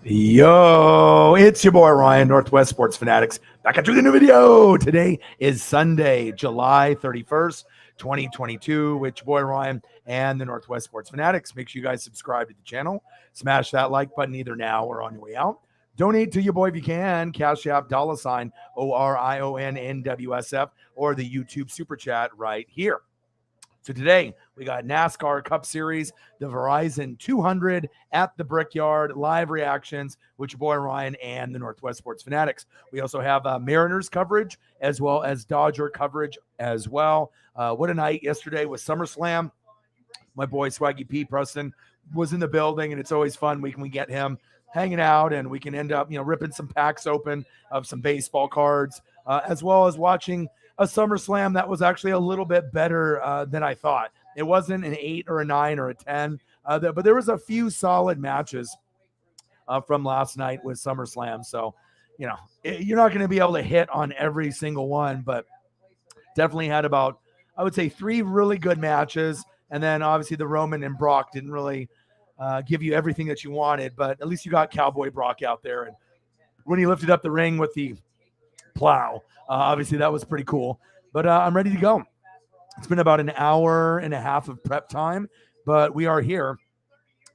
Yo, it's your boy Ryan, Northwest Sports Fanatics, back at you with a new video. Today is Sunday, July 31st, 2022, with your boy Ryan and the Northwest Sports Fanatics. Make sure you guys subscribe to the channel. Smash that like button either now or on your way out. Donate to your boy if you can. Cash App, $ ORIONNWSF, or the YouTube Super Chat right here. So today we got NASCAR Cup Series, the Verizon 200 at the Brickyard, live reactions with your boy Ryan and the Northwest Sports Fanatics. We also have Mariners coverage as well as Dodger coverage as well. What a night yesterday with SummerSlam. My boy Swaggy P. Preston was in the building, and it's always fun when we get him hanging out, and we can end up, ripping some packs open of some baseball cards, as well as watching a SummerSlam that was actually a little bit better than I thought. It wasn't an 8 or a 9 or a 10, but there was a few solid matches from last night with SummerSlam. So, you're not going to be able to hit on every single one, but definitely had about, I would say, 3 really good matches. And then obviously the Roman and Brock didn't really give you everything that you wanted, but at least you got Cowboy Brock out there. And when he lifted up the ring with the plow, obviously that was pretty cool. But I'm ready to go. It's been about an hour and a half of prep time, but we are here,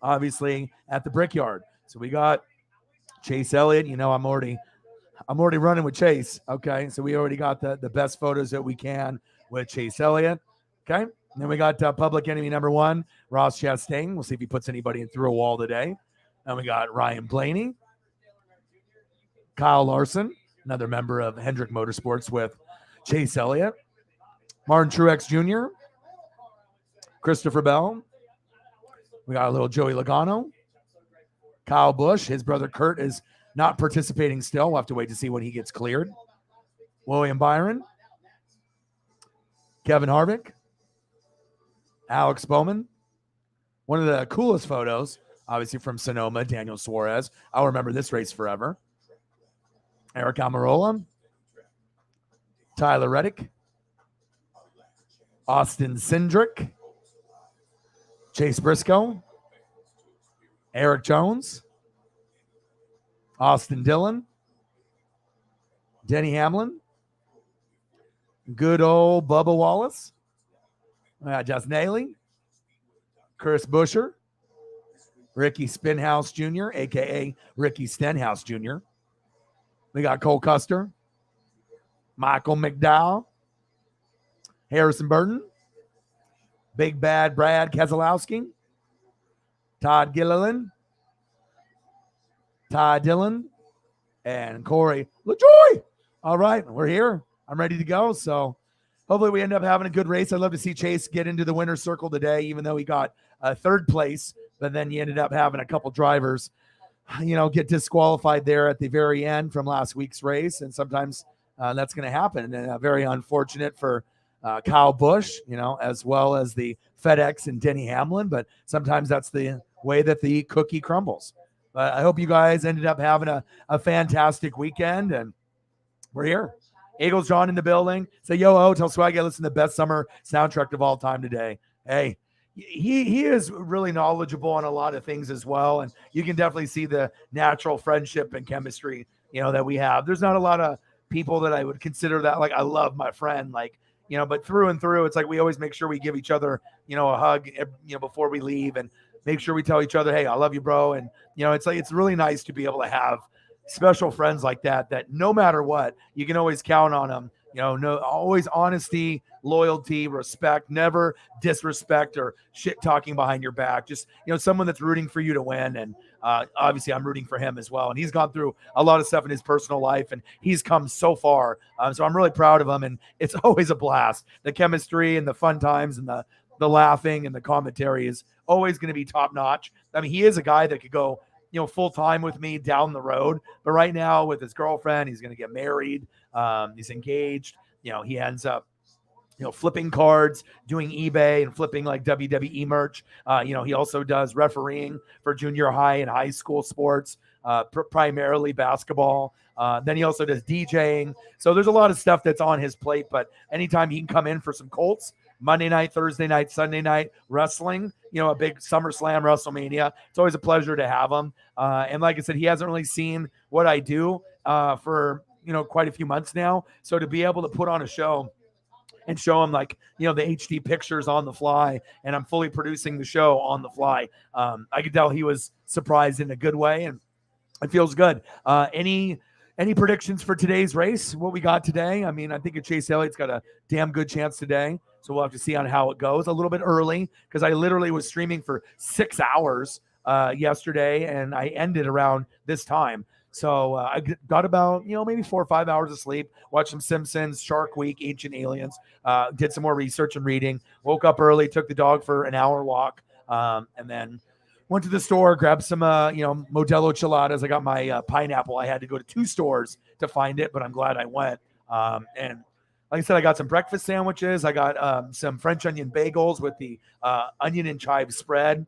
obviously, at the Brickyard. So we got Chase Elliott. I'm already running with Chase. Okay, so we already got the best photos that we can with Chase Elliott. Okay, and then we got public enemy number 1, Ross Chastain. We'll see if he puts anybody through a wall today. And we got Ryan Blaney, Kyle Larson, another member of Hendrick Motorsports with Chase Elliott, Martin Truex Jr., Christopher Bell. We got a little Joey Logano, Kyle Busch. His brother Kurt is not participating still. We'll have to wait to see when he gets cleared. William Byron, Kevin Harvick, Alex Bowman. One of the coolest photos, obviously from Sonoma, Daniel Suarez. I'll remember this race forever. Eric Almirola, Tyler Reddick, Austin Cindric, Chase Briscoe, Eric Jones, Austin Dillon, Denny Hamlin, good old Bubba Wallace, Justin Haley, Chris Buescher, Ricky Stenhouse Jr., a.k.a. Ricky Stenhouse Jr., we got Cole Custer, Michael McDowell, Harrison Burton, Big Bad Brad Keselowski, Todd Gilliland, Ty Dillon, and Corey LaJoy. All right, we're here. I'm ready to go. So hopefully we end up having a good race. I'd love to see Chase get into the winner's circle today, even though he got third place, but then he ended up having a couple drivers get disqualified there at the very end from last week's race. And sometimes that's going to happen. And very unfortunate for Kyle Busch, as well as the FedEx and Denny Hamlin. But sometimes that's the way that the cookie crumbles. But I hope you guys ended up having a fantastic weekend. And we're here. Eagles John in the building. Say, yo, tell Swaggy I listen to the best summer soundtrack of all time today. Hey, he is really knowledgeable on a lot of things as well. And you can definitely see the natural friendship and chemistry, that we have. There's not a lot of people that I would consider that, like, I love my friend, but through and through, it's like we always make sure we give each other, a hug, before we leave, and make sure we tell each other, hey, I love you, bro. And, it's really nice to be able to have special friends like that no matter what, you can always count on them. Always honesty, loyalty, respect, never disrespect or shit talking behind your back. Just, someone that's rooting for you to win. And obviously I'm rooting for him as well. And he's gone through a lot of stuff in his personal life, and he's come so far. So I'm really proud of him, and it's always a blast. The chemistry and the fun times and the laughing and the commentary is always going to be top notch. I mean, he is a guy that could go, full time with me down the road. But right now with his girlfriend, he's going to get married. He's engaged. He ends up, flipping cards, doing eBay and flipping like WWE merch. He also does refereeing for junior high and high school sports, primarily basketball. Then he also does DJing. So there's a lot of stuff that's on his plate, but anytime he can come in for some Colts, Monday night, Thursday night, Sunday night wrestling, a big SummerSlam, WrestleMania. It's always a pleasure to have him. And like I said, he hasn't really seen what I do for, quite a few months now. So to be able to put on a show and show him the HD pictures on the fly, and I'm fully producing the show on the fly. I could tell he was surprised in a good way, and it feels good. Any predictions for today's race? What we got today? I mean, I think Chase Elliott's got a damn good chance today. So we'll have to see on how it goes. A little bit early because I literally was streaming for 6 hours yesterday, and I ended around this time. So I got about, maybe 4 or 5 hours of sleep, watched some Simpsons, Shark Week, Ancient Aliens, did some more research and reading, woke up early, took the dog for an hour walk, and then went to the store, grabbed some, Modelo Cheladas. I got my pineapple. I had to go to 2 stores to find it, but I'm glad I went. And like I said, I got some breakfast sandwiches. I got some French onion bagels with the onion and chive spread.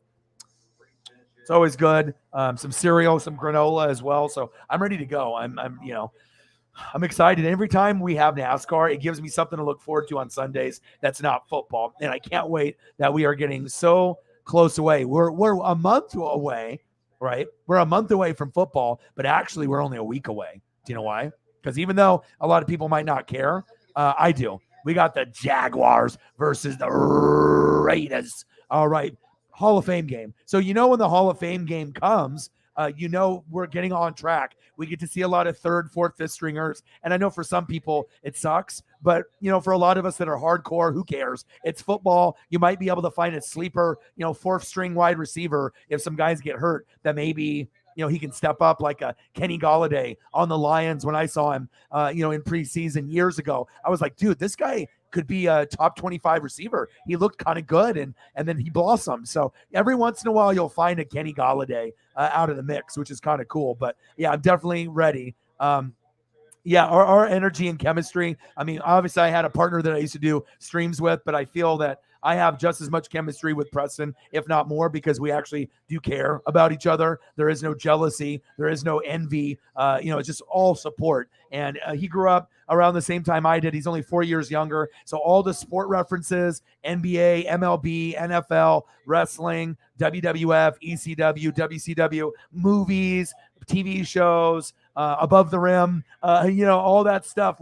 It's always good. Some cereal, some granola as well. So I'm ready to go. I'm excited. Every time we have NASCAR, it gives me something to look forward to on Sundays. That's not football, and I can't wait that we are getting so close away. We're a month away, right? We're a month away from football, but actually we're only a week away. Do you know why? Because even though a lot of people might not care, I do. We got the Jaguars versus the Raiders. All right. Hall of Fame game. So when the Hall of Fame game comes, we're getting on track. We get to see a lot of 3rd, 4th, 5th stringers. And I know for some people it sucks, but for a lot of us that are hardcore, who cares? It's football. You might be able to find a sleeper, 4th string wide receiver if some guys get hurt that maybe he can step up like a Kenny Golladay on the Lions. When I saw him, in preseason years ago, I was like, dude, this guy could be a top 25 receiver. He looked kind of good, and then he blossomed. So every once in a while, you'll find a Kenny Golladay out of the mix, which is kind of cool. But yeah, I'm definitely ready. Our energy and chemistry. I mean, obviously, I had a partner that I used to do streams with, but I feel that I have just as much chemistry with Preston, if not more, because we actually do care about each other. There is no jealousy. There is no envy. It's just all support. And he grew up around the same time I did. He's only 4 years younger. So all the sport references, NBA, MLB, NFL, wrestling, WWF, ECW, WCW, movies, TV shows, Above the Rim, all that stuff.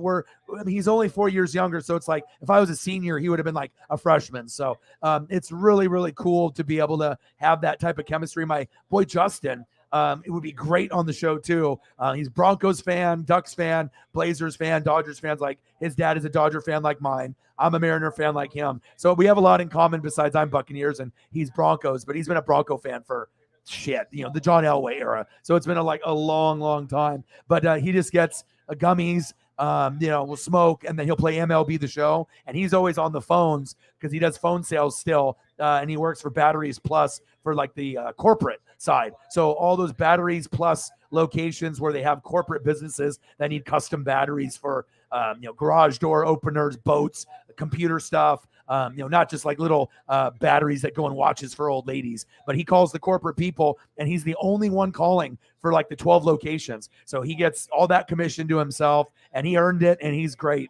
He's only 4 years younger, so it's like if I was a senior, he would have been like a freshman. So it's really, really cool to be able to have that type of chemistry. My boy Justin, it would be great on the show too. He's Broncos fan, Ducks fan, Blazers fan, Dodgers fans. Like his dad is a Dodger fan like mine. I'm a Mariner fan like him. So we have a lot in common besides I'm Buccaneers and he's Broncos, but he's been a Bronco fan for the John Elway era. So it's been a long, long time. But he just gets gummies, will smoke, and then he'll play MLB The Show. And he's always on the phones because he does phone sales still. And he works for Batteries Plus for the corporate side. So all those Batteries Plus locations where they have corporate businesses that need custom batteries for, garage door openers, boats, computer stuff. Not just like little batteries that go in watches for old ladies, but he calls the corporate people, and he's the only one calling for the 12 locations. So he gets all that commission to himself, and he earned it, and he's great.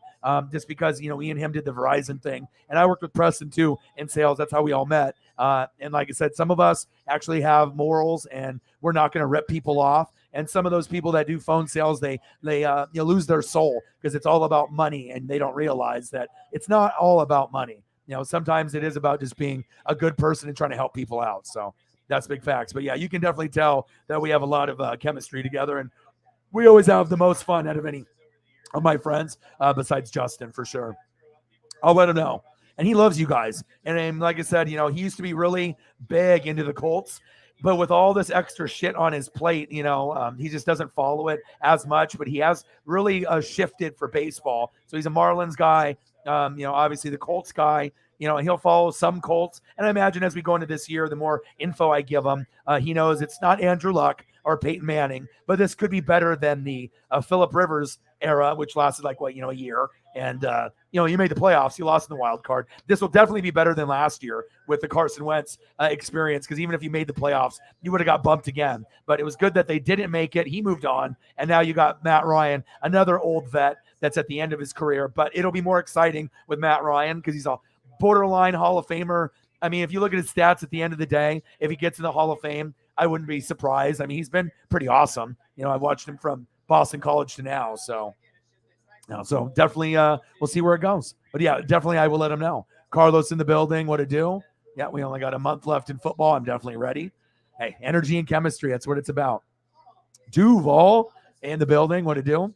Just because, me and him did the Verizon thing, and I worked with Preston too in sales. That's how we all met. And like I said, some of us actually have morals, and we're not going to rip people off. And some of those people that do phone sales, they lose their soul because it's all about money, and they don't realize that it's not all about money. Sometimes it is about just being a good person and trying to help people out. So that's big facts. But yeah, you can definitely tell that we have a lot of chemistry together, and we always have the most fun out of any of my friends, besides Justin, for sure. I'll let him know. And he loves you guys. And like I said, he used to be really big into the Colts, but with all this extra shit on his plate, he just doesn't follow it as much, but he has really shifted for baseball. So he's a Marlins guy, obviously the Colts guy, he'll follow some Colts. And I imagine as we go into this year, the more info I give him, he knows it's not Andrew Luck or Peyton Manning, but this could be better than the Phillip Rivers era, which lasted a year. And, you made the playoffs, you lost in the wild card. This will definitely be better than last year with the Carson Wentz experience, because even if you made the playoffs, you would have got bumped again. But it was good that they didn't make it. He moved on. And now you got Matt Ryan, another old vet that's at the end of his career. But it'll be more exciting with Matt Ryan because he's a borderline Hall of Famer. I mean, if you look at his stats at the end of the day, if he gets in the Hall of Fame, I wouldn't be surprised. I mean, he's been pretty awesome. I've watched him from Boston College to now. So definitely we'll see where it goes. But yeah, definitely I will let him know. Carlos in the building, what to do? Yeah, we only got a month left in football. I'm definitely ready. Hey, energy and chemistry, that's what it's about. Duval in the building, what to do?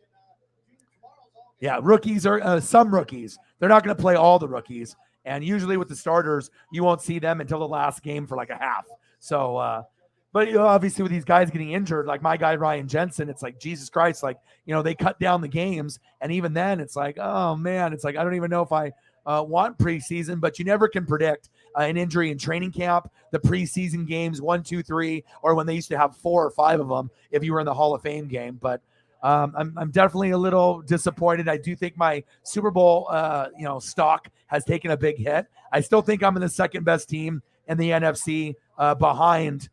Yeah, rookies are some rookies. They're not going to play all the rookies. And usually with the starters, you won't see them until the last game for like a half. So, but obviously with these guys getting injured, like my guy Ryan Jensen, it's like, Jesus Christ, like, they cut down the games. And even then it's like, oh man, it's like, I don't even know if I want preseason, but you never can predict an injury in training camp, the preseason games, 1, 2, 3, or when they used to have 4 or 5 of them if you were in the Hall of Fame game. But I'm definitely a little disappointed. I do think my Super Bowl, stock has taken a big hit. I still think I'm in the second best team in the NFC behind,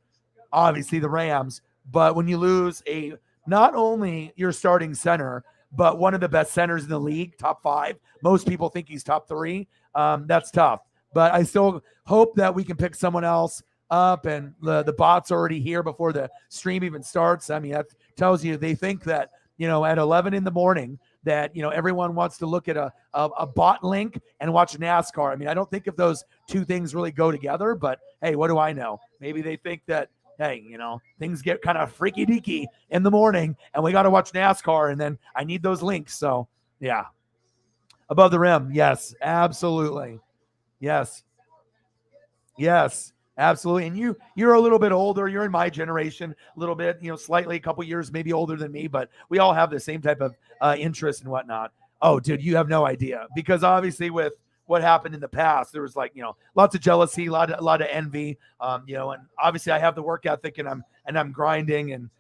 obviously, the Rams. But when you lose not only your starting center, but one of the best centers in the league, top 5. Most people think he's top 3. That's tough. But I still hope that we can pick someone else up, and the bot's already here before the stream even starts. I mean, that tells you they think that, at 11 in the morning that, everyone wants to look at a bot link and watch NASCAR. I mean, I don't think if those two things really go together, but hey, what do I know? Maybe they think that, hey, things get kind of freaky deaky in the morning and we got to watch NASCAR and then I need those links. So yeah. Above the rim. Yes, absolutely. Yes. Yes, absolutely. And you're a little bit older. You're in my generation, a little bit, slightly a couple years, maybe older than me, but we all have the same type of interest and whatnot. Oh, dude, you have no idea, because obviously with what happened in the past, there was lots of jealousy, a lot of envy, and obviously I have the work ethic and I'm grinding, and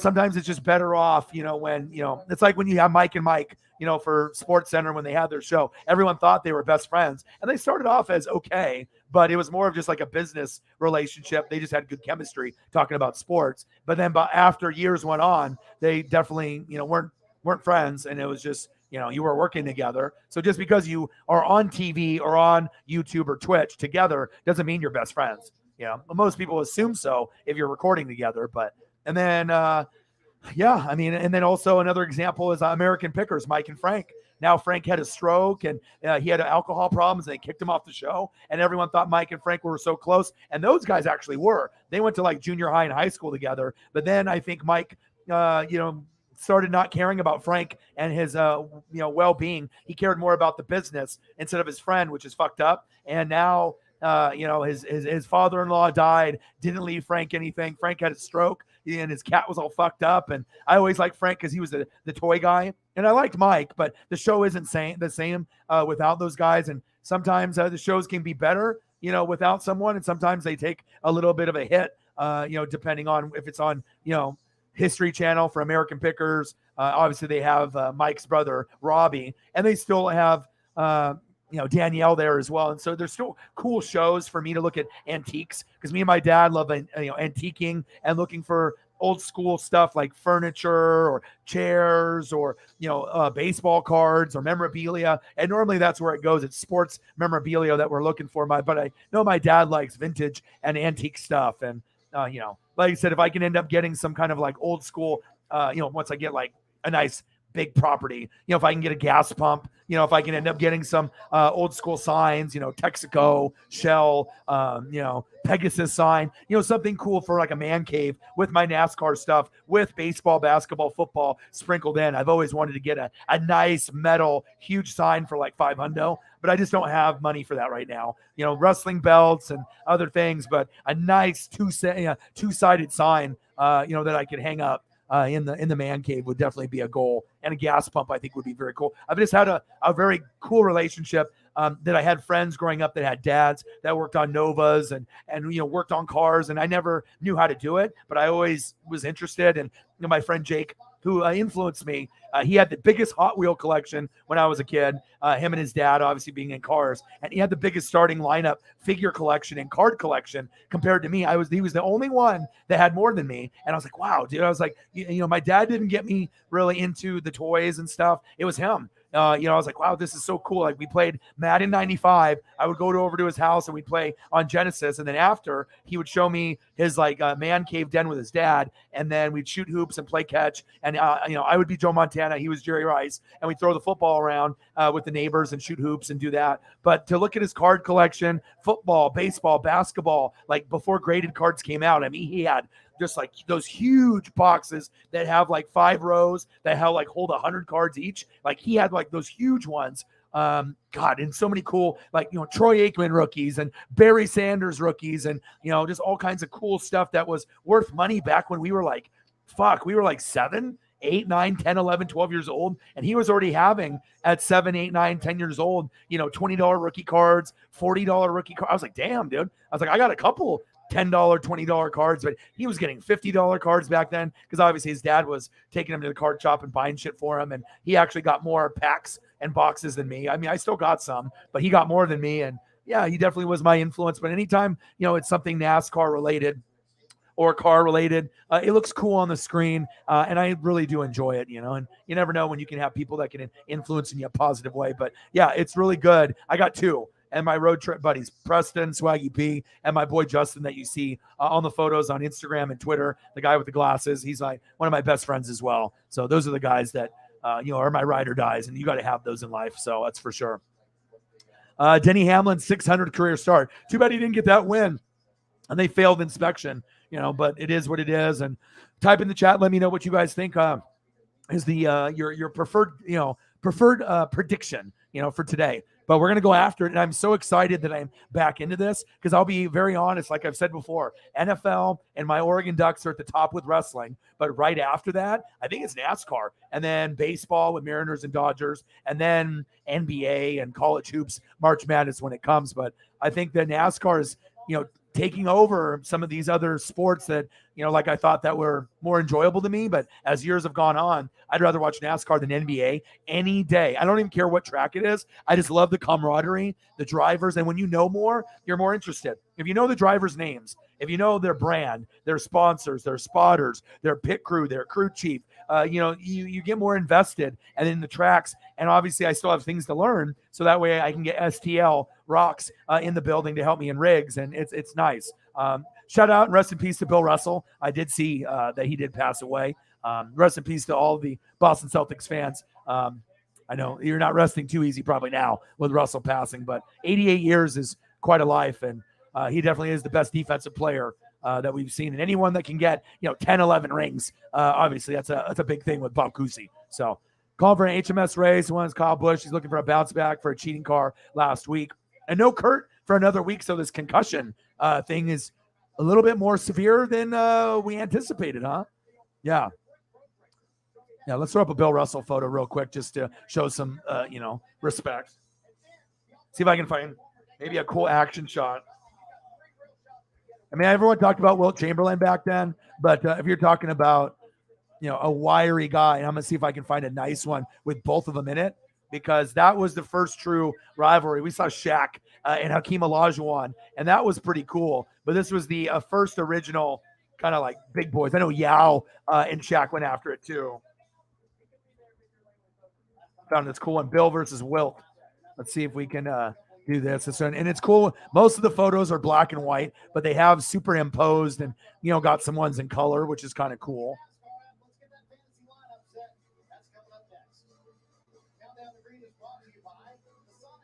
sometimes it's just better off, when, it's like when you have Mike and Mike, for Sports Center, when they had their show, everyone thought they were best friends and they started off as okay, but it was more of just like a business relationship. They just had good chemistry talking about sports. But then after years went on, they definitely, weren't friends. And it was just, you were working together. So just because you are on TV or on YouTube or Twitch together doesn't mean you're best friends. Most people assume so if you're recording together, and then, yeah, I mean, and then also another example is American Pickers, Mike and Frank. Now Frank had a stroke and he had alcohol problems and they kicked him off the show. And everyone thought Mike and Frank were so close. And those guys actually were. They went to like junior high and high school together. But then I think Mike, started not caring about Frank and his, well-being. He cared more about the business instead of his friend, which is fucked up. And now, his father-in-law died, didn't leave Frank anything. Frank had a stroke and his cat was all fucked up. And I always liked Frank because he was the toy guy. And I liked Mike, but the show isn't the same without those guys. And sometimes the shows can be better, without someone. And sometimes they take a little bit of a hit, depending on if it's on, History Channel for American Pickers. Obviously they have Mike's brother, Robbie, and they still have, Danielle there as well. And so there's still cool shows for me to look at antiques, because me and my dad love, antiquing and looking for old school stuff like furniture or chairs or, baseball cards or memorabilia. And normally that's where it goes. It's sports memorabilia that we're looking for. But I know my dad likes vintage and antique stuff. And, like I said, if I can end up getting some kind of like old school, once I get like a nice big property, if I can get a gas pump, if I can end up getting some old school signs, Texaco, Shell, Pegasus sign, something cool for like a man cave with my NASCAR stuff, with baseball, basketball, football sprinkled in. I've always wanted to get a nice metal, huge sign for like $500, but I just don't have money for that right now. Wrestling belts and other things, but a nice two-sided sign, that I could hang up in the man cave would definitely be a goal. And a gas pump, I think, would be very cool. I've just had a very cool relationship that I had friends growing up that had dads that worked on Novas and worked on cars, and I never knew how to do it, but I always was interested. And my friend Jake, who influenced me, he had the biggest Hot Wheel collection when I was a kid, him and his dad obviously being in cars, and he had the biggest starting lineup figure collection and card collection compared to me. He was the only one that had more than me, and I was like, wow, dude. I was like, my dad didn't get me really into the toys and stuff. It was him. I was like, wow, this is so cool. Like we played Madden 95. I would go over to his house and we'd play on Genesis. And then after, he would show me his like man cave den with his dad. And then we'd shoot hoops and play catch. And, I would be Joe Montana. He was Jerry Rice. And we'd throw the football around with the neighbors and shoot hoops and do that. But to look at his card collection, football, baseball, basketball, like before graded cards came out, I mean, he had just like those huge boxes that have like 5 rows that have like hold 100 cards each. Like he had like those huge ones. God, and so many cool, like, Troy Aikman rookies and Barry Sanders rookies and, just all kinds of cool stuff that was worth money back when we were like, we were like 7, 8, 9, 10, 11, 12 years old. And he was already having at 7, 8, 9, 10 years old, $20 rookie cards, $40 rookie cards. I was like, damn, dude. I was like, I got a couple $10, $20 cards, but he was getting $50 cards back then because obviously his dad was taking him to the card shop and buying shit for him. And he actually got more packs and boxes than me. I mean, I still got some, but he got more than me. And yeah, he definitely was my influence. But anytime, it's something NASCAR related or car related, it looks cool on the screen. And I really do enjoy it, and you never know when you can have people that can influence in you a positive way. But yeah, it's really good. I got 2. And my road trip buddies, Preston, Swaggy P, and my boy Justin that you see on the photos on Instagram and Twitter, the guy with the glasses. He's like one of my best friends as well. So those are the guys that, are my ride or dies, and you got to have those in life. So that's for sure. Denny Hamlin, 600 career start. Too bad he didn't get that win. And they failed inspection, but it is what it is. And type in the chat. Let me know what you guys think is the your preferred prediction, for today. But we're going to go after it. And I'm so excited that I'm back into this because I'll be very honest. Like I've said before, NFL and my Oregon Ducks are at the top with wrestling. But right after that, I think it's NASCAR and then baseball with Mariners and Dodgers and then NBA and college hoops, March Madness when it comes. But I think that NASCAR is, taking over some of these other sports that, like I thought that were more enjoyable to me. But as years have gone on, I'd rather watch NASCAR than NBA any day. I don't even care what track it is. I just love the camaraderie, the drivers. And when you know more, you're more interested. If you know the drivers' names, if you know their brand, their sponsors, their spotters, their pit crew, their crew chief, you get more invested and in the tracks. And obviously I still have things to learn. So that way I can get STL Rocks in the building to help me in rigs. And it's nice. Shout out and rest in peace to Bill Russell. I did see that he did pass away. Rest in peace to all the Boston Celtics fans. I know you're not resting too easy probably now with Russell passing, but 88 years is quite a life. And he definitely is the best defensive player that we've seen. And anyone that can get, 10, 11 rings, obviously that's a big thing with Bob Cousy. So call for an HMS race. One's Kyle Busch. He's looking for a bounce back for a cheating car last week. And no Kurt for another week. So this concussion thing is a little bit more severe than we anticipated, huh? Yeah. Yeah, let's throw up a Bill Russell photo real quick just to show some, respect. See if I can find maybe a cool action shot. I mean, everyone talked about Wilt Chamberlain back then, but if you're talking about, a wiry guy, and I'm going to see if I can find a nice one with both of them in it, because that was the first true rivalry. We saw Shaq and Hakeem Olajuwon, and that was pretty cool. But this was the first original kind of like big boys. I know Yao and Shaq went after it too. Found this cool one, Bill versus Wilt. Let's see if we can do this. And it's cool. Most of the photos are black and white, but they have superimposed and, got some ones in color, which is kind of cool.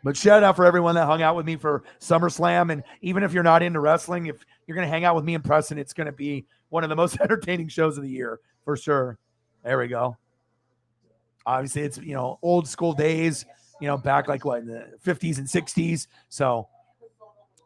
But shout out for everyone that hung out with me for SummerSlam. And even if you're not into wrestling, if you're going to hang out with me and Preston, it's going to be one of the most entertaining shows of the year for sure. There we go. Obviously, it's, old school days, back like what, in the 50s and 60s. So,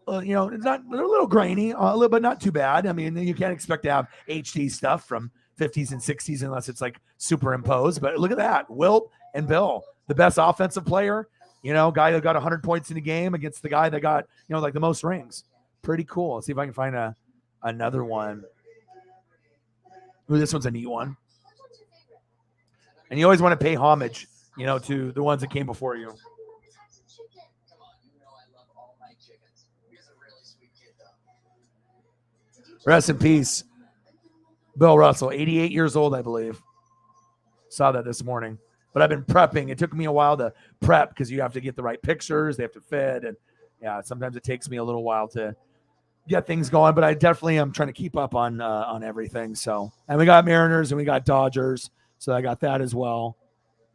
it's not a little grainy, but not too bad. I mean, you can't expect to have HD stuff from 50s and 60s unless it's like superimposed. But look at that. Wilt and Bill, the best offensive player. Guy that got 100 points in the game against the guy that got, like the most rings. Pretty cool. Let's see if I can find another one. Ooh, this one's a neat one. And you always want to pay homage, to the ones that came before you. Rest in peace, Bill Russell, 88 years old, I believe. Saw that this morning. but I've been prepping. It took me a while to prep because you have to get the right pictures. They have to fit. And yeah, sometimes it takes me a little while to get things going, but I definitely am trying to keep up on everything. So, and we got Mariners and we got Dodgers. So I got that as well.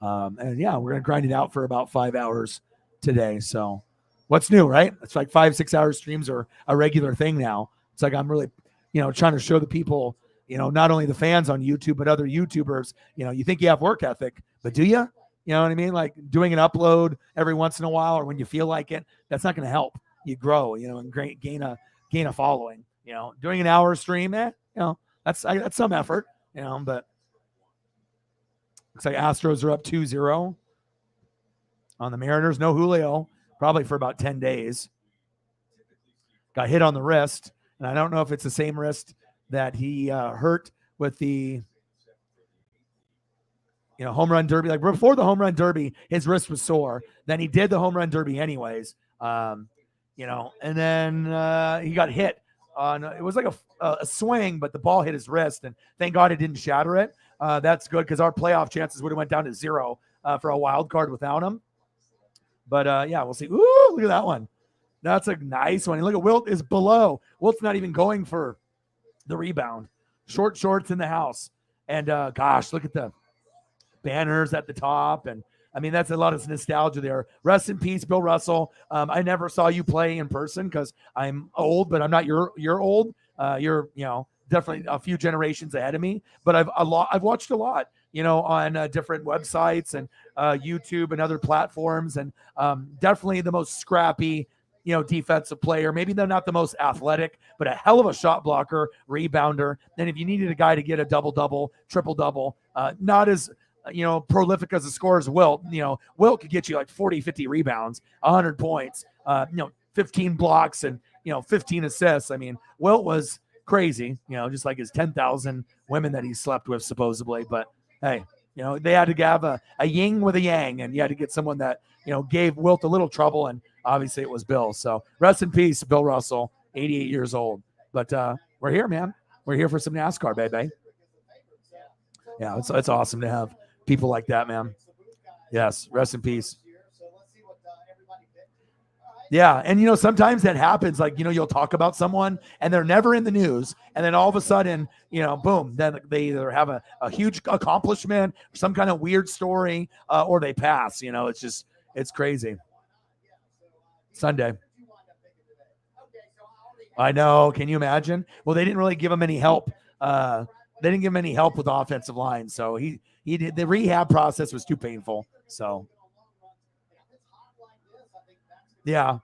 And yeah, we're going to grind it out for about 5 hours today. So what's new, right? It's like 5-6 hour streams are a regular thing now. It's like, I'm really, trying to show the people, not only the fans on YouTube, but other YouTubers, you think you have work ethic, but do you? You know what I mean? Like doing an upload every once in a while, or when you feel like it, that's not going to help you grow, and gain a following. Doing an hour stream, that's some effort, but looks like Astros are up 2-0 on the Mariners. No Julio, probably for about 10 days. Got hit on the wrist, and I don't know if it's the same wrist that he hurt with the home run derby. Like before the home run derby, his wrist was sore. Then he did the home run derby anyways. And then he got hit on. It was like a swing, but the ball hit his wrist, and thank God it didn't shatter it. That's good because our playoff chances would have went down to 0 for a wild card without him. But yeah, we'll see. Ooh, look at that one. That's a nice one. And look at Wilt is below. Wilt's not even going for the rebound. Short shorts in the house. And gosh, look at the banners at the top. And I mean, that's a lot of nostalgia there. Rest in peace, Bill Russell. I never saw you play in person because I'm old, but I'm not you're old. You're definitely a few generations ahead of me. But I've watched a lot, on different websites and YouTube and other platforms, and definitely the most scrappy, defensive player. Maybe they're not the most athletic, but a hell of a shot blocker, rebounder. Then if you needed a guy to get a double-double, triple-double, not as prolific as a scorer as Wilt. Wilt could get you like 40, 50 rebounds, 100 points, 15 blocks, and 15 assists. I mean, Wilt was crazy, just like his 10,000 women that he slept with supposedly. But hey, they had to have a yin with a yang, and you had to get someone that gave Wilt a little trouble, and obviously it was Bill. So rest in peace, Bill Russell, 88 years old. But we're here, man. We're here for some NASCAR, baby. Yeah, it's awesome to have people like that, man. Yes, rest in peace. Yeah, and sometimes that happens. Like you'll talk about someone and they're never in the news, and then all of a sudden, boom, then they either have a huge accomplishment, some kind of weird story, or they pass. It's crazy. Sunday. I know. Can you imagine? Well, they didn't really give him any help. They didn't give him any help with the offensive line, so he did. The rehab process was too painful. So. Yeah.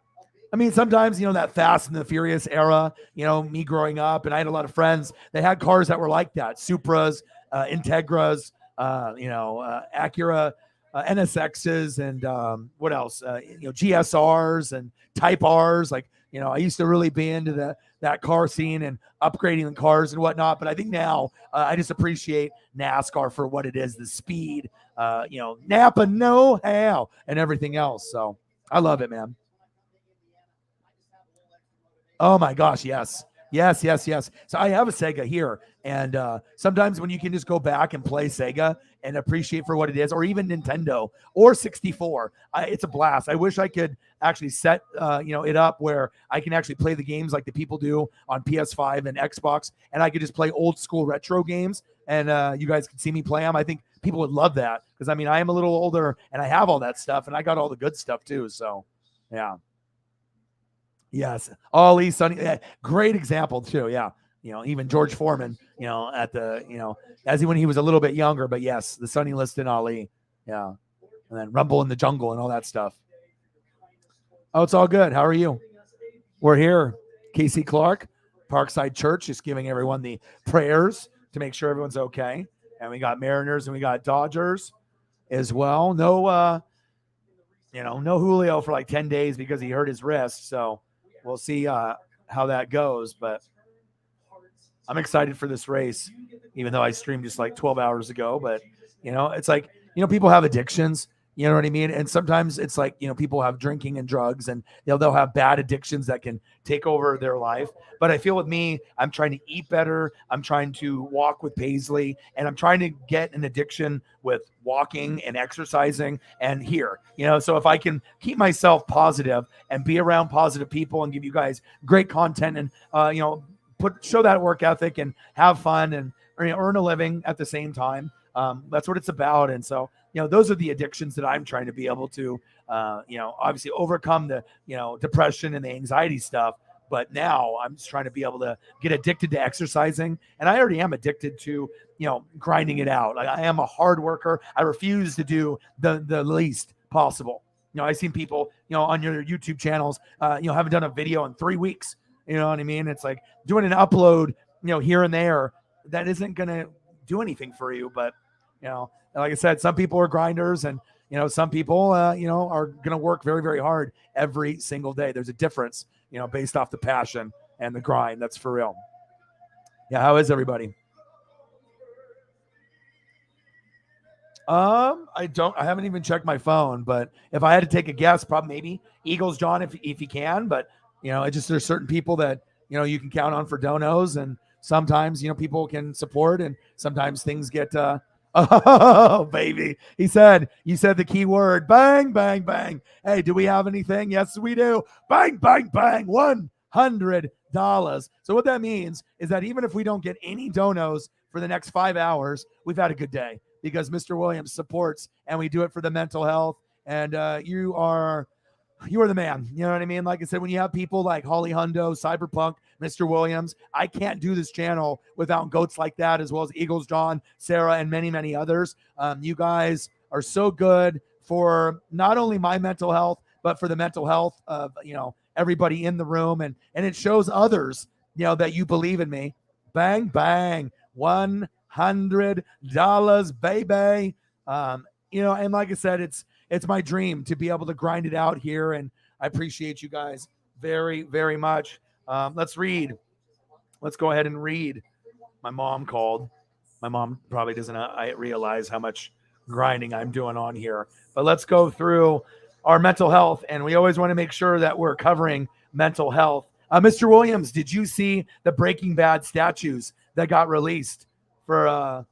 I mean, sometimes, that Fast and the Furious era, me growing up, and I had a lot of friends that had cars that were like that. Supras, Integras, Acura, NSXs, and what else? GSRs and Type Rs. Like, I used to really be into that car scene and upgrading the cars and whatnot. But I think now I just appreciate NASCAR for what it is, the speed, Napa know-how and everything else. So I love it, man. Oh my gosh, yes. So I have a Sega here, and sometimes when you can just go back and play Sega and appreciate for what it is, or even Nintendo or 64, it's a blast. I wish I could actually set it up where I can actually play the games like the people do on PS5 and Xbox, and I could just play old school retro games, and you guys can see me play them. I think people would love that because, I mean, I am a little older and I have all that stuff, and I got all the good stuff too. So, yeah. Yes. Ollie, Sonny, great example too. Yeah. Even George Foreman, at the, when he was a little bit younger, but yes, the Sonny Liston, Ali. Yeah. And then Rumble in the Jungle and all that stuff. Oh, it's all good. How are you? We're here. Casey Clark, Parkside Church, just giving everyone the prayers to make sure everyone's okay. And we got Mariners and we got Dodgers as well. No, no Julio for like 10 days because he hurt his wrist. So we'll see how that goes, but I'm excited for this race, even though I streamed just like 12 hours ago. But, it's like, people have addictions, You know what I mean? And sometimes it's like, people have drinking and drugs, and they'll have bad addictions that can take over their life. But I feel with me, I'm trying to eat better. I'm trying to walk with Paisley, and I'm trying to get an addiction with walking and exercising and here, so if I can keep myself positive and be around positive people and give you guys great content and, show that work ethic and have fun and earn a living at the same time. That's what it's about. And so, those are the addictions that I'm trying to be able to, obviously overcome the, depression and the anxiety stuff. But now I'm just trying to be able to get addicted to exercising. And I already am addicted to, grinding it out. Like, I am a hard worker. I refuse to do the least possible. I've seen people, on your YouTube channels, haven't done a video in 3 weeks. You know what I mean? It's like doing an upload, here and there. That isn't going to do anything for you. But, like I said, some people are grinders, and, some people, are going to work very, very hard every single day. There's a difference, based off the passion and the grind. That's for real. Yeah. How is everybody? I haven't even checked my phone, but if I had to take a guess, probably maybe Eagles John, if he can, but there's certain people that, you can count on for donos, and sometimes, people can support, and sometimes things get, oh baby, you said the key word, bang, bang, bang. Hey, do we have anything? Yes, we do. Bang, bang, bang. $100. So what that means is that even if we don't get any donos for the next 5 hours, we've had a good day, because Mr. Williams supports, and we do it for the mental health. And you are the man. You know what I mean? Like I said, when you have people like Holly Hundo, Cyberpunk, Mr. Williams, I can't do this channel without goats like that, as well as Eagles John, Sarah, and many, many others. You guys are so good for not only my mental health, but for the mental health of, everybody in the room. And it shows others, that you believe in me. Bang, bang. $100, baby. And like I said, it's my dream to be able to grind it out here. And I appreciate you guys very, very much. Let's read. Let's go ahead and read. My mom called. My mom probably doesn't realize how much grinding I'm doing on here. But let's go through our mental health. And we always want to make sure that we're covering mental health. Mr. Williams, did you see the Breaking Bad statues that got released for,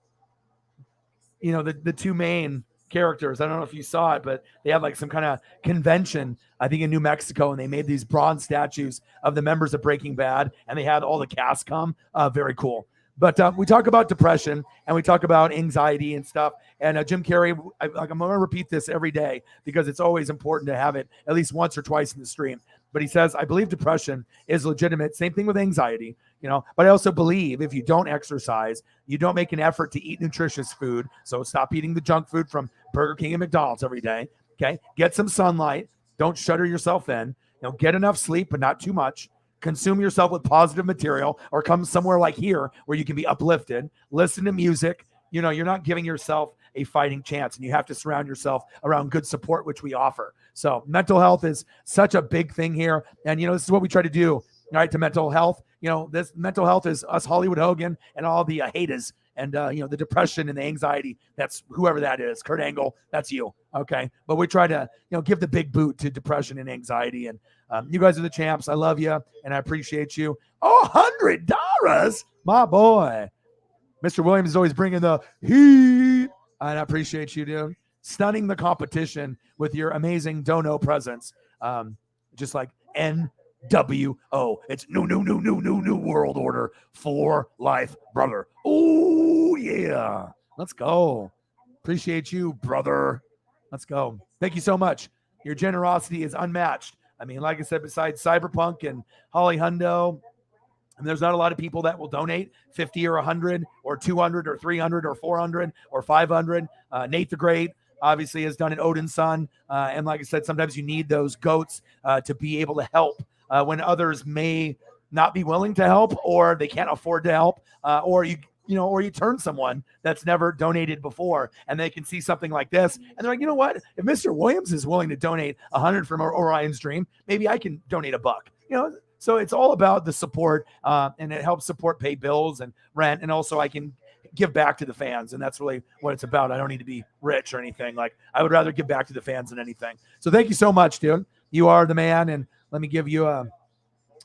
the two main characters? I don't know if you saw it, but they had like some kind of convention, I think in New Mexico, and they made these bronze statues of the members of Breaking Bad, and they had all the cast come. Very cool. But we talk about depression, and we talk about anxiety and stuff. And Jim Carrey, I'm going to repeat this every day, because it's always important to have it at least once or twice in the stream. But he says, I believe depression is legitimate. Same thing with anxiety, but I also believe if you don't exercise, you don't make an effort to eat nutritious food. So stop eating the junk food from Burger King and McDonald's every day. Okay. Get some sunlight. Don't shutter yourself in. Get enough sleep, but not too much. Consume yourself with positive material, or come somewhere like here where you can be uplifted. Listen to music. You're not giving yourself a fighting chance, and you have to surround yourself around good support, which we offer. So mental health is such a big thing here. And, this is what we try to do, right, to mental health. This mental health is us, Hollywood Hogan, and all the haters, and, the depression and the anxiety. That's whoever that is. Kurt Angle, that's you. Okay. But we try to, give the big boot to depression and anxiety. And you guys are the champs. I love you, and I appreciate you. Oh, $100, my boy. Mr. Williams is always bringing the heat. And I appreciate you, dude. Stunning the competition with your amazing dono presence. Just like NWO. It's new world order for life, brother. Oh, yeah. Let's go. Appreciate you, brother. Let's go. Thank you so much. Your generosity is unmatched. I mean, like I said, besides Cyberpunk and Holly Hundo, and there's not a lot of people that will donate 50 or 100 or 200 or 300 or 400 or 500. Nate the Great obviously has done it, Odin's son. And like I said, sometimes you need those goats to be able to help when others may not be willing to help, or they can't afford to help, or you turn someone that's never donated before, and they can see something like this, and they're like, you know what? If Mr. Williams is willing to donate 100 from Orion's Dream, maybe I can donate $1. So it's all about the support, and it helps support pay bills and rent, and also I can give back to the fans, and that's really what it's about. I don't need to be rich or anything. Like, I would rather give back to the fans than anything. So thank you so much, dude. You are the man, and let me give you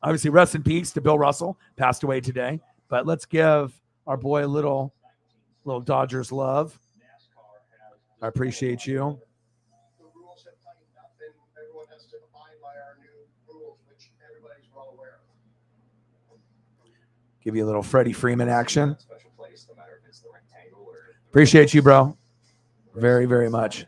obviously rest in peace to Bill Russell, passed away today. But let's give our boy a little Dodgers love. I appreciate you. Give you a little Freddie Freeman action. Appreciate you, bro. Very, very much.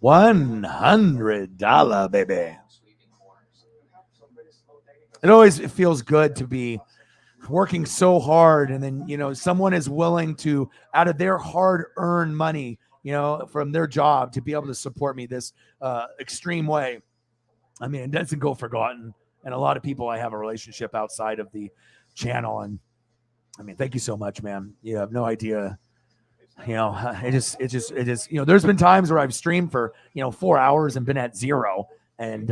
$100, baby. It feels good to be working so hard, and then, you know, someone is willing to, out of their hard-earned money, you know, from their job, to be able to support me this extreme way. I mean, it doesn't go forgotten. And a lot of people I have a relationship outside of the channel. And I mean, thank you so much, man. You have no idea. You know, it just, you know, there's been times where I've streamed for, you know, 4 hours and been at 0. And,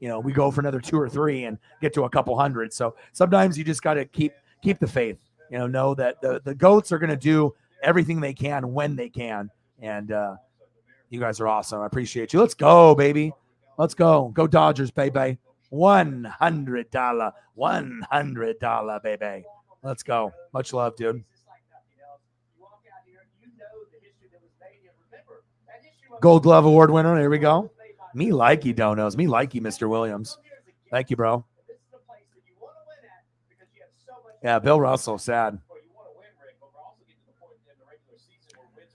you know, we go for another 2 or 3 and get to a couple hundred. So sometimes you just got to keep the faith, you know that the GOATs are going to do everything they can when they can. And you guys are awesome. I appreciate you. Let's go, baby. Let's go. Go Dodgers, baby. $100, baby. Let's go. Much love, dude. Gold Glove Award winner. There we go. Me like you, donos. Me like you, Mr. Williams. Thank you, bro. Yeah, Bill Russell, sad.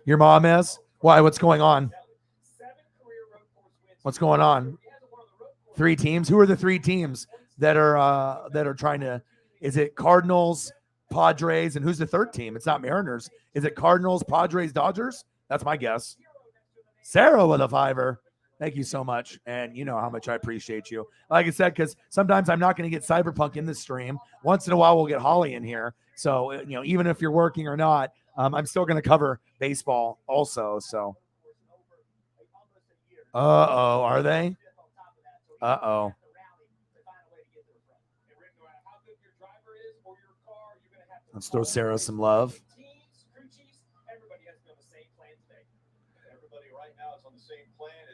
Your mom is? Why? What's going on? What's going on? 3 teams. Who are the 3 teams that are trying to? Is it Cardinals, Padres, and who's the 3rd team? It's not Mariners. Is it Cardinals, Padres, Dodgers? That's my guess. Sarah with a $5. Thank you so much, and you know how much I appreciate you. Like I said, because sometimes I'm not going to get Cyberpunk in the stream. Once in a while, we'll get Holly in here. So you know, even if you're working or not, I'm still going to cover baseball also. So, are they? Let's throw Sarah some love.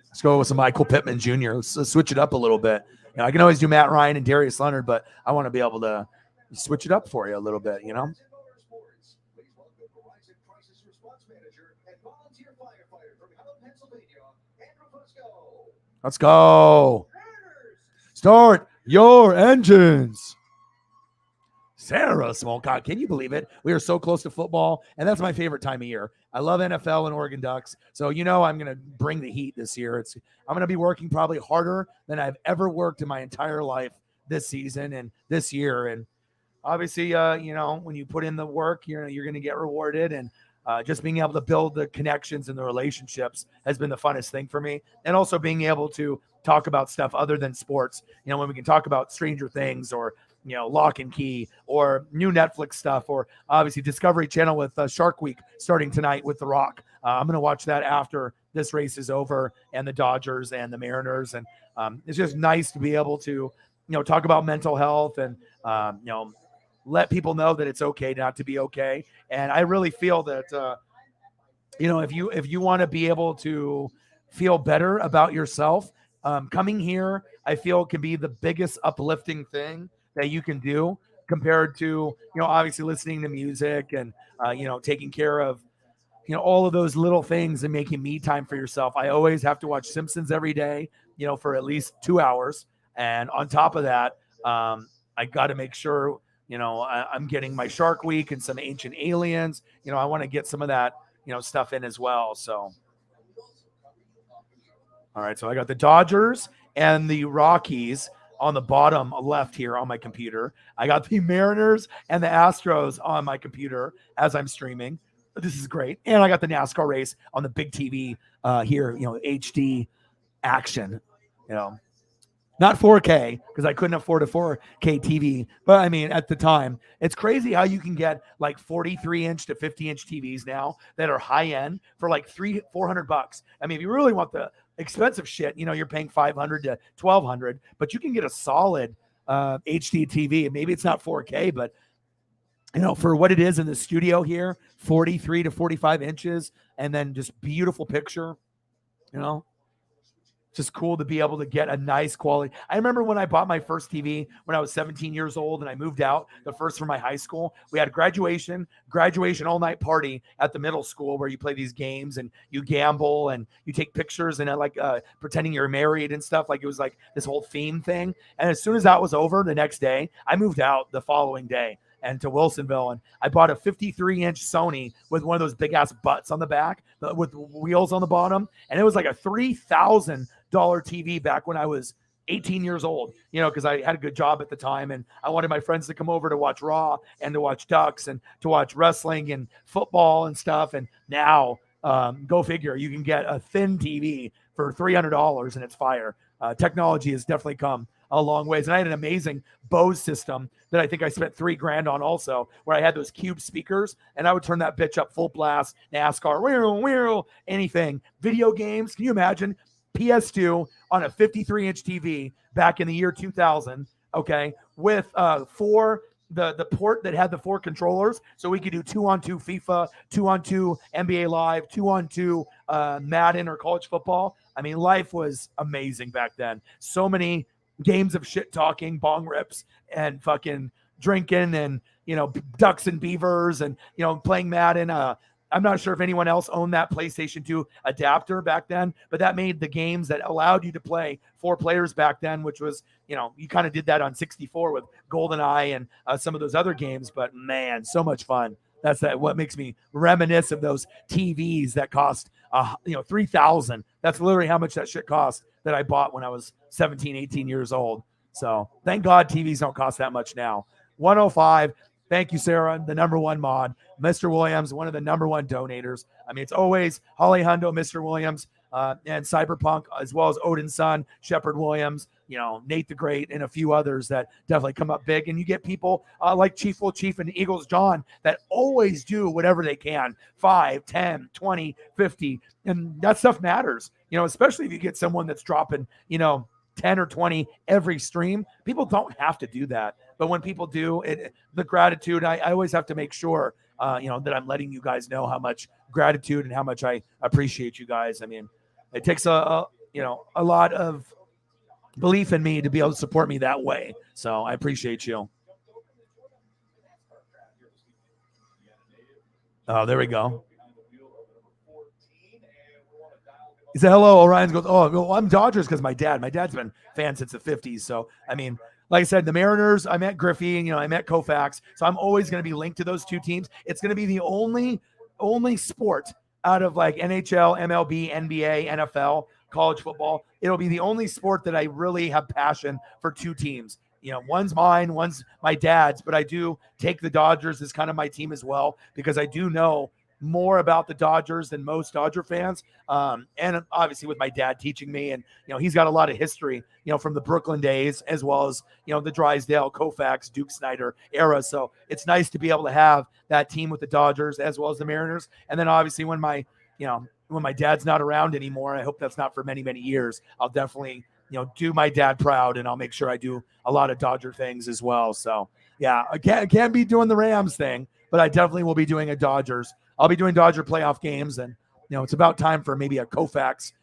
Let's go with some Michael Pittman Jr. Let's switch it up a little bit. You know, I can always do Matt Ryan and Darius Leonard, but I want to be able to switch it up for you a little bit, you know? Let's go. Start your engines. Sarah Smolcott, can you believe it? We are so close to football, and that's my favorite time of year. I love NFL and Oregon Ducks, so you know I'm going to bring the heat this year. I'm going to be working probably harder than I've ever worked in my entire life this season and this year. And obviously, you know, when you put in the work, you're going to get rewarded. And just being able to build the connections and the relationships has been the funnest thing for me. And also being able to talk about stuff other than sports. You know, when we can talk about Stranger Things or, you know, Lock and Key or new Netflix stuff, or obviously Discovery Channel with Shark Week starting tonight with The Rock. I'm going to watch that after this race is over, and the Dodgers and the Mariners. And it's just nice to be able to, you know, talk about mental health and, you know, let people know that it's okay not to be okay. And I really feel that, you know, if you want to be able to feel better about yourself, coming here, I feel can be the biggest uplifting thing that you can do compared to, you know, obviously listening to music and, you know, taking care of, you know, all of those little things and making me time for yourself. I always have to watch Simpsons every day, you know, for at least 2 hours. And on top of that, I got to make sure, you know, I'm getting my Shark Week and some Ancient Aliens. You know, I want to get some of that, you know, stuff in as well. So, all right. So I got the Dodgers and the Rockies on the bottom left here on my computer. I got the Mariners and the Astros on my computer as I'm streaming. This is great. And I got the NASCAR race on the big TV here, you know, HD action, you know, not 4K because I couldn't afford a 4K TV. But I mean, at the time, it's crazy how you can get like 43-inch to 50-inch TVs now that are high end for like $400. I mean, if you really want the expensive shit, you know, you're paying $500 to $1,200, but you can get a solid HD TV. Maybe it's not 4K, but for what it is in the studio here, 43 to 45 inches, and then just beautiful picture, you know, just cool to be able to get a nice quality. I remember when I bought my first TV when I was 17 years old and I moved out, the first from my high school. We had graduation all night party at the middle school where you play these games and you gamble and you take pictures and pretending you're married and stuff. Like it was like this whole theme thing. And as soon as that was over the next day, I moved out the following day and to Wilsonville. And I bought a 53-inch Sony with one of those big ass butts on the back with wheels on the bottom. And it was like a $3,000 TV back when I was 18 years old, because I had a good job at the time and I wanted my friends to come over to watch Raw and to watch Ducks and to watch wrestling and football and stuff. And now, go figure, you can get a thin TV for $300 and it's fire. Technology has definitely come a long ways. And I had an amazing Bose system that I think I spent $3,000 on also, where I had those cube speakers and I would turn that bitch up full blast, NASCAR, anything, video games. Can you imagine PS2 on a 53-inch TV back in the year 2000, okay, with the port that had the 4 controllers, so we could do 2-on-2 FIFA, 2-on-2 NBA Live, 2-on-2 Madden or college football. I mean, life was amazing back then. So many games of shit talking, bong rips, and fucking drinking, and ducks and beavers, and playing Madden. I'm not sure if anyone else owned that PlayStation 2 adapter back then, but that made the games that allowed you to play 4 players back then, which was, you kind of did that on 64 with GoldenEye and some of those other games. But man, so much fun. That's what makes me reminisce of those TVs that cost, $3,000. That's literally how much that shit cost that I bought when I was 17, 18 years old. So thank God TVs don't cost that much now. 105. Thank you, Sarah, the number one mod. Mr. Williams, one of the number one donators. I mean, it's always Holly Hundo, Mr. Williams, and Cyberpunk, as well as Odin's son, Shepard Williams, Nate the Great, and a few others that definitely come up big. And you get people like Chief Will Chief and Eagles John that always do whatever they can, 5, 10, 20, 50. And that stuff matters, especially if you get someone that's dropping, 10 or 20 every stream. People don't have to do that. But when people do, the gratitude, I always have to make sure, that I'm letting you guys know how much gratitude and how much I appreciate you guys. I mean, it takes a lot of belief in me to be able to support me that way. So I appreciate you. Oh, there we go. He said, hello. Orion goes, oh, well, I'm Dodgers because my dad's been a fan since the 50s. So, I mean, like I said, the Mariners, I met Griffey, I met Koufax. So I'm always going to be linked to those two teams. It's going to be the only sport out of like NHL, MLB, NBA, NFL, college football. It'll be the only sport that I really have passion for two teams. One's mine, one's my dad's, but I do take the Dodgers as kind of my team as well, because I do know more about the Dodgers than most Dodger fans. And obviously with my dad teaching me, and, he's got a lot of history, from the Brooklyn days, as well as, the Drysdale, Koufax, Duke Snyder era. So it's nice to be able to have that team with the Dodgers as well as the Mariners. And then obviously when my dad's not around anymore, I hope that's not for many, many years, I'll definitely, do my dad proud, and I'll make sure I do a lot of Dodger things as well. So yeah, I can't be doing the Rams thing, but I definitely will be doing a Dodgers. I'll be doing Dodger playoff games, and it's about time for maybe a Koufax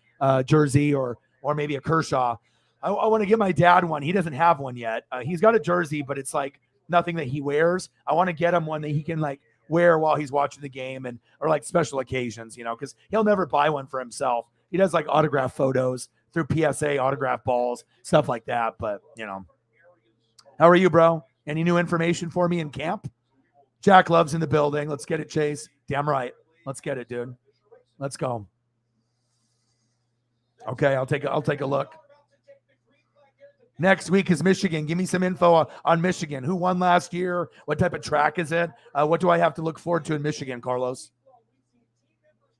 jersey or maybe a Kershaw. I want to give my dad one. He doesn't have one yet. He's got a jersey, but it's like nothing that he wears. I want to get him one that he can like wear while he's watching the game, and or like special occasions, because he'll never buy one for himself. He does like autograph photos through PSA, autograph balls, stuff like that. But how are you, bro? Any new information for me in camp? Jack Love's in the building. Let's get it, Chase. Damn right. Let's get it, dude. Let's go. Okay, I'll take a look. Next week is Michigan. Give me some info on Michigan. Who won last year? What type of track is it? What do I have to look forward to in Michigan, Carlos?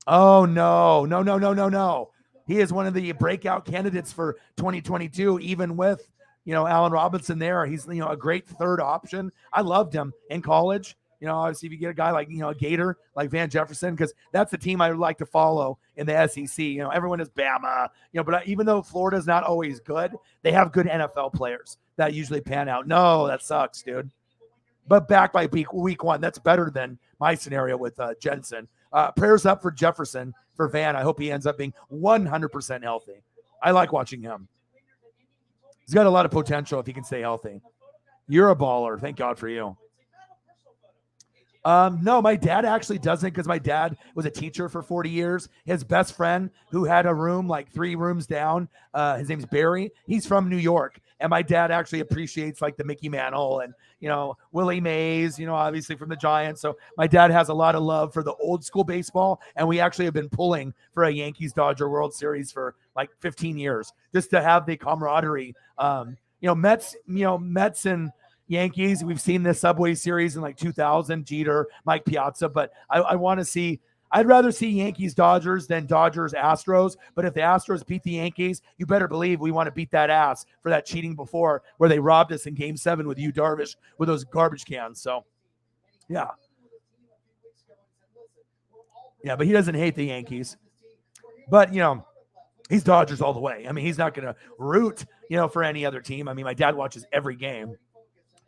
Oh, no. He is one of the breakout candidates for 2022, even with, Allen Robinson there. He's, a great third option. I loved him in college. Obviously if you get a guy like, a Gator, like Van Jefferson, because that's the team I would like to follow in the SEC. Everyone is Bama, but even though Florida's not always good, they have good NFL players that usually pan out. No, that sucks, dude. but back by week one. That's better than my scenario with Jensen. Prayers up for Jefferson, for Van. I hope he ends up being 100% healthy. I like watching him. He's got a lot of potential if he can stay healthy. You're a baller. Thank God for you. No, my dad actually doesn't, because my dad was a teacher for 40 years. His best friend, who had a room like 3 rooms down, his name's Barry. He's from New York. And my dad actually appreciates like the Mickey Mantle and, Willie Mays, obviously from the Giants. So my dad has a lot of love for the old school baseball. And we actually have been pulling for a Yankees-Dodger World Series for like 15 years, just to have the camaraderie. Mets and Yankees, we've seen this Subway Series in like 2000, Jeter, Mike Piazza, but I'd rather see Yankees Dodgers than Dodgers Astros. But if the Astros beat the Yankees, you better believe we want to beat that ass for that cheating before, where they robbed us in Game 7 with Yu Darvish with those garbage cans. So, yeah. Yeah, but he doesn't hate the Yankees. But, he's Dodgers all the way. I mean, he's not going to root, for any other team. I mean, my dad watches every game,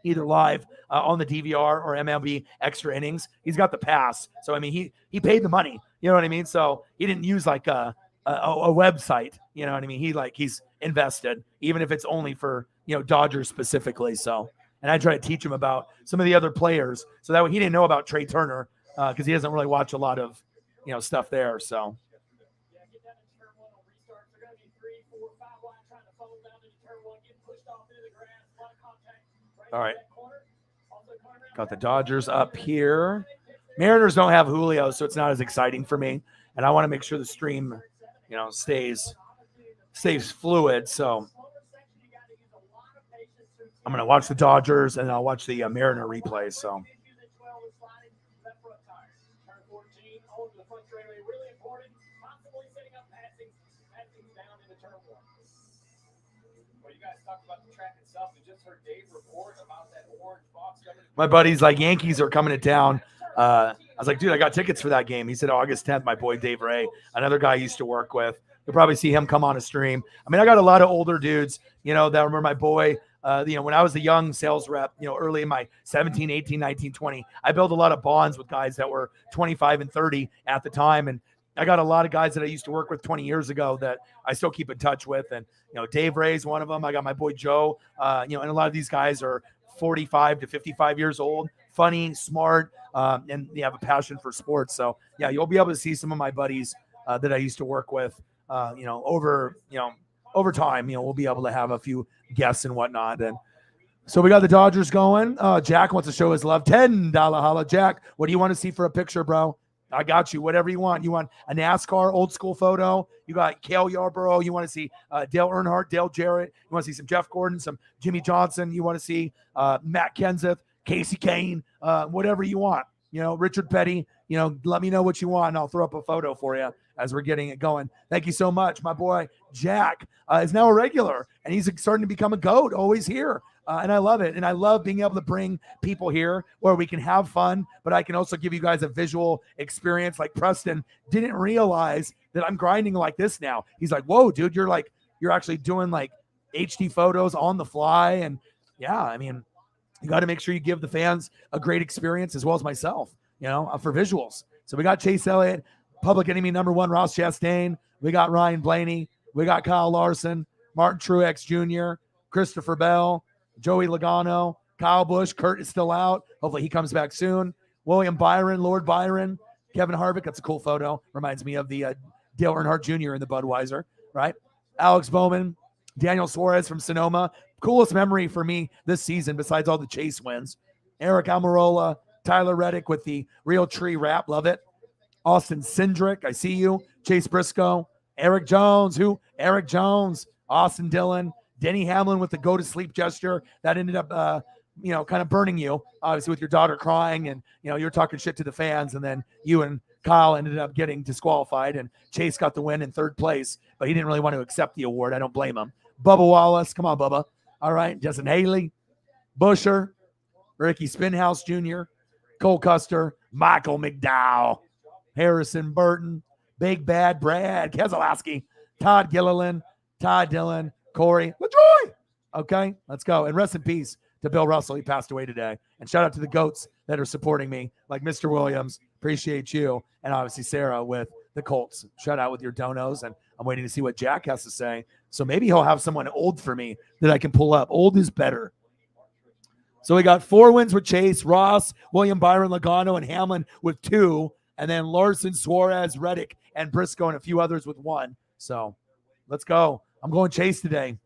either live on the DVR or MLB extra innings. He's got the pass. So, I mean, he paid the money, you know what I mean? So he didn't use like a website, you know what I mean? He's invested, even if it's only for, Dodgers specifically. So, and I try to teach him about some of the other players. So that way he didn't know about Trey Turner because he doesn't really watch a lot of, stuff there. So. All right. Got the Dodgers up here. Mariners don't have Julio, so it's not as exciting for me. And I want to make sure the stream, stays fluid. So I'm going to watch the Dodgers and I'll watch the Mariner replay. So. My buddy's like, Yankees are coming to town. I was like, dude, I got tickets for that game. He said August 10th, my boy Dave Ray, another guy I used to work with. You'll probably see him come on a stream. I mean, I got a lot of older dudes, that remember my boy, when I was a young sales rep, early in my 17, 18, 19, 20, I built a lot of bonds with guys that were 25 and 30 at the time. And I got a lot of guys that I used to work with 20 years ago that I still keep in touch with. And, Dave Ray's one of them. I got my boy Joe, and a lot of these guys are 45 to 55 years old, funny, smart, and they have a passion for sports. So yeah, you'll be able to see some of my buddies that I used to work with, over time, we'll be able to have a few guests and whatnot. And so we got the Dodgers going. Jack wants to show his love. $10 holla. Jack, what do you want to see for a picture, bro? I got you. Whatever you want. You want a NASCAR old school photo? You got Cale Yarborough. You want to see Dale Earnhardt, Dale Jarrett. You want to see some Jeff Gordon, some Jimmy Johnson. You want to see Matt Kenseth, Casey Kane, whatever you want. Richard Petty. Let me know what you want, and I'll throw up a photo for you as we're getting it going. Thank you so much. My boy Jack is now a regular, and he's starting to become a GOAT, always here. And I love it. And I love being able to bring people here where we can have fun, but I can also give you guys a visual experience. Like Preston didn't realize that I'm grinding like this now. He's like, whoa, dude, you're actually doing like HD photos on the fly. And yeah, I mean, you got to make sure you give the fans a great experience as well as myself, for visuals. So we got Chase Elliott, Public Enemy #1, Ross Chastain. We got Ryan Blaney. We got Kyle Larson, Martin Truex Jr., Christopher Bell, Joey Logano, Kyle Busch. Kurt is still out. Hopefully he comes back soon. William Byron, Lord Byron, Kevin Harvick. That's a cool photo. Reminds me of the Dale Earnhardt Jr. in the Budweiser, right? Alex Bowman, Daniel Suarez from Sonoma. Coolest memory for me this season besides all the Chase wins. Eric Almirola, Tyler Reddick with the Real Tree Rap. Love it. Austin Cindric, I see you. Chase Briscoe. Eric Jones. Who? Eric Jones. Austin Dillon. Denny Hamlin with the go to sleep gesture that ended up, kind of burning you, obviously, with your daughter crying and, you're talking shit to the fans. And then you and Kyle ended up getting disqualified and Chase got the win in 3rd place, but he didn't really want to accept the award. I don't blame him. Bubba Wallace. Come on, Bubba. All right. Justin Haley, Busher, Ricky Spinhouse Jr., Cole Custer, Michael McDowell, Harrison Burton, Big Bad Brad Keselowski, Todd Gilliland, Todd Dillon, Corey LaJoy. Okay, let's go. And rest in peace to to Bill Russell. He passed away today. And shout out to the GOATs that are supporting me, like Mr. Williams. Appreciate you. And obviously Sarah with the Colts. Shout out with your donos. And I'm waiting to see what Jack has to say. So maybe he'll have someone old for me that I can pull up. Old is better. So we got 4 wins with Chase, Ross, William Byron, Logano, and Hamlin with 2. And then Larson, Suarez, Reddick, and Briscoe, and a few others with 1. So let's go. I'm going Chase today.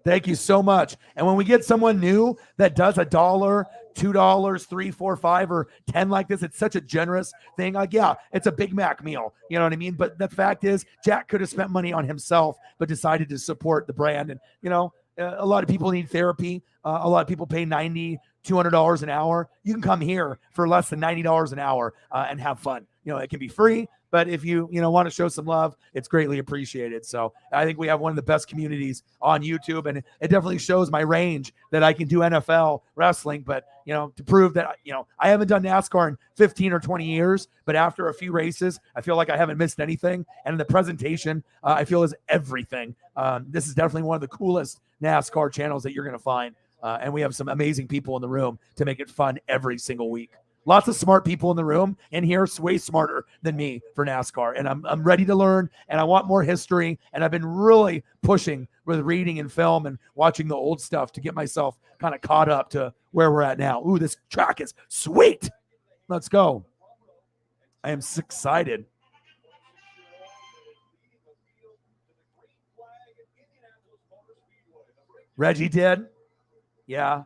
Thank you so much. And when we get someone new that does $1, $2, $3, $4, $5, or 10 like this, it's such a generous thing. Like, yeah, it's a Big Mac meal. You know what I mean? But the fact is, Jack could have spent money on himself, but decided to support the brand. And, you know, a lot of people need therapy. A lot of people pay $90, $200 an hour. You can come here for less than $90 an hour and have fun. You know, it can be free, but if you want to show some love, it's greatly appreciated. So I think we have one of the best communities on YouTube, and it definitely shows my range that I can do NFL wrestling. But, to prove that, I haven't done NASCAR in 15 or 20 years, but after a few races, I feel like I haven't missed anything. And the presentation, I feel, is everything. This is definitely one of the coolest NASCAR channels that you're going to find. And we have some amazing people in the room to make it fun every single week. Lots of smart people in the room, and here way smarter than me for NASCAR. And I'm ready to learn, and I want more history. And I've been really pushing with reading and film and watching the old stuff to get myself kind of caught up to where we're at now. Ooh, this track is sweet. Let's go. I am so excited. Reggie did. Yeah.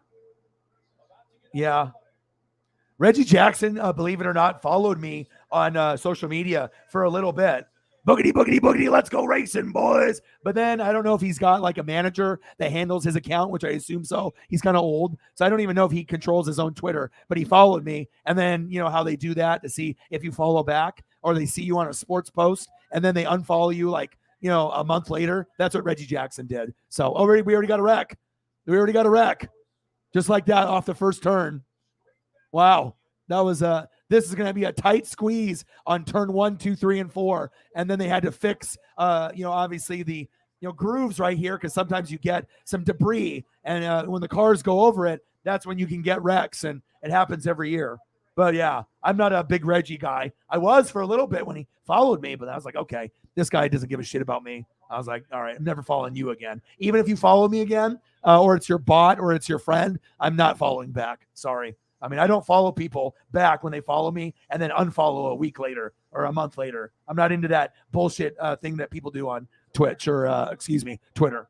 Reggie Jackson, believe it or not, followed me on social media for a little bit. Boogity, boogity, boogity, let's go racing, boys. But then I don't know if he's got like a manager that handles his account, which I assume so. He's kind of old. So I don't even know if he controls his own Twitter, but he followed me. And then, how they do that to see if you follow back, or they see you on a sports post and then they unfollow you like, a month later. That's what Reggie Jackson did. So we already got a wreck. Just like that off the first turn. Wow. That was this is going to be a tight squeeze on turn 1, 2, 3, and 4. And then they had to fix, obviously the, grooves right here, because sometimes you get some debris. And when the cars go over it, that's when you can get wrecks. And it happens every year. But yeah, I'm not a big Reggie guy. I was for a little bit when he followed me, but I was like, okay, this guy doesn't give a shit about me. I was like, all right, I'm never following you again. Even if you follow me again, or it's your bot, or it's your friend, I'm not following back. Sorry. I mean, I don't follow people back when they follow me and then unfollow a week later or a month later. I'm not into that bullshit thing that people do on Twitch or, Twitter.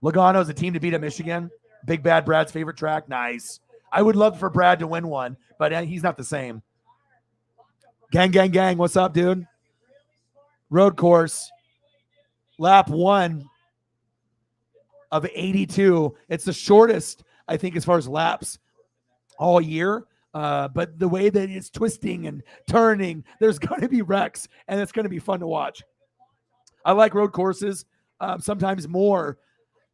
Logano's a team to beat at Michigan. Big Bad Brad's favorite track. Nice. I would love for Brad to win one, but he's not the same. Gang, gang, gang. What's up, dude? Road course. Lap 1 of 82. It's the shortest, I think, as far as laps all year. But the way that it's twisting and turning, there's going to be wrecks, and it's going to be fun to watch. I like road courses sometimes more,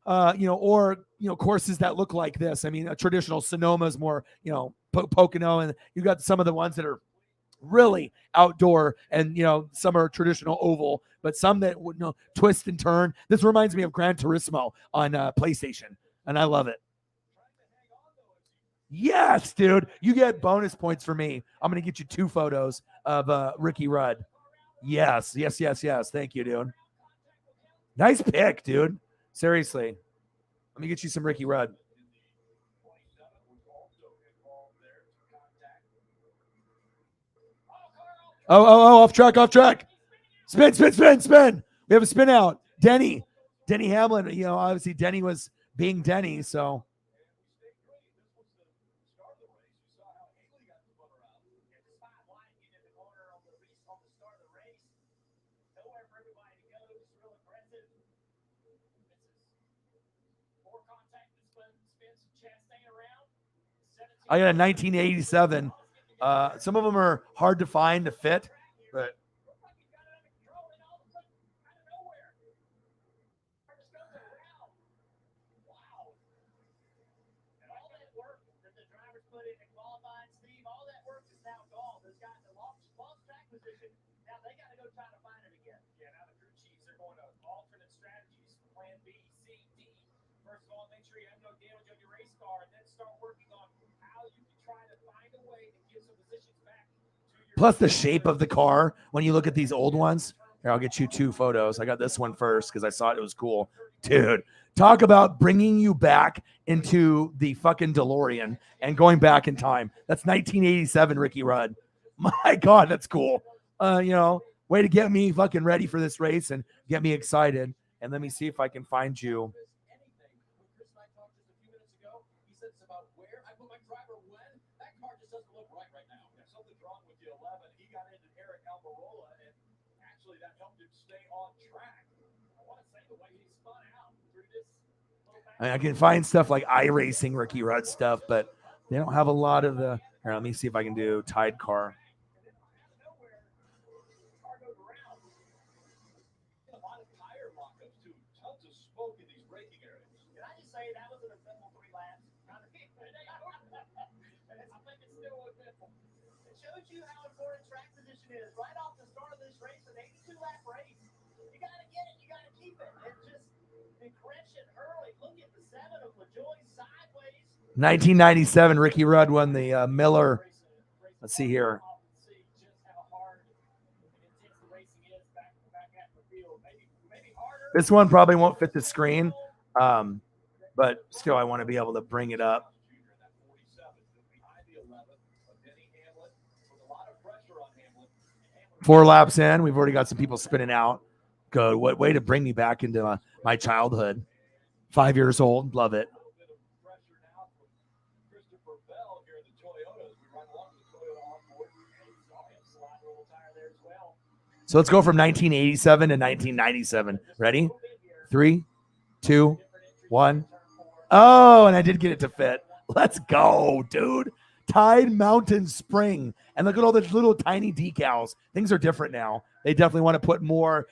courses that look like this. I mean, a traditional Sonoma is more, Pocono, and you got some of the ones that are really outdoor, and some are traditional oval, but some that would twist and turn. This reminds me of Gran Turismo on PlayStation, and I love it. Yes, dude, you get bonus points for me. I'm gonna get you 2 photos of Ricky Rudd. Yes. Thank you, dude. Nice pick, dude. Seriously, let me get you some Ricky Rudd. Oh, off track. Spin. We have a spin out. Denny Hamlin, obviously Denny was being Denny, so. I got a 1987. Some of them are hard to find to fit, but Plus the shape of the car when you look at these old ones. Here, I'll get you 2 photos. I got this one first because I saw it was cool. Dude, talk about bringing you back into the fucking DeLorean and going back in time. That's 1987 Ricky Rudd. My God, that's cool. Way to get me fucking ready for this race and get me excited. And let me see if I can find you. I can find stuff like iRacing Ricky Rudd stuff, but they don't have a lot of the. Here, let me see if I can do Tide Car. Two lap race. You got to get it. You got to keep it. And just aggression early. Look at the 7 of LaJoy sideways. 1997, Ricky Rudd won the Miller. Let's see here. This one probably won't fit the screen, but still I want to be able to bring it up. Four laps in, we've already got some people spinning out. Good. What way to bring me back into my childhood. 5 years old. Love it. So let's go from 1987 to 1997. Ready? 3, 2, 1. Oh, and I did get it to fit. Let's go, dude. Tide Mountain Spring. And look at all the little tiny decals. Things are different now. They definitely want to put more,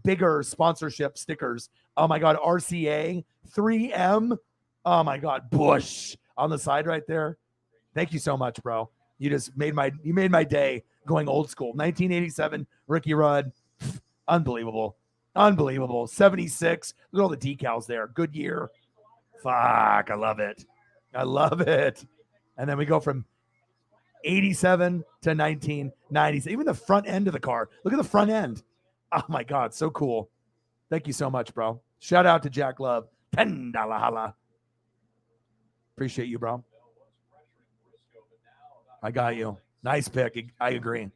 bigger sponsorship stickers. Oh my God, RCA, 3M. Oh my God, Bush on the side right there. Thank you so much, bro. You just made my day going old school. 1987, Ricky Rudd. Unbelievable. 76. Look at all the decals there. Good year. Fuck, I love it. And then we go from 87 to 1990. Even the front end of the car. Look at the front end. Oh my God, so cool. Thank you so much, bro. Shout out to Jack Love. $10 holla. Appreciate you, bro. I got you. Nice pick. I agree.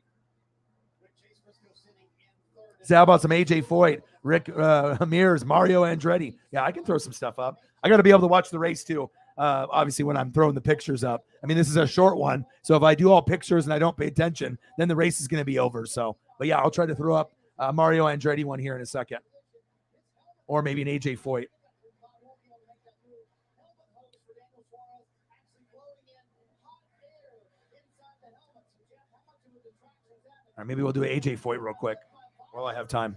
So how about some AJ Foyt, Rick Ramirez, Mario Andretti? Yeah, I can throw some stuff up. I got to be able to watch the race too. Obviously, when I'm throwing the pictures up. I mean, this is a short one. So if I do all pictures and I don't pay attention, then the race is going to be over. So, but yeah, I'll try to throw up Mario Andretti one here in a second. Or maybe an AJ Foyt. All right, maybe we'll do an AJ Foyt real quick while I have time.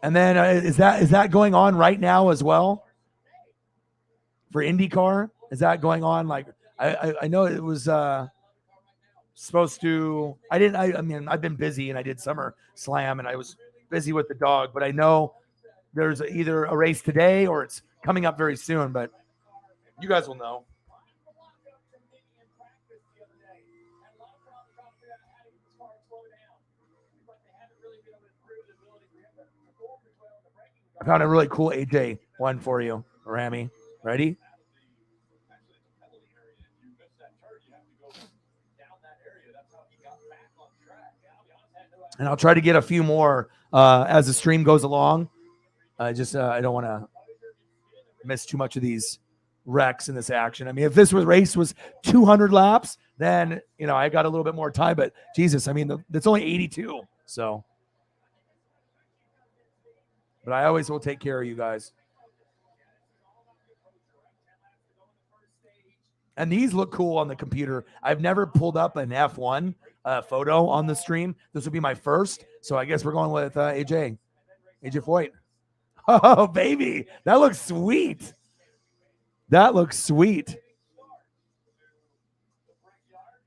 And then is that going on right now as well for IndyCar? Is that going on? Like I know it was supposed to. I've been busy and I did Summer Slam and I was busy with the dog, but I know there's either a race today or it's coming up very soon. But you guys will know. I found a really cool AJ one for you, Rami. Ready? And I'll try to get a few more as the stream goes along. I don't want to miss too much of these wrecks in this action. I mean, if this race was 200 laps, then, I got a little bit more time. But Jesus, I mean, it's only 82. So. But I always will take care of you guys. And these look cool on the computer. I've never pulled up an F1 photo on the stream. This will be my first. So I guess we're going with AJ Foyt. Oh, baby. That looks sweet. That looks sweet.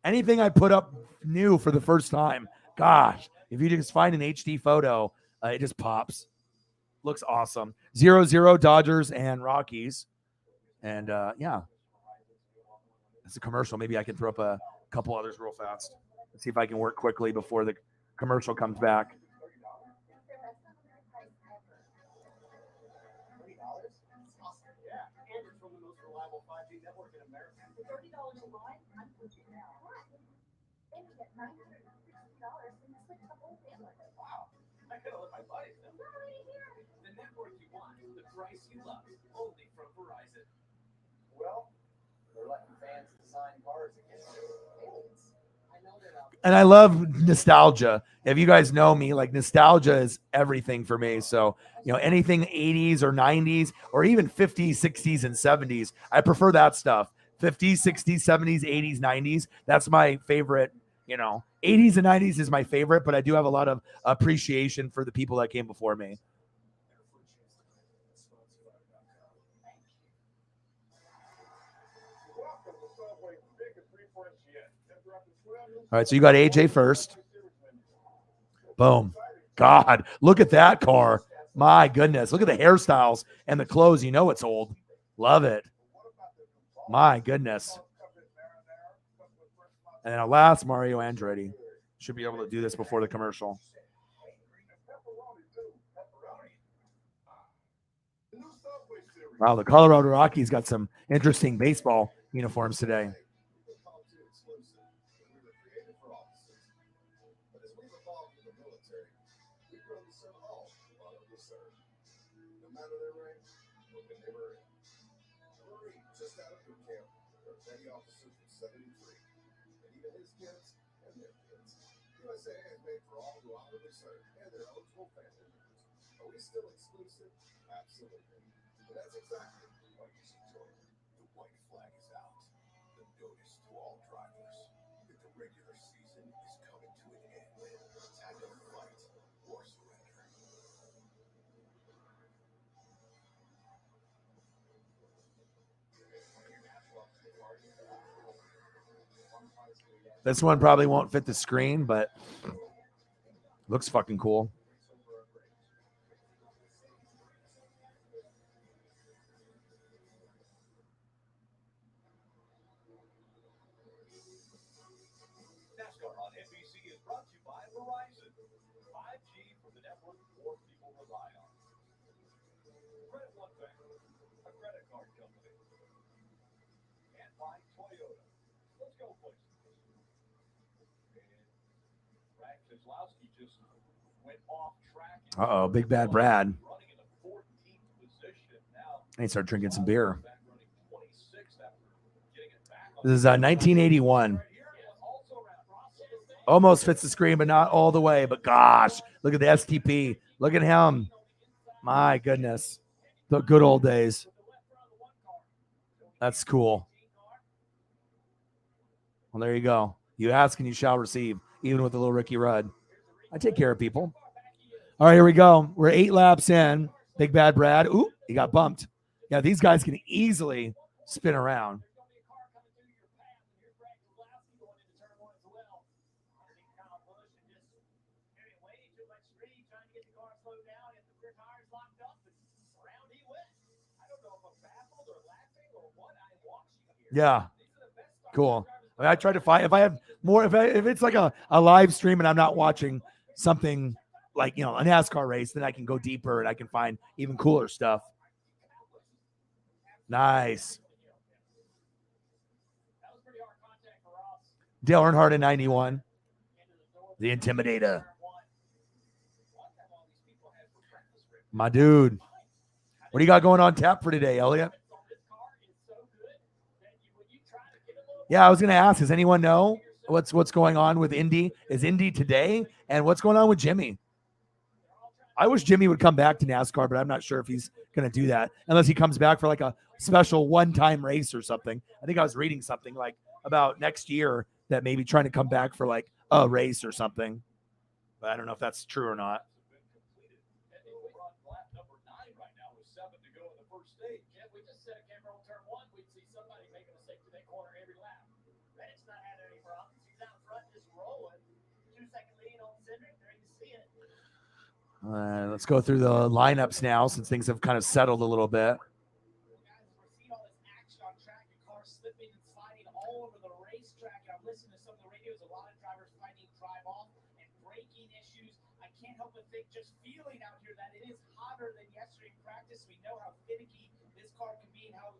Anything I put up new for the first time, gosh, if you just find an HD photo, it just pops. Looks awesome. 0-0 Dodgers and Rockies. And yeah, it's a commercial. Maybe I can throw up a couple others real fast. Let's see if I can work quickly before the commercial comes back. I gotta let my buddies know. The network you want, the price you love, only from Verizon. Well, they're letting fans design cars against aliens. I know they're not. And I love nostalgia. If you guys know me, like nostalgia is everything for me. So, anything 80s or 90s or even 50s, 60s, and 70s, I prefer that stuff. 50s, 60s, 70s, 80s, 90s. That's my favorite. 80s and 90s is my favorite, but I do have a lot of appreciation for the people that came before me. All right, so you got AJ first. Boom. God, look at that car. My goodness. Look at the hairstyles and the clothes. It's old. Love it. My goodness. And then our last Mario Andretti. Should be able to do this before the commercial. Wow, the Colorado Rockies got some interesting baseball uniforms today. This one probably won't fit the screen, but looks fucking cool. Nascar on NBC is brought to you by Verizon. 5G from the network more people rely on. Credit One Bank, a credit card company. And by Toyota. Let's go places. Brad Keselowski just went off track. Uh-oh, Big Bad Brad. He started drinking some beer. This is 1981. Almost fits the screen, but not all the way. But gosh, look at the STP. Look at him. My goodness. The good old days. That's cool. Well, there you go. You ask and you shall receive, even with a little Ricky Rudd. I take care of people. All right, here we go. We're 8 laps in. Big Bad Brad. Ooh, he got bumped. Yeah, these guys can easily spin around. Yeah, cool. I try to find if I have more. If it's like a live stream and I'm not watching something like a NASCAR race, then I can go deeper and I can find even cooler stuff. Nice. Dale Earnhardt in 91. The Intimidator. My dude. What do you got going on tap for today, Elliot? Yeah, I was going to ask, does anyone know what's going on with Indy? Is Indy today? And what's going on with Jimmy? I wish Jimmy would come back to NASCAR, but I'm not sure if he's going to do that unless he comes back for like a special one-time race or something. I think I was reading something like about next year that maybe trying to come back for like a race or something. But I don't know if that's true or not. we just set a camera on turn one, we'd see somebody make a mistake to that corner every lap. Reddick's not had any problems. He's out front just rolling. 2-second lead on Cindric. There you see it. Let's go through the lineups now since things have kind of settled a little bit. Guys, we're seeing all this action on track and cars slipping and sliding all over the racetrack. And I'm listening to some of the radios. A lot of drivers finding drive off and braking issues. I can't help but think, just feeling out here, that it is hotter than yesterday in practice. We know how finicky this car can be and how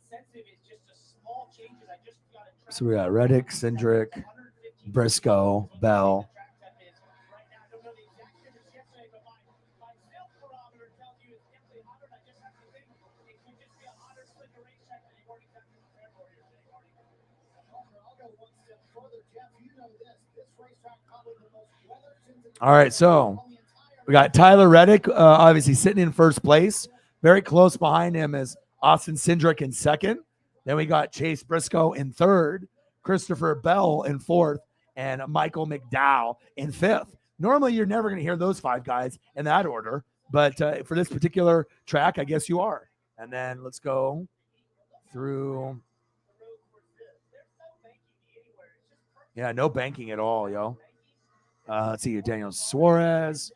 sensitive it's just to small changes. I just got a So we got Reddick, Cindric, Briscoe, Bell. All right, so we got Tyler Reddick, obviously sitting in first place. Very close behind him is Austin Cindric in second. Then we got Chase Briscoe in third, Christopher Bell in fourth, and Michael McDowell in fifth. Normally, you're never going to hear those five guys in that order, but for this particular track, I guess you are. And then let's go through. Yeah, no banking at all, yo. Let's see here, Daniel Suarez,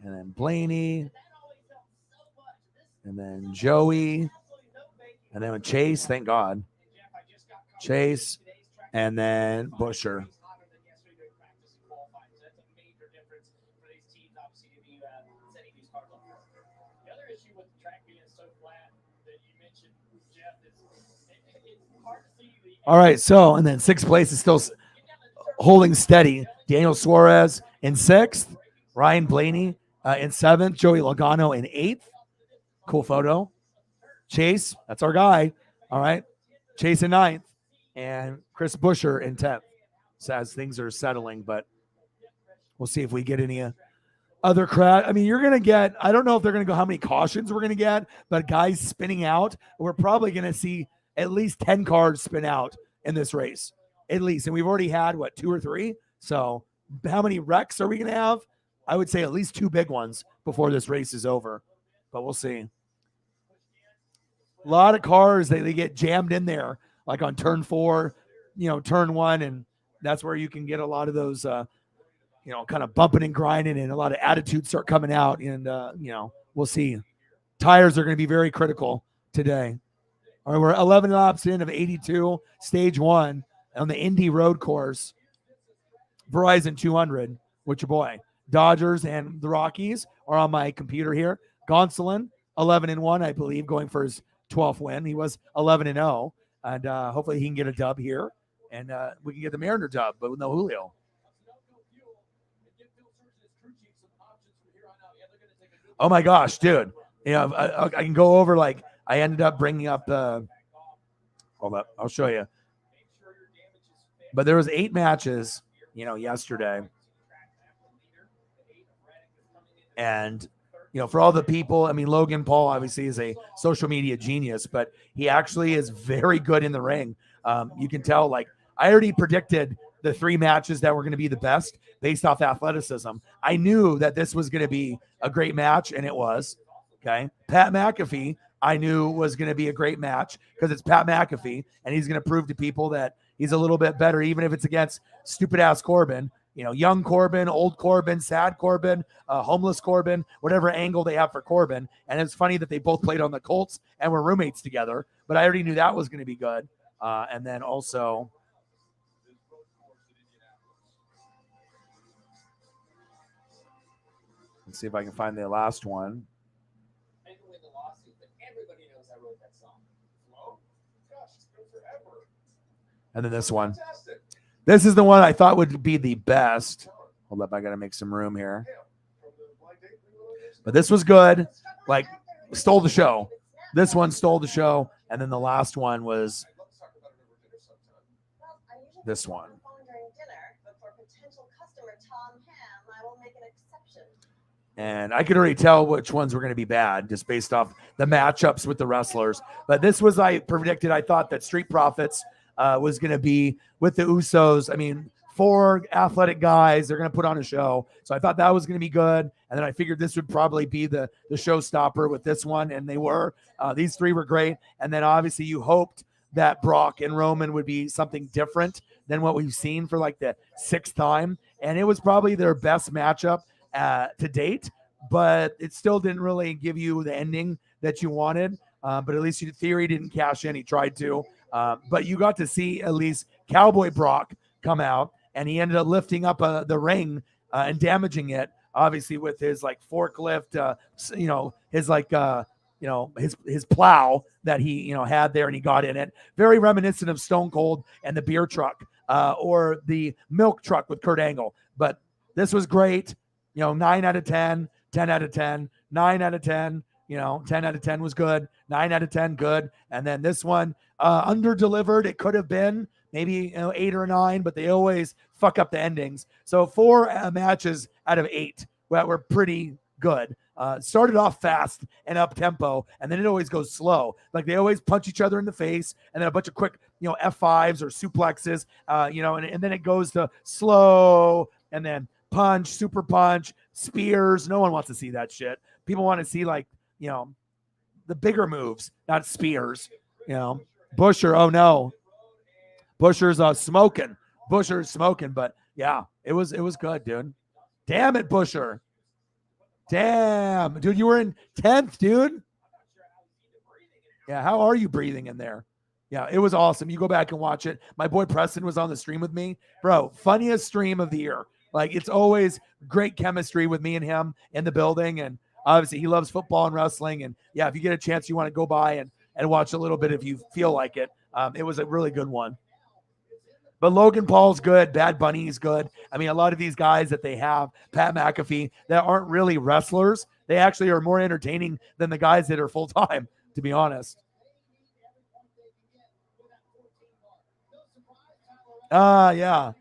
and then Blaney, and then Joey, and then with Chase, thank God. Chase, and then Busher. All right, so, and then sixth place is still holding steady. Daniel Suarez in sixth, Ryan Blaney in seventh, Joey Logano in eighth. Cool photo. Chase, that's our guy. All right. Chase in ninth, and Chris Busher in 10th. So as things are settling, but we'll see if we get any other crowd. I mean, you're going to get, I don't know if they're going to go how many cautions we're going to get, but guys spinning out, we're probably going to see at least 10 cars spin out in this race. At least. And we've already had, what, 2 or 3? So how many wrecks are we going to have? I would say at least 2 big ones before this race is over. But we'll see. A lot of cars, they get jammed in there, like on turn 4, turn 1. And that's where you can get a lot of those, kind of bumping and grinding, and a lot of attitudes start coming out. And, we'll see. Tires are going to be very critical today. All right, we're 11 laps in of 82, stage 1 on the Indy Road Course. Verizon 200 with your boy. Dodgers and the Rockies are on my computer here. Gonsolin, 11-1, I believe, going for his 12th win. He was 11-0, and hopefully he can get a dub here, and we can get the Mariner dub, but with no Julio. Oh my gosh, dude! I can go over, like, I ended up bringing up. Hold up, I'll show you. But there was 8 matches, yesterday. And, for all the people, I mean, Logan Paul obviously is a social media genius, but he actually is very good in the ring. You can tell, like, I already predicted the 3 matches that were going to be the best based off athleticism. I knew that this was going to be a great match, and it was. Okay. Pat McAfee, I knew was going to be a great match because it's Pat McAfee, and he's going to prove to people that he's a little bit better, even if it's against stupid-ass Corbin. Young Corbin, old Corbin, sad Corbin, homeless Corbin, whatever angle they have for Corbin. And it's funny that they both played on the Colts and were roommates together, but I already knew that was going to be good. And then also, let's see if I can find the last one. And then this one. This is the one I thought would be the best. Hold up, I got to make some room here. But this was good. Like, stole the show. This one stole the show. And then the last one was this one. And I could already tell which ones were going to be bad just based off the matchups with the wrestlers. But this was, I predicted, I thought that Street Profits was going to be with the Usos. I mean, 4 athletic guys. They're going to put on a show. So I thought that was going to be good. And then I figured this would probably be the showstopper with this one. And they were. These 3 were great. And then obviously you hoped that Brock and Roman would be something different than what we've seen for like the 6th time. And it was probably their best matchup to date. But it still didn't really give you the ending that you wanted. But at least Theory didn't cash in. He tried to. But you got to see at least Cowboy Brock come out, and he ended up lifting up the ring and damaging it, obviously with his like forklift, his like, his plow that he, had there, and he got in it. Very reminiscent of Stone Cold and the beer truck or the milk truck with Kurt Angle. But this was great. 9 out of 10, 10 out of 10, 9 out of 10. 10 out of 10 was good. 9 out of 10, good. And then this one, under-delivered. It could have been maybe 8 or 9, but they always fuck up the endings. So 4 matches out of 8 that were pretty good. Started off fast and up-tempo, and then it always goes slow. Like they always punch each other in the face, and then a bunch of quick, F5s or suplexes, and then it goes to slow, and then punch, super punch, spears. No one wants to see that shit. People want to see like, the bigger moves, not spears. Busher, oh no. Busher's smoking. Busher's smoking, but yeah, it was good, dude. Damn it, Busher. Damn. Dude, you were in 10th, dude. Yeah, how are you breathing in there? Yeah, it was awesome. You go back and watch it. My boy Preston was on the stream with me. Bro, funniest stream of the year. Like, it's always great chemistry with me and him in the building, and obviously he loves football and wrestling, and yeah, if you get a chance, you want to go by and watch a little bit if you feel like it. It was a really good one. But Logan Paul's good. Bad Bunny's good. I mean, a lot of these guys that they have, Pat McAfee, that aren't really wrestlers, they actually are more entertaining than the guys that are full-time, to be honest. Yeah.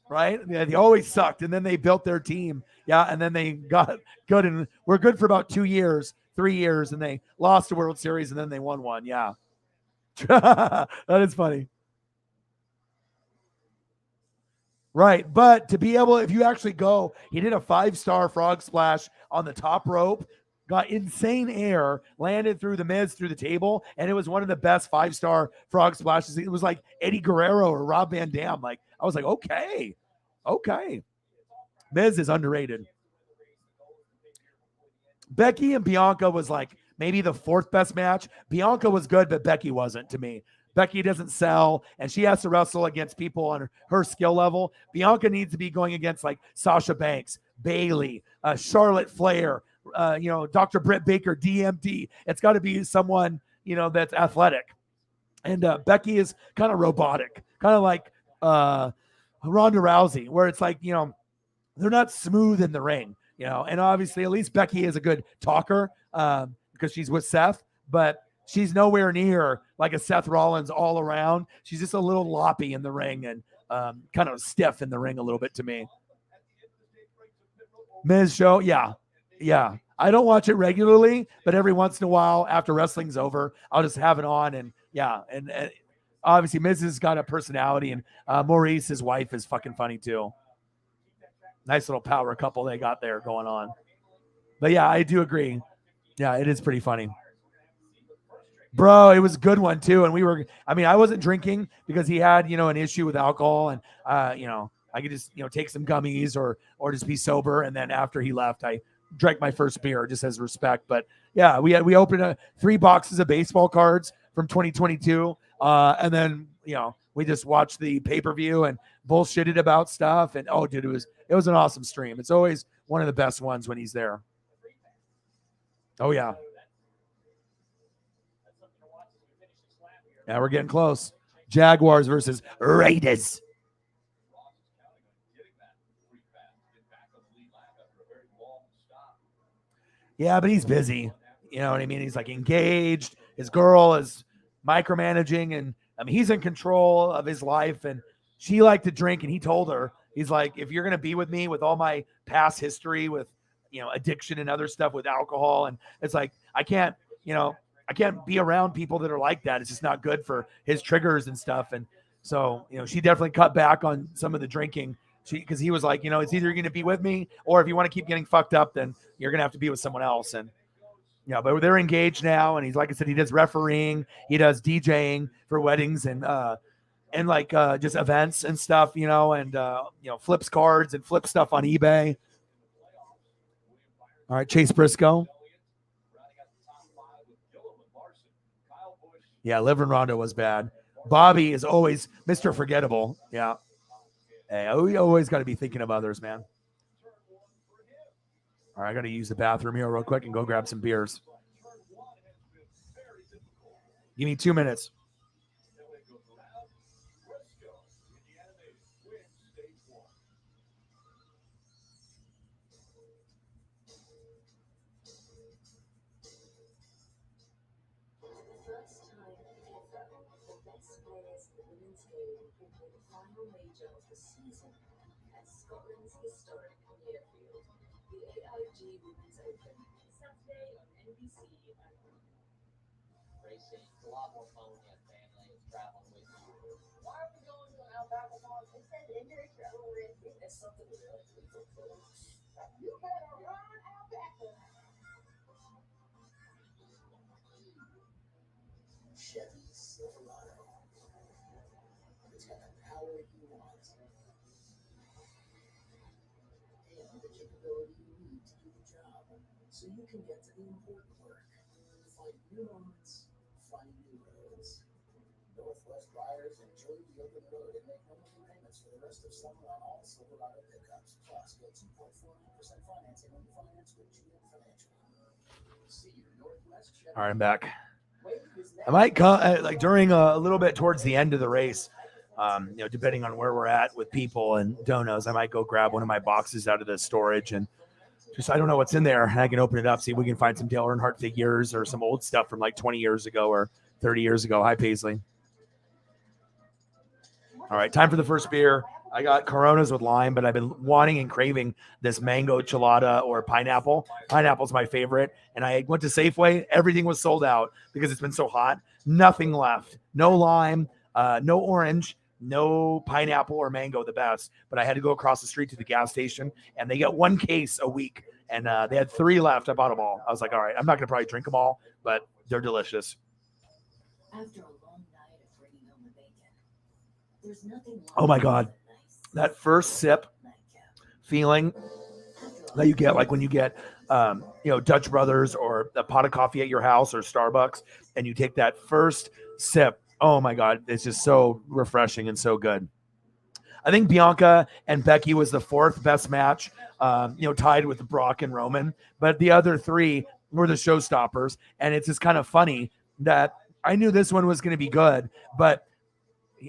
Right? Yeah, they always sucked, and then they built their team. Yeah, and then they got good, and we're good for about 2 years, 3 years, and they lost the World Series, and then they won one. Yeah. That is funny. Right, but to be able, if you actually go, he did a 5-star frog splash on the top rope, got insane air, landed through the Miz, through the table, and it was one of the best 5-star frog splashes. It was like Eddie Guerrero or Rob Van Dam. Like, I was like, okay. Miz is underrated. Becky and Bianca was like maybe the 4th best match. Bianca was good, but Becky wasn't to me. Becky doesn't sell, and she has to wrestle against people on her skill level. Bianca needs to be going against like Sasha Banks, Bayley, Charlotte Flair, Dr. Britt Baker, DMD. It's got to be someone, that's athletic. And Becky is kind of robotic, kind of like Ronda Rousey, where it's like, they're not smooth in the ring, and obviously at least Becky is a good talker because she's with Seth, but she's nowhere near like a Seth Rollins all around. She's just a little loppy in the ring and kind of stiff in the ring a little bit to me. Miz show, yeah. I don't watch it regularly, but every once in a while after wrestling's over, I'll just have it on, and yeah, and obviously Miz has got a personality, and Maurice, his wife, is fucking funny too. Nice little power couple they got there going on. But yeah, I do agree. Yeah, it is pretty funny. Bro, it was a good one too. And I wasn't drinking because he had, an issue with alcohol, and I could just, take some gummies or just be sober. And then after he left, I drank my first beer just as respect. But yeah, we opened 3 boxes of baseball cards from 2022. And then, we just watched the pay-per-view and bullshitted about stuff. And oh, dude, it was an awesome stream. It's always one of the best ones when he's there. Oh yeah. Yeah, we're getting close. Jaguars versus Raiders. Yeah, but he's busy. You know what I mean? He's like engaged. His girl is micromanaging, and he's in control of his life. And she liked to drink, and he told her, he's like, if you're gonna be with me with all my past history with, addiction and other stuff with alcohol, and it's like I can't be around people that are like that. It's just not good for his triggers and stuff. And so, she definitely cut back on some of the drinking because he was like, it's either you're going to be with me, or if you want to keep getting fucked up, then you're going to have to be with someone else. And but they're engaged now, and he's, like I said, he does refereeing, he does DJing for weddings and like just events and stuff, and flips cards and flips stuff on eBay. All right, Chase Briscoe. Yeah, Liv Rondo was bad. Bobby is always Mr. Forgettable. Yeah. Hey, we always got to be thinking of others, man. All right, I got to use the bathroom here real quick and go grab some beers. Give me 2 minutes. Chevy Silverado. It's got the power you want and the capability you need to do the job, so you can get to the important work. Find new moments, find new roads. Northwest buyers enjoy the open road and make no monthly payments for the rest of summer on all Silverado pickups. Plus, get 2.49% financing on the finance with GM Financial. See your Northwest Chevy. All right, I'm back. I might come like during a little bit towards the end of the race, depending on where we're at with people and donos, I might go grab one of my boxes out of the storage and just, I don't know what's in there. And I can open it up, see if we can find some Dale Earnhardt figures or some old stuff from like 20 years ago or 30 years ago. Hi, Paisley. All right, time for the first beer. I got Coronas with lime, but I've been wanting and craving this mango chelada or pineapple. Pineapple's my favorite. And I went to Safeway. Everything was sold out because it's been so hot. Nothing left. No lime, no orange, no pineapple or mango, the best. But I had to go across the street to the gas station, and they get one case a week. And they had 3 left. I bought them all. I was like, all right, I'm not going to probably drink them all, but they're delicious. After a long night of bringing home the bacon, there's nothing. Oh, my God. That first sip feeling that you get, like when you get, Dutch Brothers or a pot of coffee at your house or Starbucks, and you take that first sip. Oh my God, it's just so refreshing and so good. I think Bianca and Becky was the 4th best match, tied with Brock and Roman, but the other 3 were the showstoppers. And it's just kind of funny that I knew this one was going to be good, but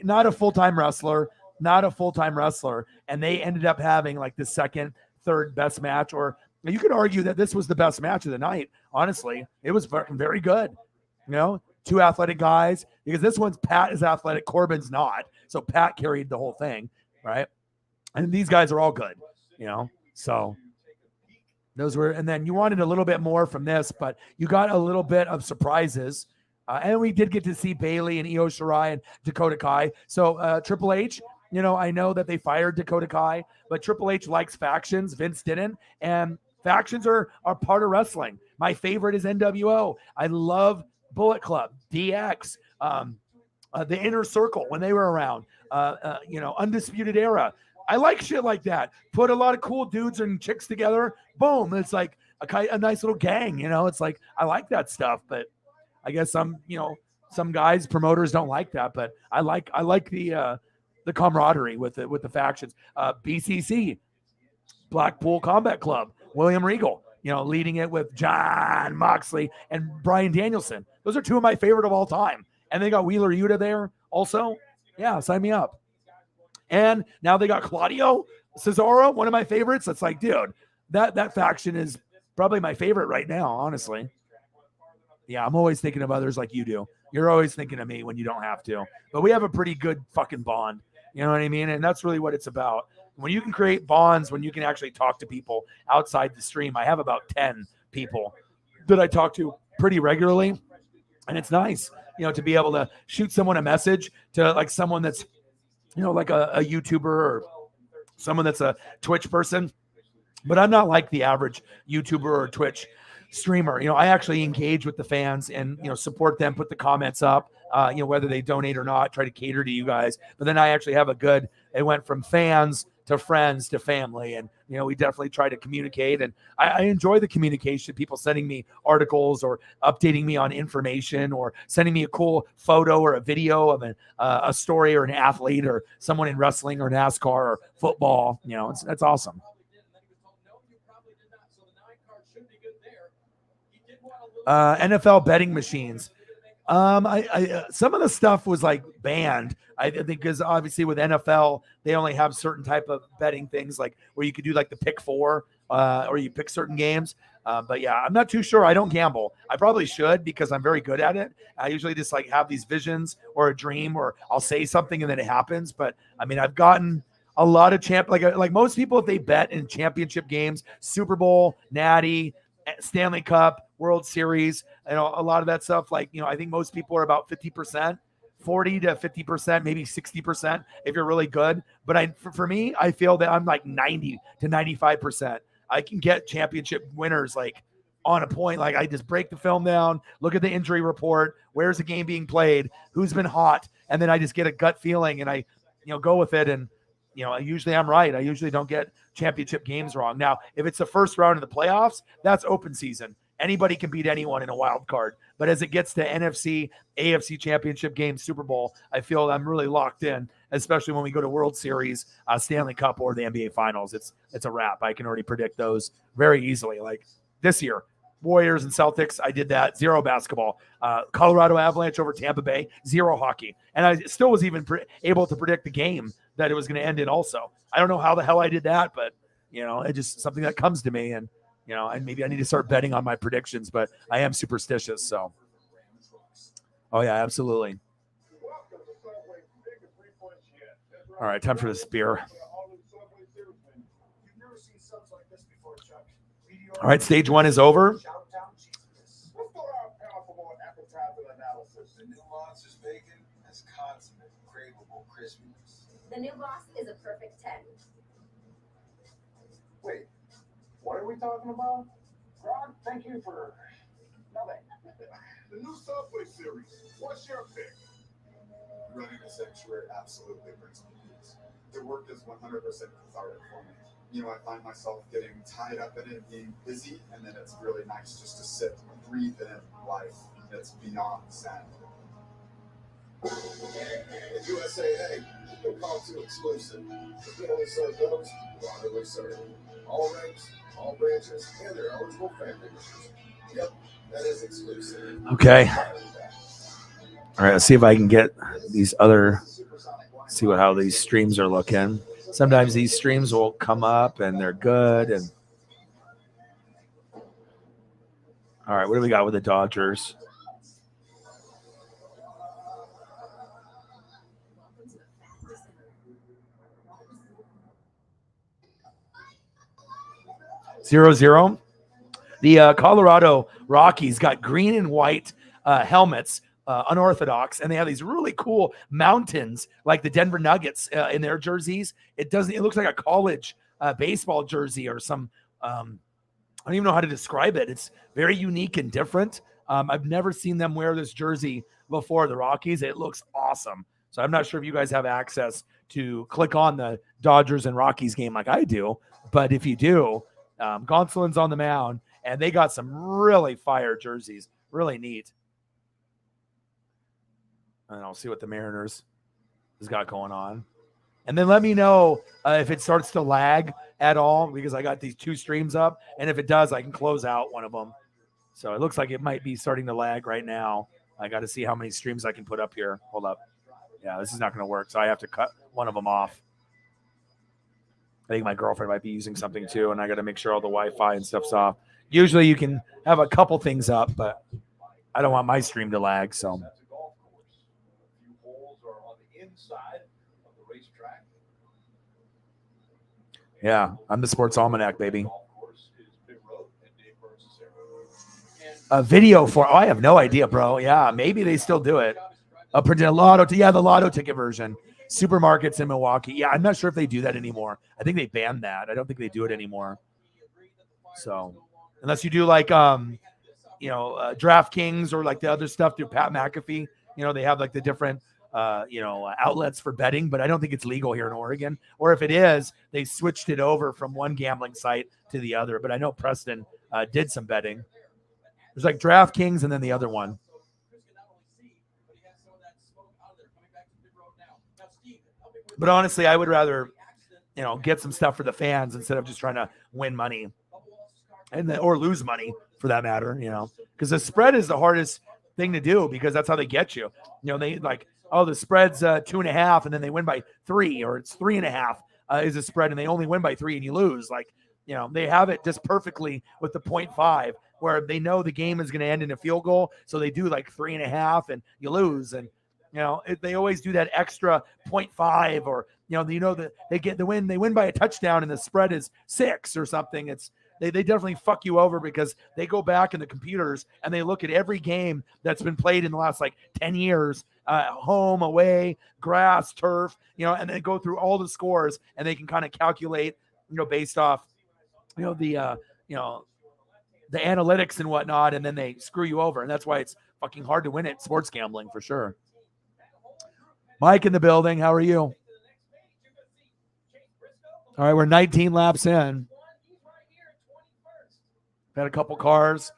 not a full-time wrestler. And they ended up having like the 2nd, 3rd best match, or you could argue that this was the best match of the night. Honestly, it was very good. 2 athletic guys, because this one's Pat is athletic, Corbin's not. So Pat carried the whole thing, right? And these guys are all good, so those were, and then you wanted a little bit more from this, but you got a little bit of surprises. And we did get to see Bailey and Io Shirai and Dakota Kai. So Triple H, I know that they fired Dakota Kai, but Triple H likes factions. Vince didn't. And factions are part of wrestling. My favorite is NWO. I love Bullet Club, DX, the Inner Circle when they were around, Undisputed Era. I like shit like that. Put a lot of cool dudes and chicks together. Boom. It's like a nice little gang, it's like, I like that stuff, but I guess some guys, promoters don't like that, but I like the camaraderie with the factions. BCC, Blackpool Combat Club, William Regal, leading it with John Moxley and Bryan Danielson. Those are 2 of my favorite of all time. And they got Wheeler Yuta there also. Yeah, sign me up. And now they got Claudio Cesaro, one of my favorites. It's like, dude, that faction is probably my favorite right now, honestly. Yeah, I'm always thinking of others like you do. You're always thinking of me when you don't have to. But we have a pretty good fucking bond. You know what I mean? And that's really what it's about. When you can create bonds, when you can actually talk to people outside the stream. I have about 10 people that I talk to pretty regularly. And it's nice, to be able to shoot someone a message, to like someone that's, like a YouTuber or someone that's a Twitch person, but I'm not like the average YouTuber or Twitch streamer. I actually engage with the fans and, support them, put the comments up, whether they donate or not, try to cater to you guys. But then I actually have it went from fans to friends to family. And, we definitely try to communicate. And I enjoy the communication, people sending me articles or updating me on information or sending me a cool photo or a video of a story or an athlete or someone in wrestling or NASCAR or football. That's awesome. NFL betting machines. I some of the stuff was like banned. I think because obviously with NFL they only have certain type of betting things, like where you could do like the pick four, or you pick certain games. But yeah, I'm not too sure. I don't gamble. I probably should because I'm very good at it. I usually just like have these visions or a dream, or I'll say something and then it happens. But I mean, I've gotten a lot of like most people, if they bet in championship games, Super Bowl, Natty, Stanley Cup, World Series, a lot of that stuff. Like, I think most people are about 50%, 40 to 50%, maybe 60% if you're really good. But for me, I feel that I'm like 90 to 95%. I can get championship winners like on a point. Like I just break the film down, look at the injury report, where's the game being played, who's been hot, and then I just get a gut feeling and I, go with it. And usually I'm right. I usually don't get championship games wrong. Now, if it's the first round of the playoffs, that's open season. Anybody can beat anyone in a wild card. But as it gets to NFC, AFC championship games, Super Bowl, I feel I'm really locked in, especially when we go to World Series, Stanley Cup, or the NBA Finals. It's a wrap. I can already predict those very easily. Like this year, Warriors and Celtics, I did that. 0 basketball. Colorado Avalanche over Tampa Bay, 0 hockey. And I still was even able to predict the game that it was going to end in also. I don't know how the hell I did that, but, it's just something that comes to me. And, and maybe I need to start betting on my predictions, but I am superstitious. So, oh, yeah, absolutely. All right, time for this beer. All right, stage 1 is over. The new boss is a perfect 10. Wait, what are we talking about? Rod, thank you for nothing. The new Subway series. What's your pick? Running a sanctuary absolutely brings me peace. The work is 100% cathartic for me. I find myself getting tied up in it, being busy, and then it's really nice just to sit and breathe in life. It's beyond sound. At USAA, they're called to exclusive. We only serve those who are really served. All ranks, all branches, and their eligible family members. Yep, that is exclusive. Okay. All right, let's see if I can get these other, see how these streams are looking. Sometimes these streams will come up and they're good. And all right, what do we got with the Dodgers? 0-0. The Colorado Rockies got green and white helmets, unorthodox, and they have these really cool mountains like the Denver Nuggets in their jerseys. It looks like a college baseball jersey or some, I don't even know how to describe it. It's very unique and different. I've never seen them wear this jersey before, the Rockies. It looks awesome. So I'm not sure if you guys have access to click on the Dodgers and Rockies game like I do, but if you do, Gonsolin's on the mound, and they got some really fire jerseys. Really neat. And I'll see what the Mariners has got going on. And then let me know if it starts to lag at all, because I got these 2 streams up. And if it does, I can close out one of them. So it looks like it might be starting to lag right now. I got to see how many streams I can put up here. Hold up. Yeah, this is not going to work. So I have to cut one of them off. I think my girlfriend might be using something too, and I got to make sure all the Wi-Fi and stuff's off. Usually you can have a couple things up, but I don't want my stream to lag. So, yeah, I'm the Sports Almanac, baby. A video for, I have no idea, bro. Yeah, maybe they still do it. The lotto ticket version. supermarkets in Milwaukee. Yeah, I'm not sure if they do that anymore. I think they banned that. I don't think they do it anymore. So unless you do like DraftKings or like the other stuff through Pat McAfee, they have like the different outlets for betting, but I don't think it's legal here in Oregon. Or if it is, they switched it over from one gambling site to the other. But I know Preston did some betting. There's like DraftKings and then the other one. But honestly, I would rather, get some stuff for the fans instead of just trying to win money or lose money for that matter, because the spread is the hardest thing to do because that's how they get you. They like, oh, the spread's 2.5 and then they win by 3, or it's 3.5 is a spread and they only win by 3 and you lose. Like, they have it just perfectly with the 0.5 where they know the game is going to end in a field goal. So they do like 3.5 and you lose. And, they always do that extra 0.5 or, that they get the win. They win by a touchdown and the spread is 6 or something. They definitely fuck you over because they go back in the computers and they look at every game that's been played in the last like 10 years, home, away, grass, turf, and they go through all the scores and they can kind of calculate, based off, the analytics and whatnot, and then they screw you over. And that's why it's fucking hard to win at sports gambling for sure. Mike in the building. How are you? All right. We're 19 laps in. Had a couple cars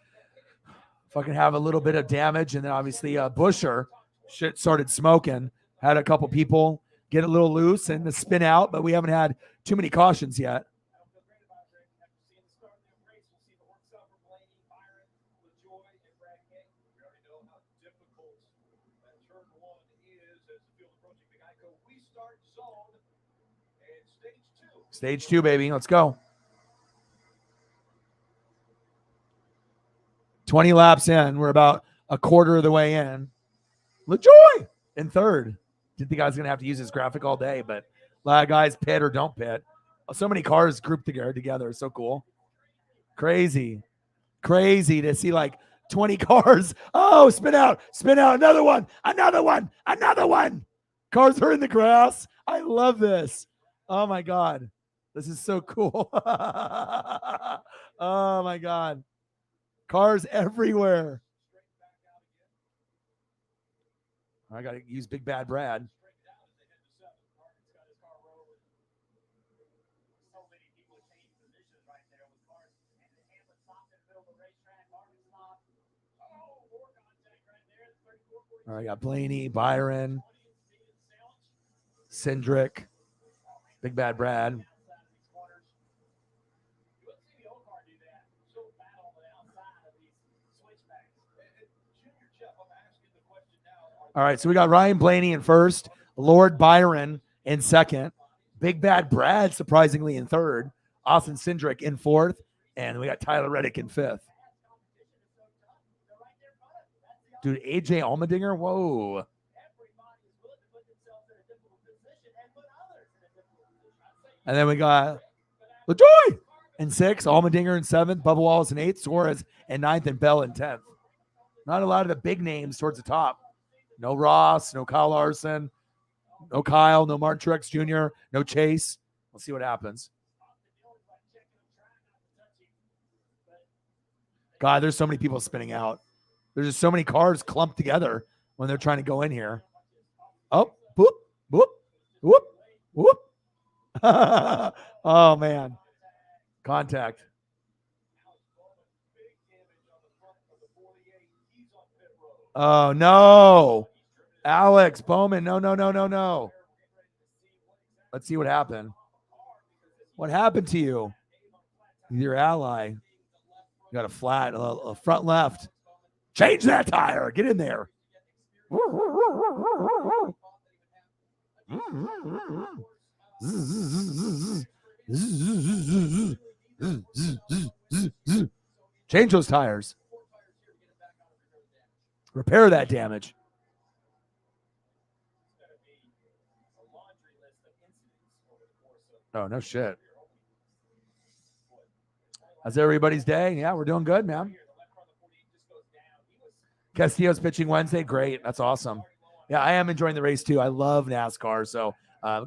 fucking have a little bit of damage. And then obviously Busher shit started smoking. Had a couple people get a little loose and spin out, but we haven't had too many cautions yet. Stage 2, baby. Let's go. 20 laps in. We're about a quarter of the way in. LaJoy in third. Didn't think I was going to have to use this graphic all day, but a lot of guys pit or don't pit. So many cars grouped together. So cool. Crazy to see like 20 cars. Oh, spin out. Another one. Cars are in the grass. I love this. Oh my God. This is so cool. Oh my God. Cars everywhere. I got to use Big Bad Brad. All right, I got Blaney, Byron, Cindric, Big Bad Brad. All right, so we got Ryan Blaney in first, Lord Byron in second, Big Bad Brad surprisingly in third, Austin Cindric in fourth, and we got Tyler Reddick in fifth. Dude, AJ Allmendinger, whoa. And then we got LaJoy in sixth, Allmendinger in seventh, Bubba Wallace in eighth, Suarez in ninth, and Bell in 10th. Not a lot of the big names towards the top. No Ross, no Kyle Larson, no Kyle, no Martin Truex Jr., no Chase. We'll see what happens. God, there's so many people spinning out. There's just so many cars clumped together when they're trying to go in here. Oh, whoop, whoop, whoop, whoop. Oh, man. Contact. Oh, no. Alex Bowman. No. Let's see what happened. What happened to you? Your ally. You got a flat, a front left. Change that tire. Get in there. Change those tires. Repair that damage. Oh, no shit. How's everybody's day? Yeah, we're doing good, man. Castillo's pitching Wednesday. Great. That's awesome. Yeah, I am enjoying the race too. I love NASCAR. So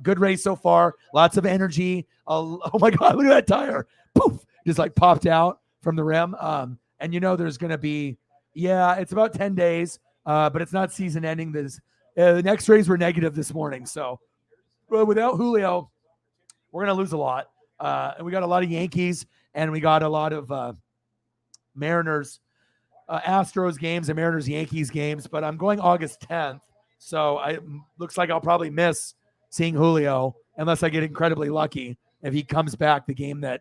good race so far. Lots of energy. Oh my God, look at that tire. Poof, just like popped out from the rim. And there's going to be, it's about 10 days, but it's not season ending. The next rays were negative this morning. So without Julio, we're going to lose a lot. And we got a lot of Yankees and we got a lot of Mariners, Astros games and Mariners Yankees games, but I'm going August 10th. So looks like I'll probably miss seeing Julio unless I get incredibly lucky if he comes back the game that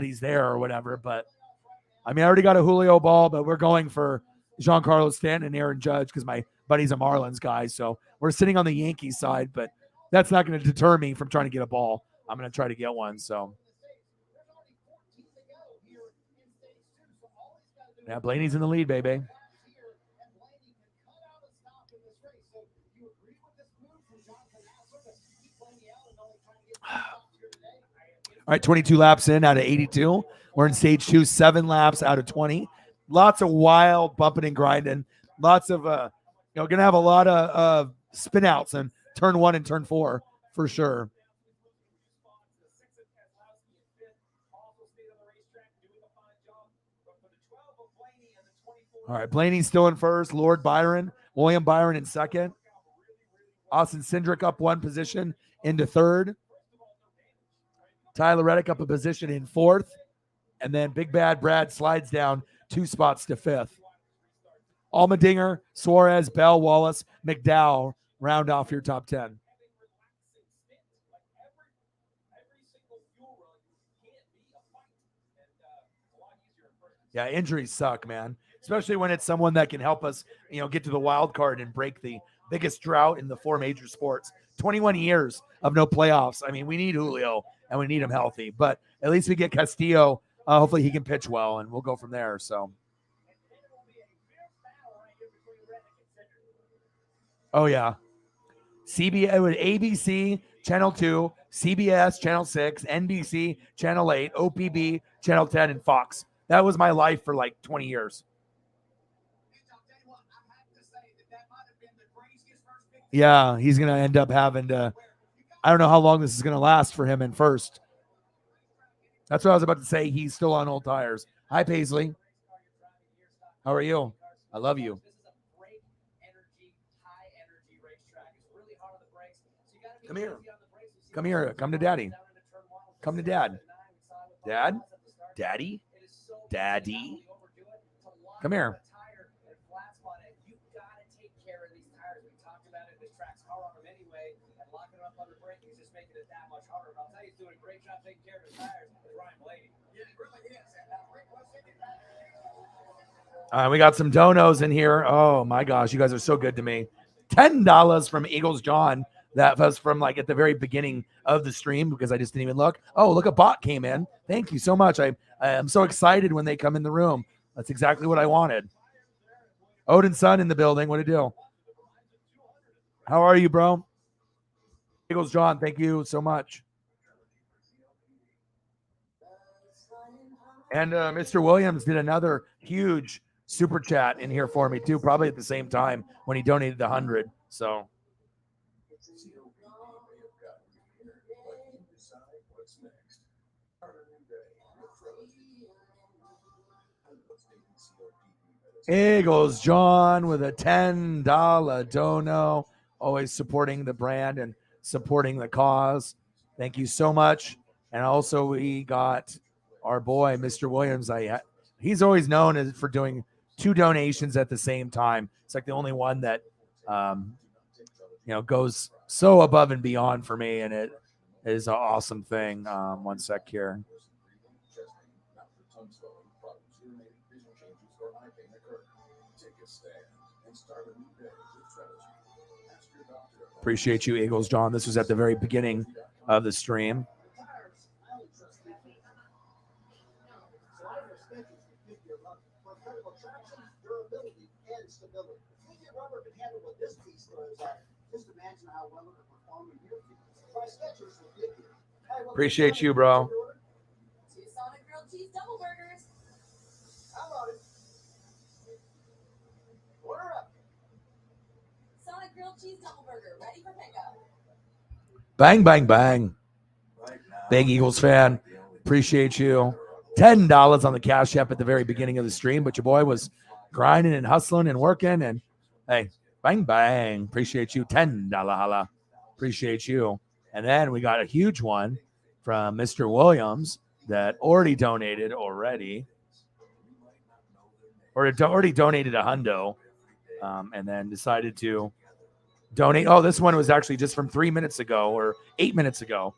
he's there or whatever. But I already got a Julio ball, but we're going for Giancarlo Stanton and Aaron Judge because my buddy's a Marlins guy. So we're sitting on the Yankees side, but that's not going to deter me from trying to get a ball. I'm going to try to get one. So yeah, Blaney's in the lead, baby. All right, 22 laps in out of 82. We're in stage 2, 7 laps out of 20. Lots of wild bumping and grinding. Lots of, going to have a lot of spin outs in turn 1 and turn 4 for sure. All right, Blaney's still in first. Lord Byron, William Byron in second. Austin Cindric up 1 position into third. Tyler Reddick up a position in 4th. And then Big Bad Brad slides down 2 spots to 5th. Allmendinger, Suarez, Bell, Wallace, McDowell round off your top 10. Yeah, injuries suck, man. Especially when it's someone that can help us, get to the wild card and break the biggest drought in the 4 major sports. 21 years of no playoffs. We need Julio and we need him healthy, but at least we get Castillo. Hopefully he can pitch well and we'll go from there. So. Oh yeah. ABC, Channel 2, CBS, Channel 6, NBC, Channel 8, OPB, Channel 10, and Fox. That was my life for like 20 years. Yeah, he's going to end up having to, I don't know how long this is going to last for him in first. That's what I was about to say. He's still on old tires. Hi, Paisley. How are you? I love you. Come here. Come here. Come to daddy. Come to dad. Dad? Daddy? Daddy? Come here. We got some donos in here. Oh my gosh, you guys are so good to me. $10 from Eagles John. That was from like at the very beginning of the stream because I just didn't even look. Oh, look, a bot came in. Thank you so much. I am so excited when they come in the room. That's exactly what I wanted. Odin's son in the building. What do you do? How are you, bro? Eagles John, thank you so much. And Mr. Williams did another huge super chat in here for me too, probably at the same time when he donated the 100. So Eagles John with a $10 dono, always supporting the brand and supporting the cause. Thank you so much. And also we got our boy, Mr. Williams. He's always known for doing 2 donations at the same time. It's like the only one that, goes so above and beyond for me. And it is an awesome thing. One sec here. Appreciate you, Eagles John. This was at the very beginning of the stream. Appreciate you, bro. cheese double burger, ready for pickup. Bang, bang, bang. Big Eagles fan. Appreciate you. $10 on the Cash App at the very beginning of the stream, but your boy was grinding and hustling and working. And hey, bang, bang. Appreciate you. $10 holla. Appreciate you. And then we got a huge one from Mr. Williams that already donated already. Or already donated a hundo. And then decided to donate. Oh, this one was actually just from 3 minutes ago or 8 minutes ago.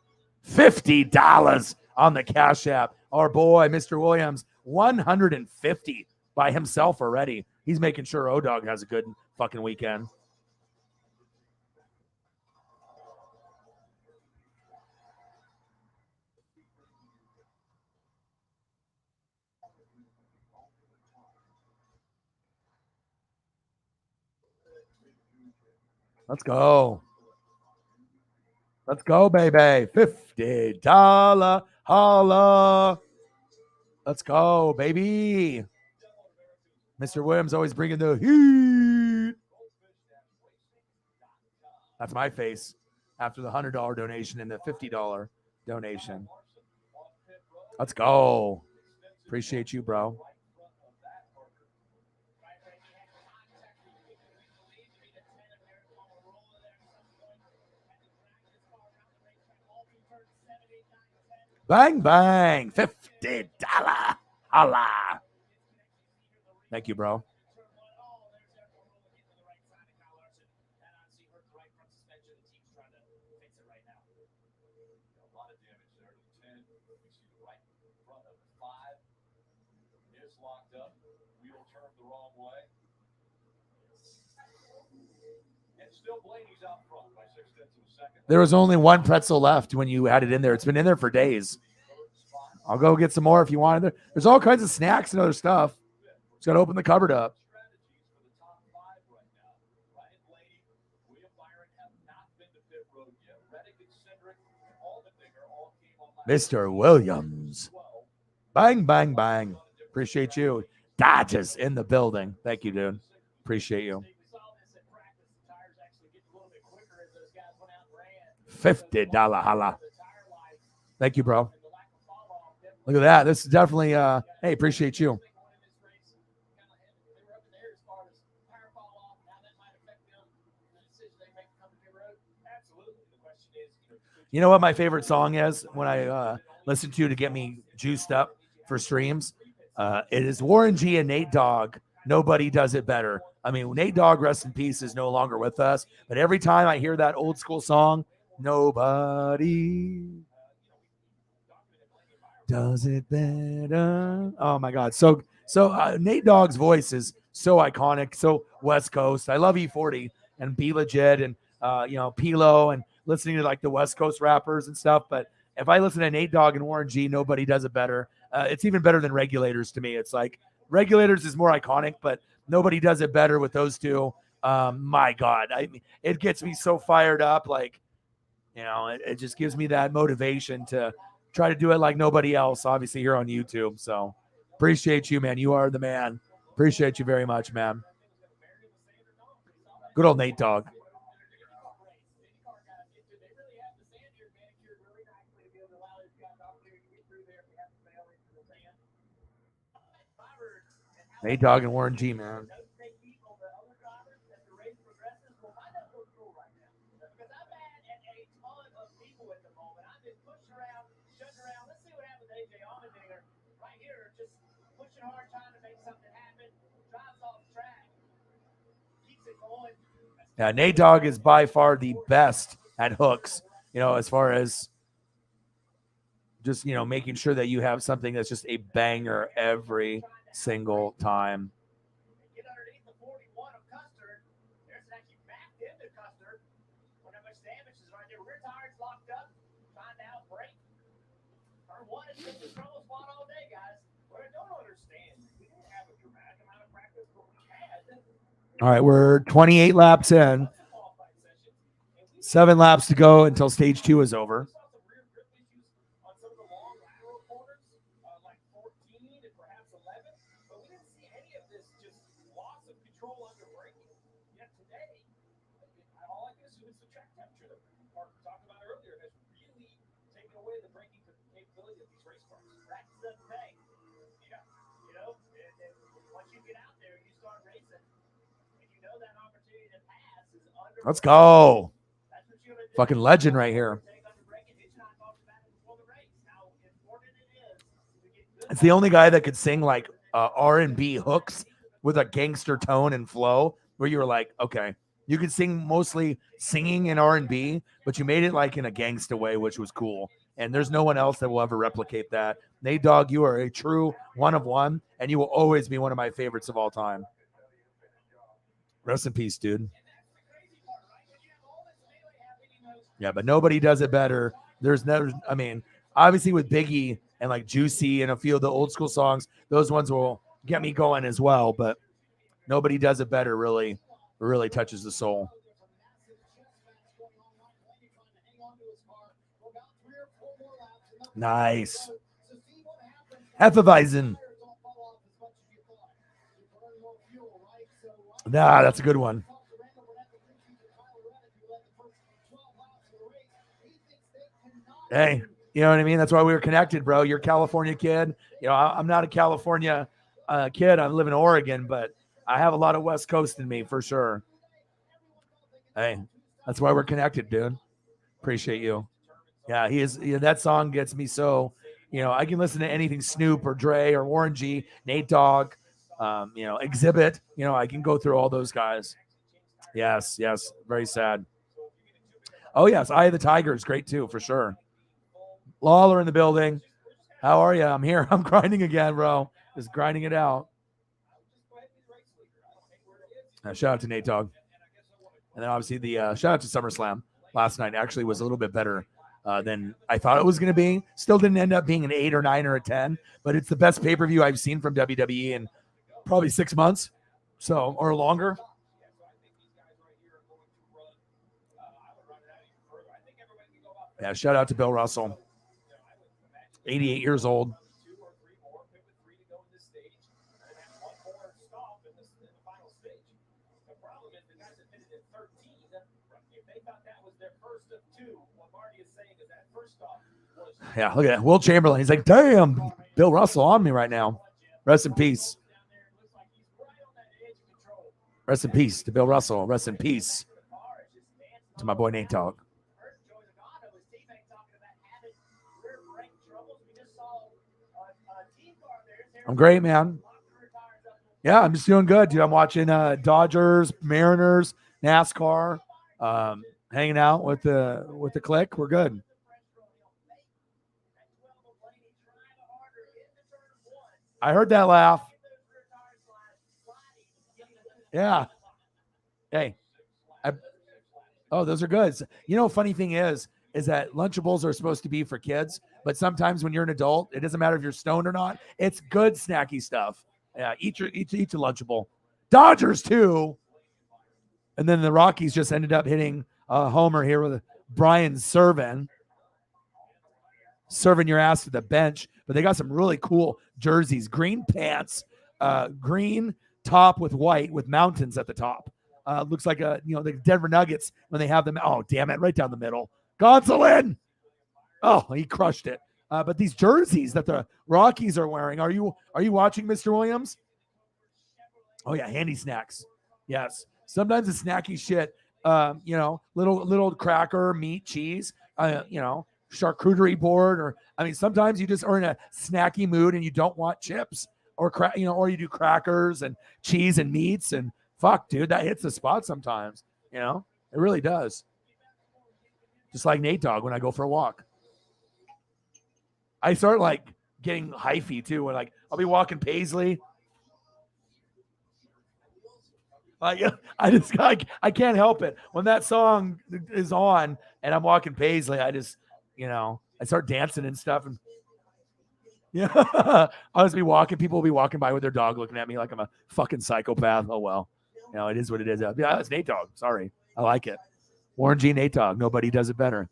$50 on the Cash App. Our boy, Mr. Williams, $150 by himself already. He's making sure O-Dog has a good fucking weekend. Let's go. Let's go, baby. $50 holla. Let's go, baby. Mr. Williams always bringing the heat. That's my face after the $100 donation and the $50 donation. Let's go. Appreciate you, bro. Bang, bang. $50. Holla. Thank you, bro. There was only one pretzel left when you had it in there. It's been in there for days. I'll go get some more if you want. There's all kinds of snacks and other stuff. Just got to open the cupboard up. Mr. Williams. Bang, bang, bang. Appreciate you. Dodges in the building. Thank you, dude. Appreciate you. $50 holla. Thank you, bro. Look at that. This is definitely, hey, appreciate you. You know what my favorite song is when I listen to get me juiced up for streams? It is Warren G and Nate Dogg. Nobody does it better. I mean, Nate Dogg, rest in peace, is no longer with us. But every time I hear that old school song, nobody does it better. Oh my God. So Nate Dogg's voice is so iconic, so West Coast. I love E40 and Be Legit and Pilo and listening to like the West Coast rappers and stuff. But if I listen to Nate Dogg and Warren G, nobody does it better. It's even better than Regulators to me. It's like Regulators is more iconic, but nobody does it better with those two. My God, it gets me so fired up. Like, it just gives me that motivation to try to do it like nobody else, obviously here on YouTube. So appreciate you, man. You are the man. Appreciate you very much, man. Good old Nate Dogg. Nate Dogg and Warren G, man. Yeah, Nate Dogg is by far the best at hooks, as far as just, making sure that you have something that's just a banger every single time. All right, we're 28 laps in. 7 laps to go until stage 2 is over. it's the track temperature that Mark talked about earlier has really taken away the braking capability of these race cars. That's the thing. Yeah. You know, and once you get out there, you start racing, and you know that opportunity to pass is under. Let's go. That's what you're gonna do. Fucking legend right here. Take on the brake and Hitchcock talked about it before the race. How important it is to get good. It's the only guy that could sing like R&B hooks with a gangster tone and flow where you were like, okay, you could sing mostly singing in R&B, but you made it like in a gangsta way, which was cool. And there's no one else that will ever replicate that. Nate Dogg, you are a true one of one, and you will always be one of my favorites of all time. Rest in peace, dude. Yeah, but nobody does it better. There's never, I mean, obviously with Biggie and like Juicy and a few of the old school songs, those ones will get me going as well, but nobody does it better, really touches the soul. Nice. Hefeweizen. Nah, that's a good one. Hey, you know what I mean? That's why we were connected, bro. You're a California kid. You know, I'm not a California kid. I live in Oregon, but I have a lot of West Coast in me for sure. Hey, that's why we're connected, dude. Appreciate you. Yeah, he is. Yeah, that song gets me so, you know, I can listen to anything Snoop or Dre or Warren G, Nate Dogg, you know, Exhibit. You know, I can go through all those guys. Yes. Very sad. Oh, yes. Eye of the Tiger is great too, for sure. Lawler in the building. How are you? I'm here. I'm grinding again, bro. Just grinding it out. Shout out to Nate Dogg. And then obviously the shout out to SummerSlam last night actually was a little bit better than I thought it was going to be. Still didn't end up being an 8 or 9 or a 10, but it's the best pay-per-view I've seen from WWE in probably 6 months, so or longer. Yeah, shout out to Bill Russell. 88 years old. Yeah, look at that. Will Chamberlain. He's like, damn, Bill Russell on me right now. Rest in peace. Rest in peace to Bill Russell. Rest in peace to my boy Nate Dogg. I'm great, man. Yeah, I'm just doing good, dude. I'm watching Dodgers, Mariners, NASCAR, hanging out with the clique. We're good. I heard that laugh. Yeah. Hey. Those are good. You know, funny thing is that Lunchables are supposed to be for kids, but sometimes when you're an adult, it doesn't matter if you're stoned or not. It's good snacky stuff. Yeah, eat a Lunchable. Dodgers too. And then the Rockies just ended up hitting a homer here with Brian serving your ass to the bench. But they got some really cool jerseys, green pants, green top with white with mountains at the top. Looks like the Denver Nuggets when they have them. Oh, damn it. Right down the middle. Gonsolin. Oh, he crushed it. But these jerseys that the Rockies are wearing, are you watching, Mr. Williams? Oh yeah. Handy snacks. Yes. Sometimes the snacky shit, little cracker, meat, cheese, charcuterie board, or sometimes you just are in a snacky mood and you don't want chips or or you do crackers and cheese and meats, and fuck, dude, that hits the spot sometimes. It really does. Just like Nate Dogg when I go for a walk. I start like getting hyphy too when I'll be walking Paisley. I can't help it. When that song is on and I'm walking Paisley, I just, I start dancing and stuff. And yeah, I'll just be walking. People will be walking by with their dog looking at me like I'm a fucking psychopath. Oh, well, it is what it is. Yeah, it's Nate Dogg. Sorry. I like it. Warren G. Nate Dogg. Nobody does it better.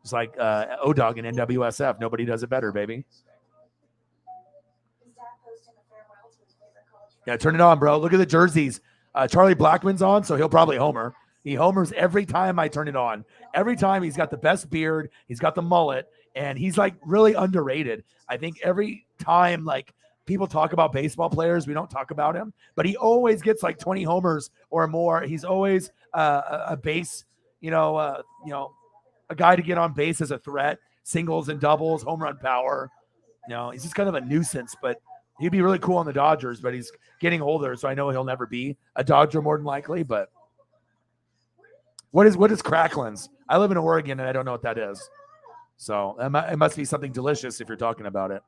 It's like O-Dog and NWSF. Nobody does it better, baby. Yeah, turn it on, bro. Look at the jerseys. Charlie Blackman's on, so he'll probably homer. He homers every time I turn it on. Every time he's got the best beard, he's got the mullet, and he's like really underrated. I think every time like people talk about baseball players, we don't talk about him, but he always gets like 20 homers or more. He's always a base, a guy to get on base as a threat, singles and doubles, home run power. He's just kind of a nuisance, but he'd be really cool on the Dodgers, but he's getting older, so I know he'll never be a Dodger more than likely. But what is cracklins? I live in Oregon and I don't know what that is. So it must be something delicious if you're talking about it.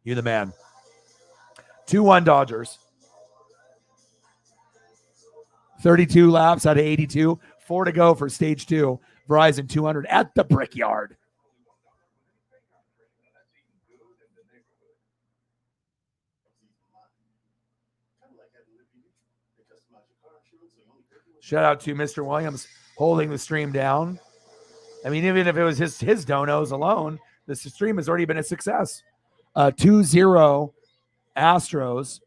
You're the man. 2-1 Dodgers. 32 laps out of 82. 4 to go for stage 2. Verizon 200 at the Brickyard. Shout out to Mr. Williams holding the stream down. I mean, even if it was his donos alone, the stream has already been a success. 2-0 Astros.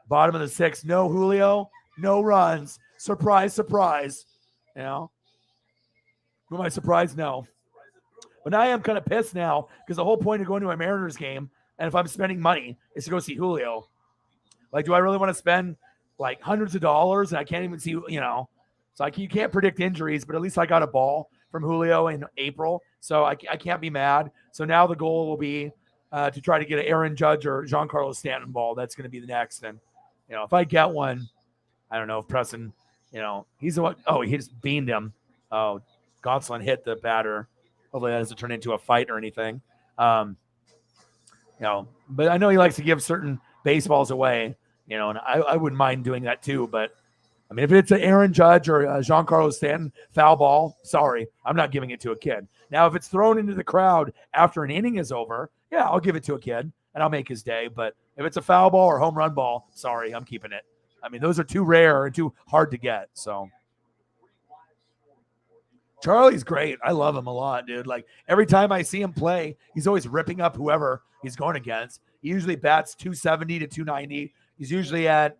Bottom of the 6th. No Julio, no runs. Surprise, surprise. Who am I surprised? No. But now I am kind of pissed now because the whole point of going to a Mariners game, and if I'm spending money, is to go see Julio. Like, do I really want to spend like hundreds of dollars and I can't even see, it's like you can't predict injuries, but at least I got a ball from Julio in April. So I can't be mad. So now the goal will be to try to get an Aaron Judge or Giancarlo Stanton ball. That's going to be the next. And, if I get one, I don't know if Preston, he's the one. Oh, he just beamed him. Oh, Gonsolin hit the batter. Hopefully that doesn't turn into a fight or anything. But I know he likes to give certain baseballs away. And I wouldn't mind doing that too. But, I mean, if it's an Aaron Judge or a Giancarlo Stanton foul ball, sorry, I'm not giving it to a kid. Now, if it's thrown into the crowd after an inning is over, yeah, I'll give it to a kid and I'll make his day. But if it's a foul ball or home run ball, sorry, I'm keeping it. I mean, those are too rare and too hard to get. So Charlie's great. I love him a lot, dude. Like, every time I see him play, he's always ripping up whoever he's going against. He usually bats 270 to 290. He's usually at,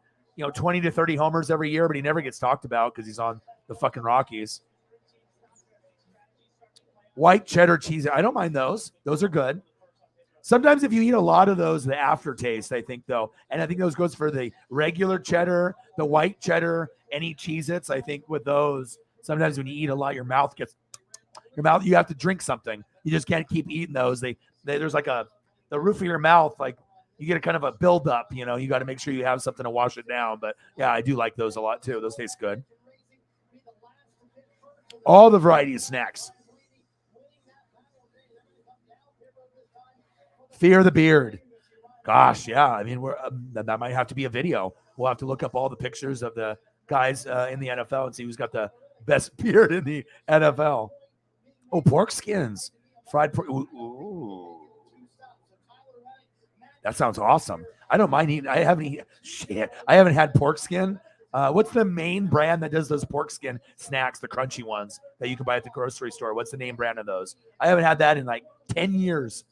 20 to 30 homers every year, but he never gets talked about because he's on the fucking Rockies. White cheddar cheese. I don't mind those. Those are good. Sometimes if you eat a lot of those, the aftertaste, I think, though, and I think those goes for the regular cheddar, the white cheddar, any Cheez-Its. I think with those, sometimes when you eat a lot, you have to drink something. You just can't keep eating those. There's like the roof of your mouth, like, you get a kind of a buildup, you got to make sure you have something to wash it down. But yeah, I do like those a lot too. Those taste good. All the variety of snacks. Fear the beard. Gosh, yeah. I mean, that might have to be a video. We'll have to look up all the pictures of the guys in the NFL and see who's got the best beard in the NFL. Oh, pork skins. Fried pork. Ooh. That sounds awesome. I don't mind eating. I haven't had pork skin. What's the main brand that does those pork skin snacks, the crunchy ones that you can buy at the grocery store? What's the name brand of those? I haven't had that in like 10 years.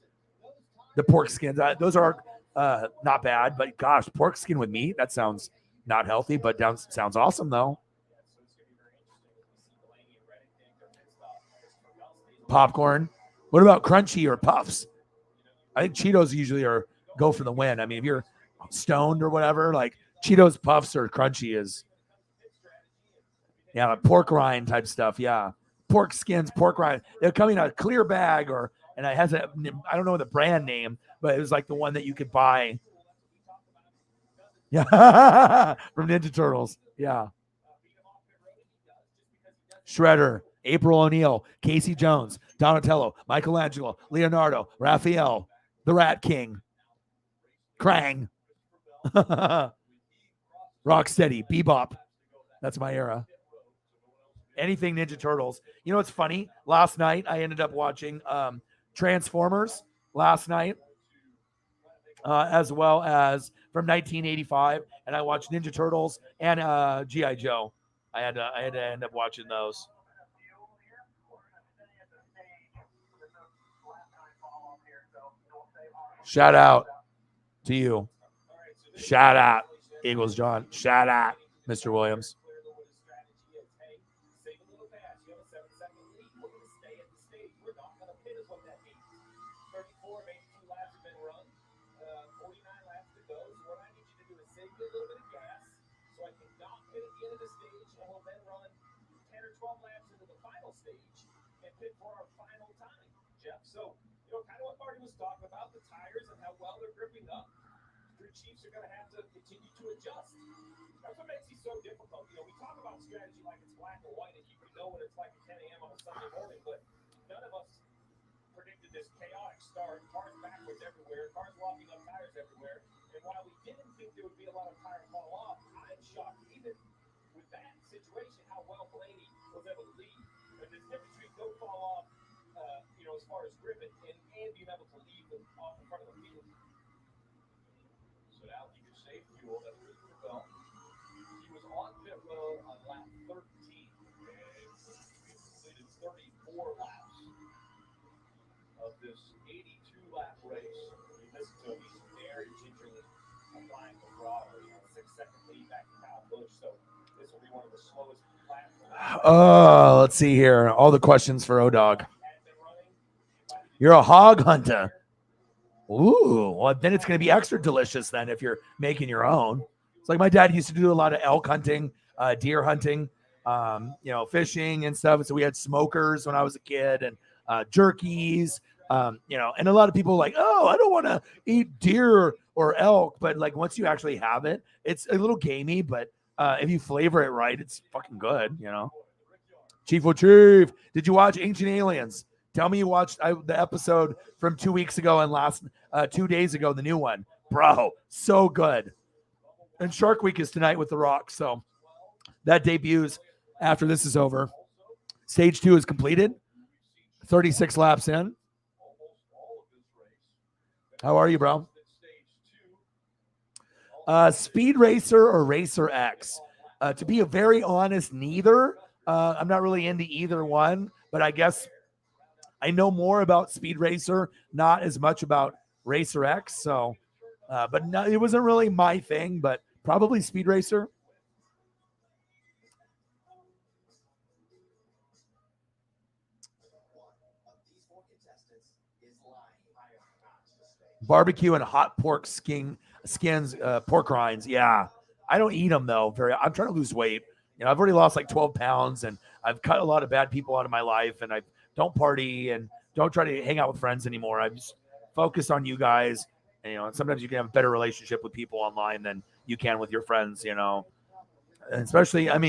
The pork skins. Those are not bad, but gosh, pork skin with meat, that sounds not healthy, but sounds awesome though. Popcorn. What about crunchy or puffs? I think Cheetos usually go for the win. I mean, if you're stoned or whatever, like Cheetos puffs or crunchy is, like pork rind type stuff. Yeah. Pork skins, pork rind. They're coming in a clear bag and it has I don't know the brand name, but it was like the one that you could buy. Yeah. From Ninja Turtles. Yeah. Shredder, April O'Neil, Casey Jones, Donatello, Michelangelo, Leonardo, Raphael, the Rat King, Krang, Rocksteady, Bebop. That's my era. Anything Ninja Turtles. You know what's funny? Last night I ended up watching Transformers last night, as well as from 1985, and I watched Ninja Turtles and G.I. Joe. I had to end up watching those. Shout out to you. Shout out, Eagles John. Shout out. Mr. Williams. Hey, save a little fast. You have a 7-second lead. We're going to stay at the stage. We're not going to pit is what that means. 34, maybe 2 laps have been run. 49 laps to go. So what I need you to do is save me a little bit of gas so I can not pit at the end of the stage, and we'll then run 10 or 12 laps into the final stage and pit for our final time, Jeff. So, kind of what Marty was talking about, the tires and how well they're gripping up. Crew chiefs are going to have to continue to adjust. That's what makes these so difficult. We talk about strategy like it's black and white, and you can know what it's like at 10 a.m. on a Sunday morning, but none of us predicted this chaotic start, cars backwards everywhere, cars locking up tires everywhere. And while we didn't think there would be a lot of tire fall off, I'm shocked even with that situation how well Blaney was able to lead. There's this difference between no fall off, as far as gripping and being able to leave them off in front of the field. So now he can save fuel that was in the belt. He was on pit road on lap 13 and completed 34 laps of this 82-lap race. You listen to him, he's very gingerly applying the throttle. 6-second lead back to Kyle Busch, so this will be one of the slowest platforms. Oh, let's see here. All the questions for O-Dog. You're a hog hunter. Ooh, well, then it's going to be extra delicious then if you're making your own. It's like my dad used to do a lot of elk hunting, deer hunting, fishing and stuff. So we had smokers when I was a kid and jerkies, and a lot of people like, oh, I don't want to eat deer or elk. But like once you actually have it, it's a little gamey, but if you flavor it right, it's fucking good, Chief, did you watch Ancient Aliens? Tell me you watched the episode from 2 weeks ago and last 2 days ago, the new one. Bro, so good. And Shark Week is tonight with The Rock, so that debuts after this is over. Stage 2 is completed. 36 laps in. How are you, bro? Speed Racer or Racer X? To be very honest, neither. I'm not really into either one, but I guess I know more about Speed Racer, not as much about Racer X. So, but no, it wasn't really my thing, but probably Speed Racer. Barbecue and hot pork skins, pork rinds. Yeah. I don't eat them though. I'm trying to lose weight. I've already lost like 12 pounds and I've cut a lot of bad people out of my life and I don't party and don't try to hang out with friends anymore. I just focus on you guys. And sometimes you can have a better relationship with people online than you can with your friends, And especially, how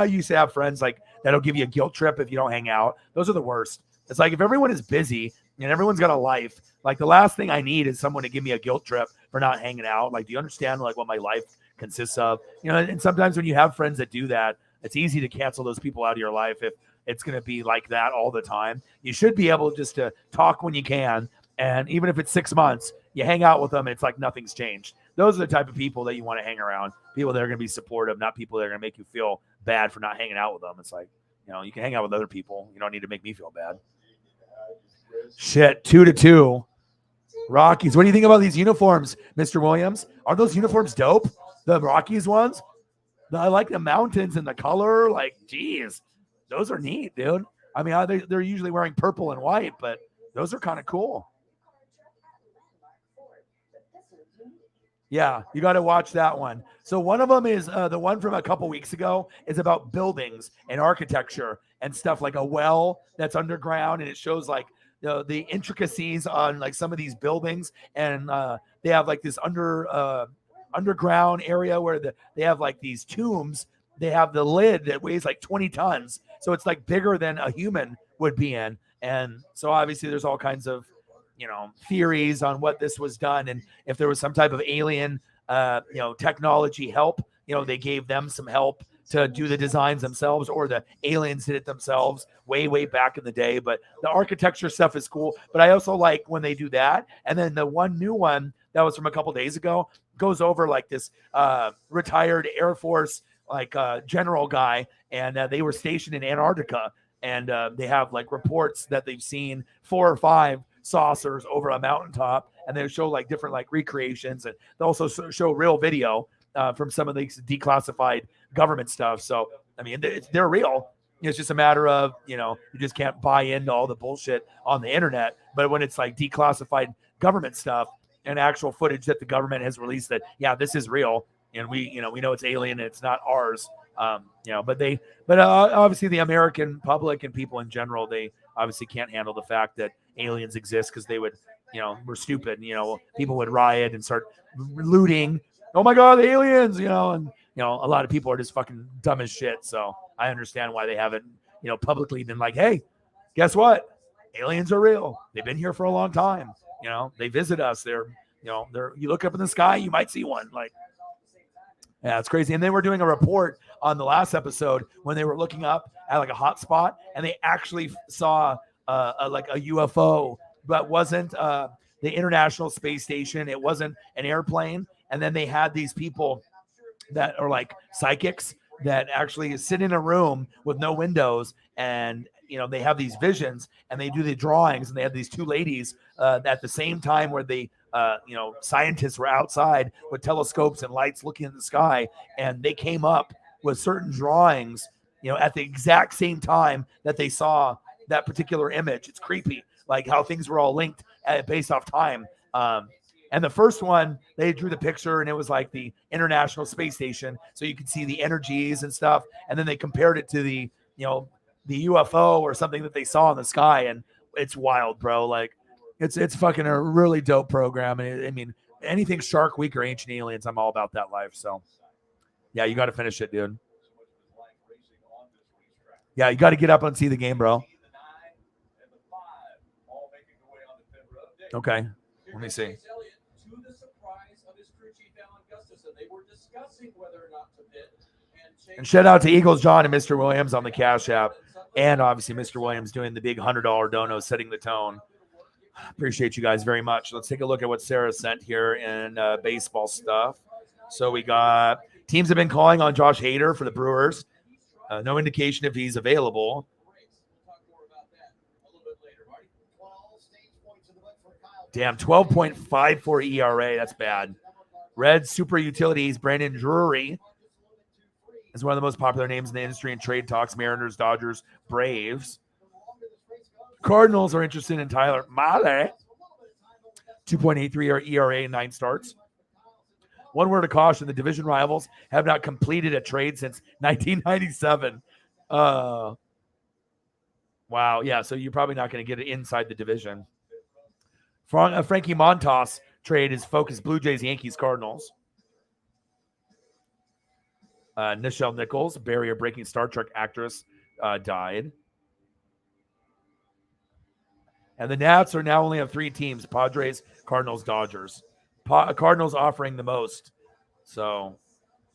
you used to have friends like that'll give you a guilt trip if you don't hang out. Those are the worst. It's like if everyone is busy and everyone's got a life, like the last thing I need is someone to give me a guilt trip for not hanging out. Like, do you understand like what my life consists of? And sometimes when you have friends that do that, it's easy to cancel those people out of your life if it's going to be like that all the time. You should be able just to talk when you can. And even if it's 6 months, you hang out with them. It's like nothing's changed. Those are the type of people that you want to hang around. People that are going to be supportive, not people that are going to make you feel bad for not hanging out with them. It's like, you can hang out with other people. You don't need to make me feel bad. Shit, 2-2. Rockies. What do you think about these uniforms, Mr. Williams? Are those uniforms dope? The Rockies ones? I like the mountains and the color. Like, geez, those are neat, dude. They're usually wearing purple and white, but those are kind of cool. Yeah, you got to watch that one. So one of them is the one from a couple weeks ago is about buildings and architecture and stuff like a well that's underground. And it shows like the intricacies on like some of these buildings. And they have like this underground area where they have like these tombs. They have the lid that weighs like 20 tons. So it's like bigger than a human would be in. And so obviously there's all kinds of, theories on what this was done. And if there was some type of alien, technology help, they gave them some help to do the designs themselves, or the aliens did it themselves way, way back in the day. But the architecture stuff is cool. But I also like when they do that. And then the one new one that was from a couple days ago goes over like this retired Air Force, like general guy. And they were stationed in Antarctica. And they have like reports that they've seen 4 or 5 saucers over a mountaintop, and they show like different like recreations, and they also show real video from some of these declassified government stuff. So, I mean, they're real. It's just a matter of, you just can't buy into all the bullshit on the internet. But when it's like declassified government stuff and actual footage that the government has released that, yeah, this is real. And we know it's alien and it's not ours. But obviously the American public and people in general, they obviously can't handle the fact that aliens exist because they would, we're stupid. People would riot and start looting. Oh my God, the aliens, and a lot of people are just fucking dumb as shit. So I understand why they haven't, publicly been like, hey, guess what? Aliens are real. They've been here for a long time. They visit us. They're you look up in the sky, you might see one. Like, yeah, it's crazy. And then we're doing a report on the last episode when they were looking up at like a hot spot and they actually saw like a UFO, but wasn't the International Space Station. It wasn't an airplane. And then they had these people that are like psychics that actually sit in a room with no windows and they have these visions and they do the drawings, and they have these two ladies at the same time where they scientists were outside with telescopes and lights looking in the sky, and they came up with certain drawings at the exact same time that they saw that particular image. It's creepy, like how things were all linked based off time. And the first one, they drew the picture and it was like the International Space Station. So you could see the energies and stuff. And then they compared it to the UFO or something that they saw in the sky. And it's wild, bro. Like it's fucking a really dope program. And I mean, anything Shark Week or Ancient Aliens, I'm all about that life. So yeah, you got to finish it, dude. Yeah, you got to get up and see the game, bro. Okay. Let me see. And shout out to Eagles John and Mr. Williams on the Cash App. And obviously Mr. Williams doing the big $100 dono, setting the tone. Appreciate you guys very much. Let's take a look at what Sarah sent here in baseball stuff. So we got teams have been calling on Josh Hader for the Brewers. No indication if he's available. Damn, 12.54 ERA. That's bad. Red Super Utilities, Brandon Drury is one of the most popular names in the industry in trade talks. Mariners, Dodgers, Braves. Cardinals are interested in Tyler Mahle. 2.83 ERA in 9 starts. One word of caution, the division rivals have not completed a trade since 1997. Wow. Yeah, so you're probably not going to get it inside the division. Frankie Montas trade is focused Blue Jays, Yankees, Cardinals. Nichelle Nichols, barrier-breaking Star Trek actress, died. And the Nats are now only have 3 teams: Padres, Cardinals, Dodgers. Cardinals offering the most. So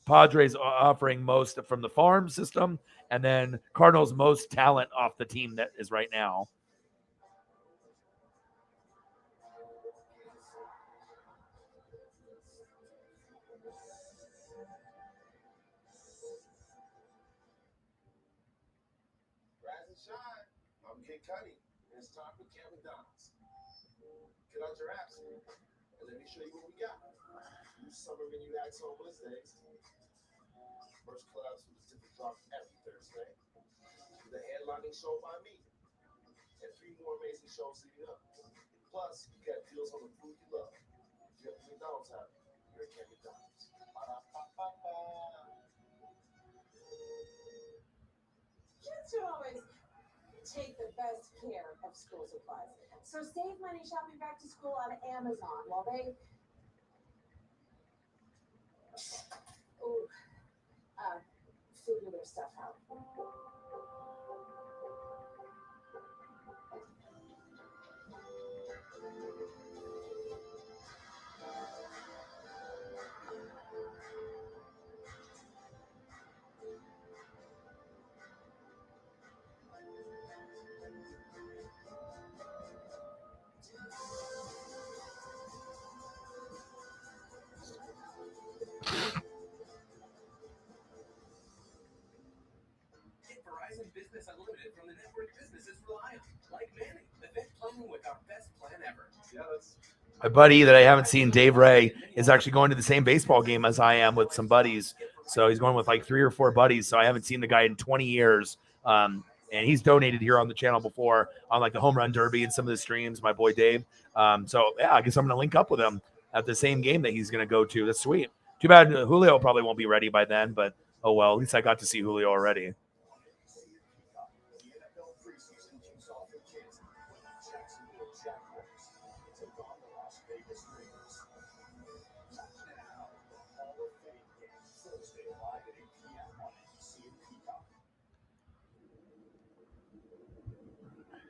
Padres offering most from the farm system, and then Cardinals most talent off the team that is right now. Rise and shine. I'm Kid Cudi. It's time for Camp McDonald's. Get out your apps and let me show you what we got. New summer menu acts on Wednesdays. Merch clubs with a different drop every Thursday. The headlining show by me. And 3 more amazing shows leading up. Plus, you got deals on the food you love. If you have the McDonald's app, you're at Camp McDonald's. Kids should always take the best care of school supplies. So save money shopping back to school on Amazon while they figure their stuff out. Verizon Business Unlimited from the network businesses rely on. Like Manning, event planning with our best plan ever. Yeah, that's My buddy that I haven't seen, Dave Ray, is actually going to the same baseball game as I am with some buddies. So he's going with like 3 or 4 buddies. So I haven't seen the guy in 20 years. And he's donated here on the channel before on like the home run derby and some of the streams, my boy Dave. So yeah, I guess I'm going to link up with him at the same game that he's going to go to. That's sweet. Too bad Julio probably won't be ready by then, but oh well, at least I got to see Julio already.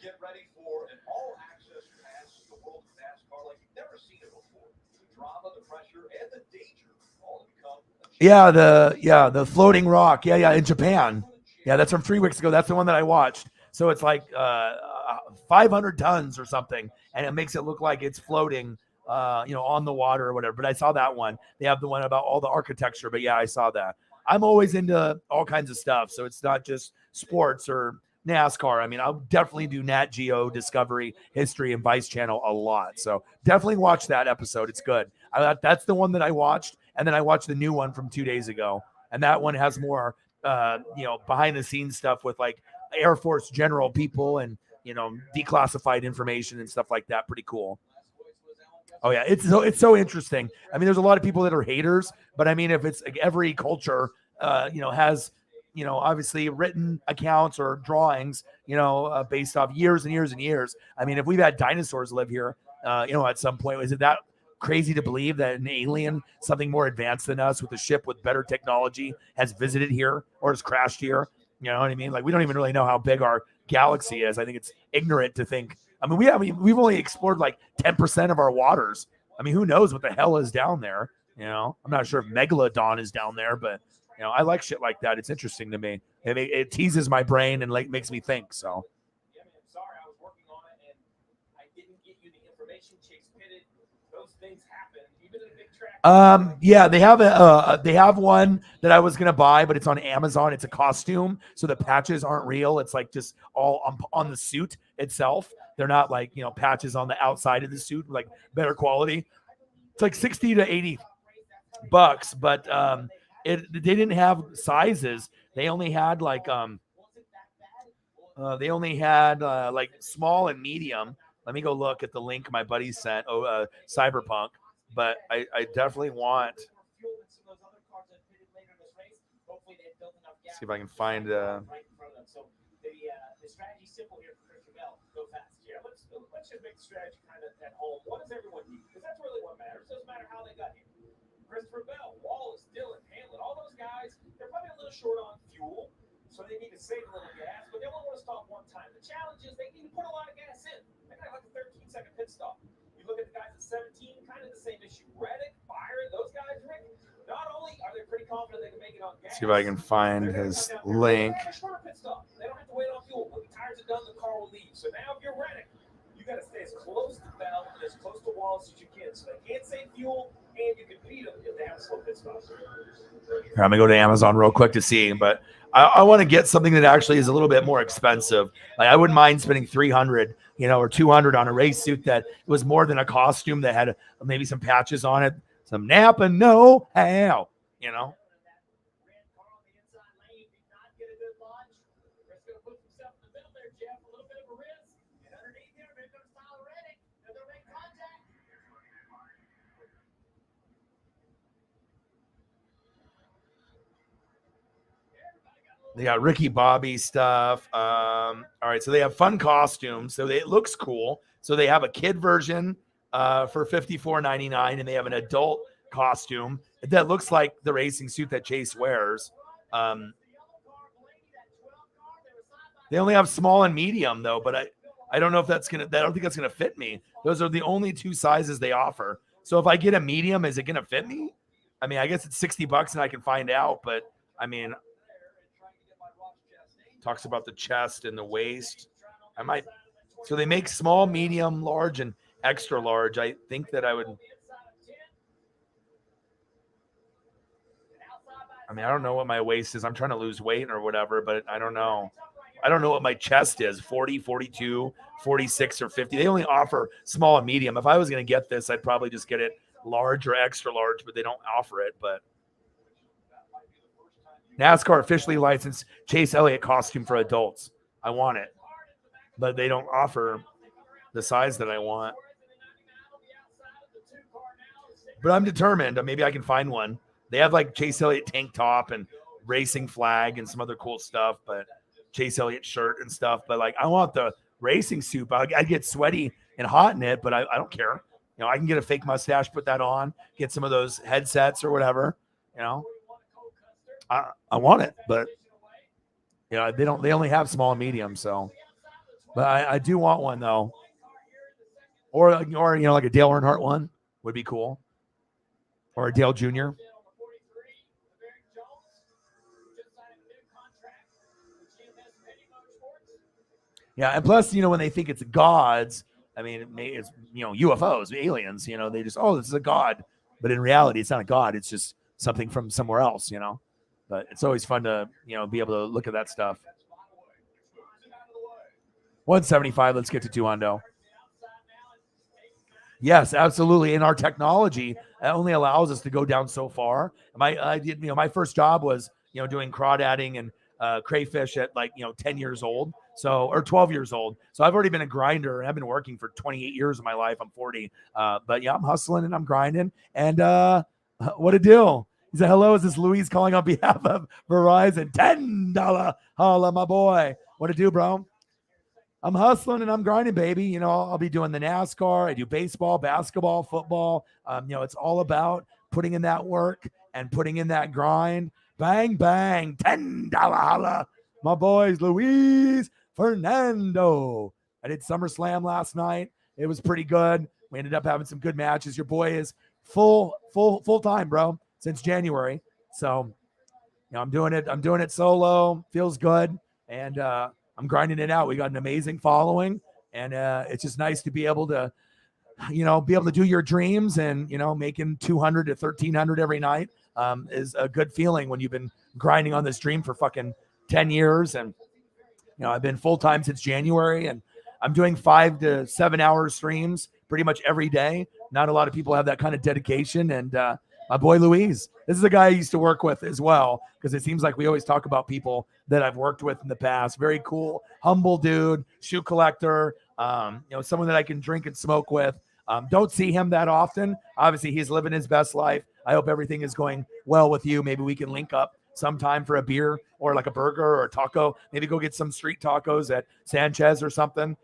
Get ready for an all-access pass to the world of NASCAR like you've never seen it before. The drama, the pressure, and the danger all to become. The floating rock. Yeah, in Japan. Yeah, that's from 3 weeks ago. That's the one that I watched. So it's like 500 tons or something, and it makes it look like it's floating, on the water or whatever. But I saw that one. They have the one about all the architecture. But yeah, I saw that. I'm always into all kinds of stuff, so it's not just sports or NASCAR. I mean, I'll definitely do Nat Geo, Discovery, History, and Vice Channel a lot. So definitely watch that episode. It's good. That's the one that I watched, and then I watched the new one from 2 days ago, and that one has more, behind the scenes stuff with like Air Force general people and declassified information and stuff like that. Pretty cool. Oh yeah, it's so interesting. I mean, there's a lot of people that are haters, but I mean, if it's like every culture, has obviously written accounts or drawings, based off years and years and years. I mean, if we've had dinosaurs live here, at some point, is it that crazy to believe that an alien, something more advanced than us with a ship with better technology, has visited here or has crashed here? You know what I mean? Like, we don't even really know how big our galaxy is. I think it's ignorant to think. I mean, we've only explored like 10% of our waters. I mean, who knows what the hell is down there? I'm not sure if Megalodon is down there, but I like shit like that. It's interesting to me. It teases my brain and like makes me think. So. Yeah, man. Sorry, I was working on it and I didn't get you the information. Chase pitted. Those things happen, even in a big track. Yeah, they have one that I was gonna buy, but it's on Amazon. It's a costume, so the patches aren't real. It's like just all on the suit itself. They're not like patches on the outside of the suit, like better quality. It's like $60 to $80, but they didn't have sizes. They only had like like small and medium. Let me go look at the link my buddy sent. Cyberpunk. But I definitely want. See if I can find. So the strategy's simple here for Christian Bell. Go fast. Yeah, let's just make the strategy kind of at home. What does everyone need? Because that's really what matters. It doesn't matter how they got here. Christopher Bell, Wallace, Dillon, Hamlin, all those guys, they're probably a little short on fuel, so they need to save a little gas, but they only want to stop one time. The challenge is they need to put a lot of gas in. They got like a 13-second pit stop. You look at the guys at 17, kind of the same issue. Reddick, Byron, those guys, Rick, not only are they pretty confident they can make it on gas. See if I can find his link. They don't have to wait on fuel. When the tires are done, the car will leave. So now if you're Reddick, you got to stay as close to Bell and as close to Wallace as you can, so they can't save fuel and you can beat them if they have a slow pit stop. I'm gonna go to Amazon real quick to see, but I want to get something that actually is a little bit more expensive. Like, I wouldn't mind spending $300, or $200 on a race suit that was more than a costume that had maybe some patches on it, some Napa know-how, They got Ricky Bobby stuff. All right, so they have fun costumes. So it looks cool. So they have a kid version for $54.99, and they have an adult costume that looks like the racing suit that Chase wears. They only have small and medium though, but I don't know if I don't think that's gonna fit me. Those are the only 2 sizes they offer. So if I get a medium, is it gonna fit me? I mean, I guess it's $60 and I can find out, but I mean, talks about the chest and the waist. So they make small, medium, large, and extra large. I think that I would. I mean, I don't know what my waist is. I'm trying to lose weight or whatever, but I don't know. I don't know what my chest is, 40, 42, 46, or 50. They only offer small and medium. If I was going to get this, I'd probably just get it large or extra large, but they don't offer it. But NASCAR officially licensed Chase Elliott costume for adults. I want it, but they don't offer the size that I want. But I'm determined. Maybe I can find one. They have like Chase Elliott tank top and racing flag and some other cool stuff, but Chase Elliott shirt and stuff. But like, I want the racing suit. I get sweaty and hot in it, but I don't care. You know, I can get a fake mustache, put that on, get some of those headsets or whatever. You know, I want it, but you know, they only have small and medium. So, but I do want one though, or you know, like a Dale Earnhardt one would be cool, or a Dale Jr. Yeah, and plus, you know, when they think it's gods, I mean, it's, you know, UFOs, aliens, you know, they just, oh, this is a god. But in reality, it's not a god. It's just something from somewhere else, you know. But it's always fun to, you know, be able to look at that stuff. 175, let's get to 200. Yes, absolutely. And our technology only allows us to go down so far. My first job was, you know, doing crawdadding and crayfish at like, you know, 10 years old. So, or 12 years old. So I've already been a grinder and I've been working for 28 years of my life. I'm 40. But yeah, I'm hustling and I'm grinding. And what a deal. He said, hello, is this Luis calling on behalf of Verizon? $10 holla, my boy. What to do, bro? I'm hustling and I'm grinding, baby. You know, I'll be doing the NASCAR. I do baseball, basketball, football. You know, it's all about putting in that work and putting in that grind. Bang, bang, $10 holla. My boys, Luis Fernando. I did SummerSlam last night. It was pretty good. We ended up having some good matches. Your boy is full time, bro, since January. So, you know, I'm doing it solo. Feels good. And I'm grinding it out. We got an amazing following. And it's just nice to be able to, you know, be able to do your dreams and, you know, making 200 to 1,300 every night is a good feeling when you've been grinding on this dream for fucking 10 years. And, you know, I've been full time since January and I'm doing 5 to 7 hour streams pretty much every day. Not a lot of people have that kind of dedication. And my boy, Luis, this is a guy I used to work with as well, because it seems like we always talk about people that I've worked with in the past. Very cool, humble dude, shoe collector, you know, someone that I can drink and smoke with. Don't see him that often. Obviously, he's living his best life. I hope everything is going well with you. Maybe we can link up sometime for a beer or like a burger or a taco. Maybe go get some street tacos at Sanchez or something.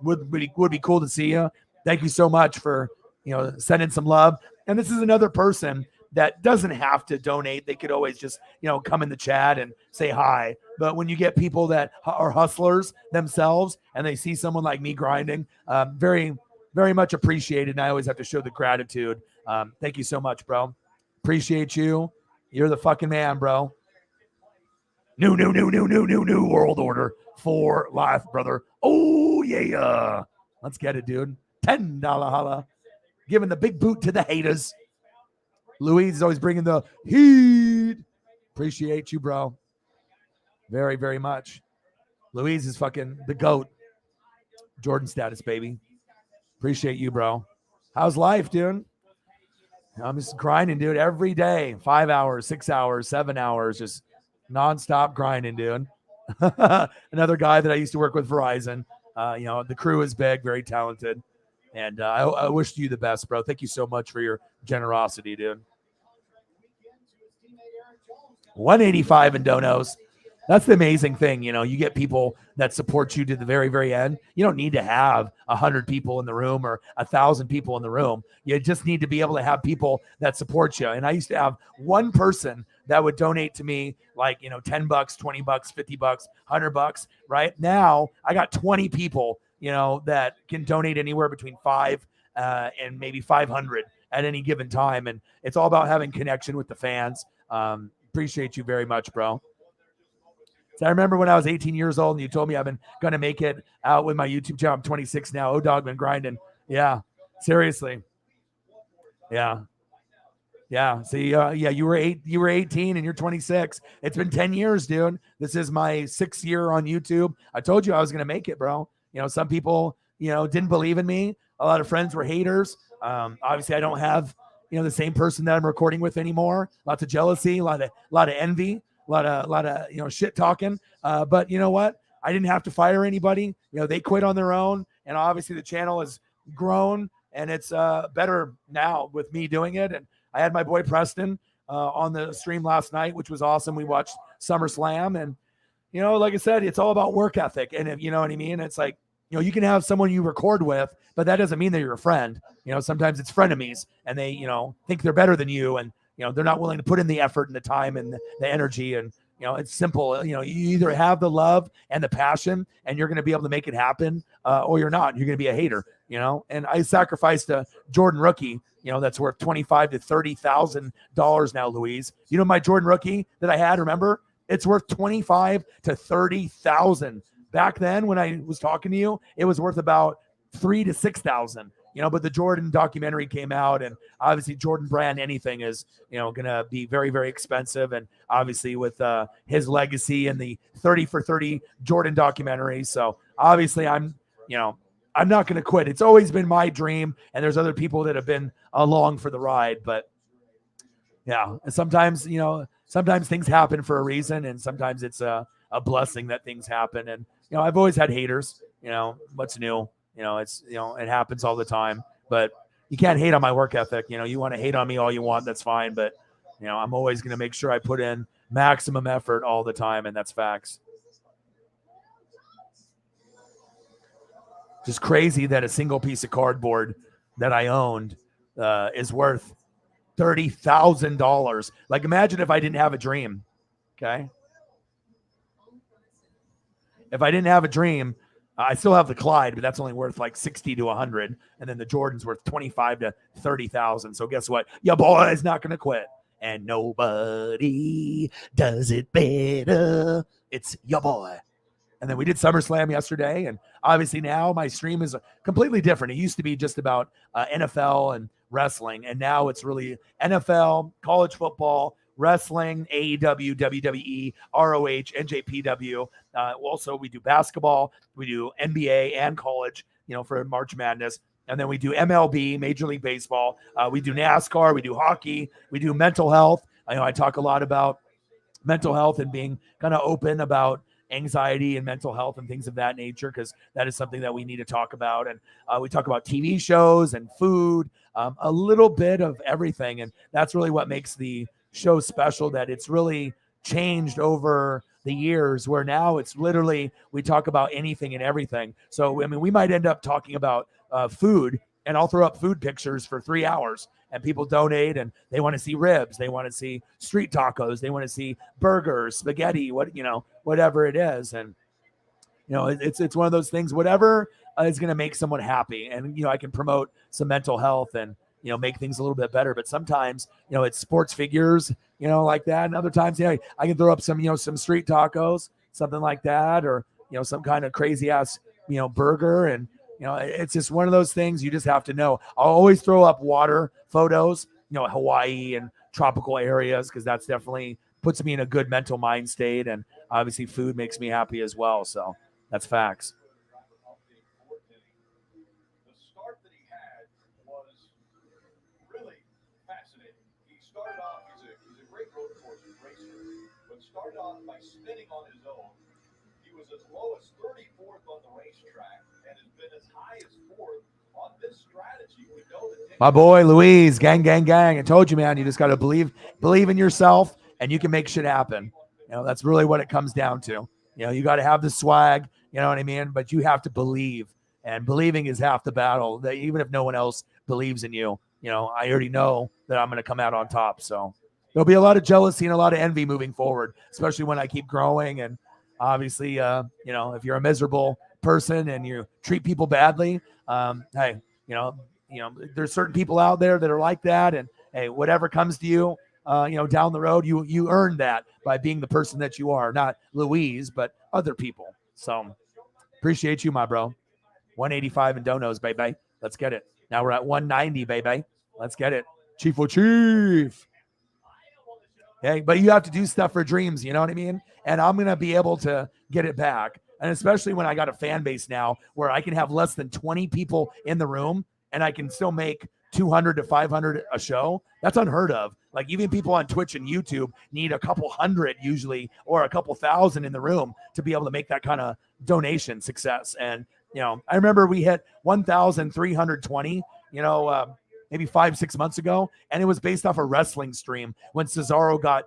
Would be cool to see you. Thank you so much for, you know, sending some love. And this is another person that doesn't have to donate. They could always just, you know, come in the chat and say hi. But when you get people that are hustlers themselves and they see someone like me grinding, very, very much appreciated. And I always have to show the gratitude. Thank you so much, bro. Appreciate you. You're the fucking man, bro. New world order for life, brother. Oh, yeah. Let's get it, dude. $10 holla. Giving the big boot to the haters. Luis is always bringing the heat. Appreciate you, bro. Very, very much. Luis is fucking the GOAT. Jordan status, baby. Appreciate you, bro. How's life, dude? I'm just grinding, dude, every day. 5 hours, 6 hours, 7 hours, just nonstop grinding, dude. Another guy that I used to work with, Verizon. You know, the crew is big, very talented. And I wish you the best, bro. Thank you so much for your generosity, dude. 185 in donos. That's the amazing thing. You know, you get people that support you to the very, very end. You don't need to have 100 people in the room or 1,000 people in the room. You just need to be able to have people that support you. And I used to have one person that would donate to me like, you know, $10, $20, $50, $100, right? Now I got 20 people, you know, that can donate anywhere between 5 and maybe 500 at any given time. And it's all about having connection with the fans. Appreciate you very much, bro. So I remember when I was 18 years old and you told me I've been going to make it out with my YouTube channel. I'm 26 now. O-Dog been grinding. Yeah, seriously. Yeah. Yeah. See, yeah, you were 18 and you're 26. It's been 10 years, dude. This is my 6th year on YouTube. I told you I was going to make it, bro. You know, some people, you know, didn't believe in me. A lot of friends were haters. Obviously I don't have, you know, the same person that I'm recording with anymore. Lots of jealousy, a lot of envy. a lot of shit talking. But you know what? I didn't have to fire anybody. They quit on their own, and obviously the channel has grown, and it's better now with me doing it. And I had my boy Preston on the stream last night, which was awesome. We watched SummerSlam, and like I said, it's all about work ethic, and you know what I mean. It's like you can have someone you record with, but that doesn't mean that you're a friend. Sometimes it's frenemies, and they think they're better than you, and they're not willing to put in the effort and the time and the energy. And it's simple. You either have the love and the passion, and you're going to be able to make it happen, or you're not. You're going to be a hater. And I sacrificed a Jordan rookie, that's worth $25,000 to $30,000 now, Louise. My Jordan rookie that I had, remember? It's worth $25,000 to $30,000. Back then, when I was talking to you, it was worth about $3,000 to $6,000. But the Jordan documentary came out, and obviously Jordan brand anything is, going to be very, very expensive. And obviously with his legacy and the 30 for 30 Jordan documentary. So obviously I'm not going to quit. It's always been my dream, and there's other people that have been along for the ride. But yeah, sometimes, sometimes things happen for a reason, and sometimes it's a blessing that things happen. And, I've always had haters, what's new, it happens all the time, but you can't hate on my work ethic. You want to hate on me all you want, that's fine. But, I'm always going to make sure I put in maximum effort all the time. And that's facts. Just crazy that a single piece of cardboard that I owned is worth $30,000. Like, imagine if I didn't have a dream. Okay. If I didn't have a dream, I still have the Clyde, but that's only worth like 60 to 100. And then the Jordan's worth 25 to 30,000. So guess what? Your boy is not going to quit. And nobody does it better. It's your boy. And then we did SummerSlam yesterday. And obviously now my stream is completely different. It used to be just about NFL and wrestling. And now it's really NFL, college football, wrestling, AEW, WWE, ROH, NJPW. Also, we do basketball, we do NBA and college, for March Madness. And then we do MLB, Major League Baseball. We do NASCAR, we do hockey, we do mental health. I talk a lot about mental health and being kind of open about anxiety and mental health and things of that nature, because that is something that we need to talk about. And we talk about TV shows and food, a little bit of everything. And that's really what makes the show special, that it's really changed over the years, where now it's literally, we talk about anything and everything. So, I mean, we might end up talking about food, and I'll throw up food pictures for 3 hours, and people donate, and they want to see ribs, they want to see street tacos, they want to see burgers, spaghetti, whatever it is. And, it's one of those things, whatever is going to make someone happy. And, I can promote some mental health and, make things a little bit better. But sometimes, it's sports figures, like that. And other times, I can throw up some, some street tacos, something like that, or, some kind of crazy ass, burger. And, it's just one of those things you just have to know. I'll always throw up water photos, Hawaii and tropical areas, because that's definitely puts me in a good mental mind state. And obviously food makes me happy as well. So that's facts. The start that he had was really fascinating. He started off, he's a great road course racer, but started off by spinning on his own. He was as low as 34th on the racetrack and has been as high as 4th on this strategy. We know that my boy Louise, gang. I told you, man, you just got to believe in yourself, and you can make shit happen. That's really what it comes down to. You got to have the swag, you know what I mean? But you have to believe, and believing is half the battle. That even if no one else believes in you, I already know that I'm going to come out on top. So there'll be a lot of jealousy and a lot of envy moving forward, especially when I keep growing. And obviously, if you're a miserable person and you treat people badly, hey, there's certain people out there that are like that. And hey, whatever comes to you, down the road, you earned that by being the person that you are, not Louise, but other people. So appreciate you, my bro. 185 and donos, baby. Let's get it. Now we're at 190, baby. Let's get it. Chief. Hey, but you have to do stuff for dreams. You know what I mean? And I'm going to be able to get it back. And especially when I got a fan base now where I can have less than 20 people in the room and I can still make 200 to 500 a show. That's unheard of. Like even people on Twitch and YouTube need a couple hundred usually, or a couple thousand in the room to be able to make that kind of donation success. And, I remember we hit 1,320, maybe 5-6 months ago. And it was based off a wrestling stream when Cesaro got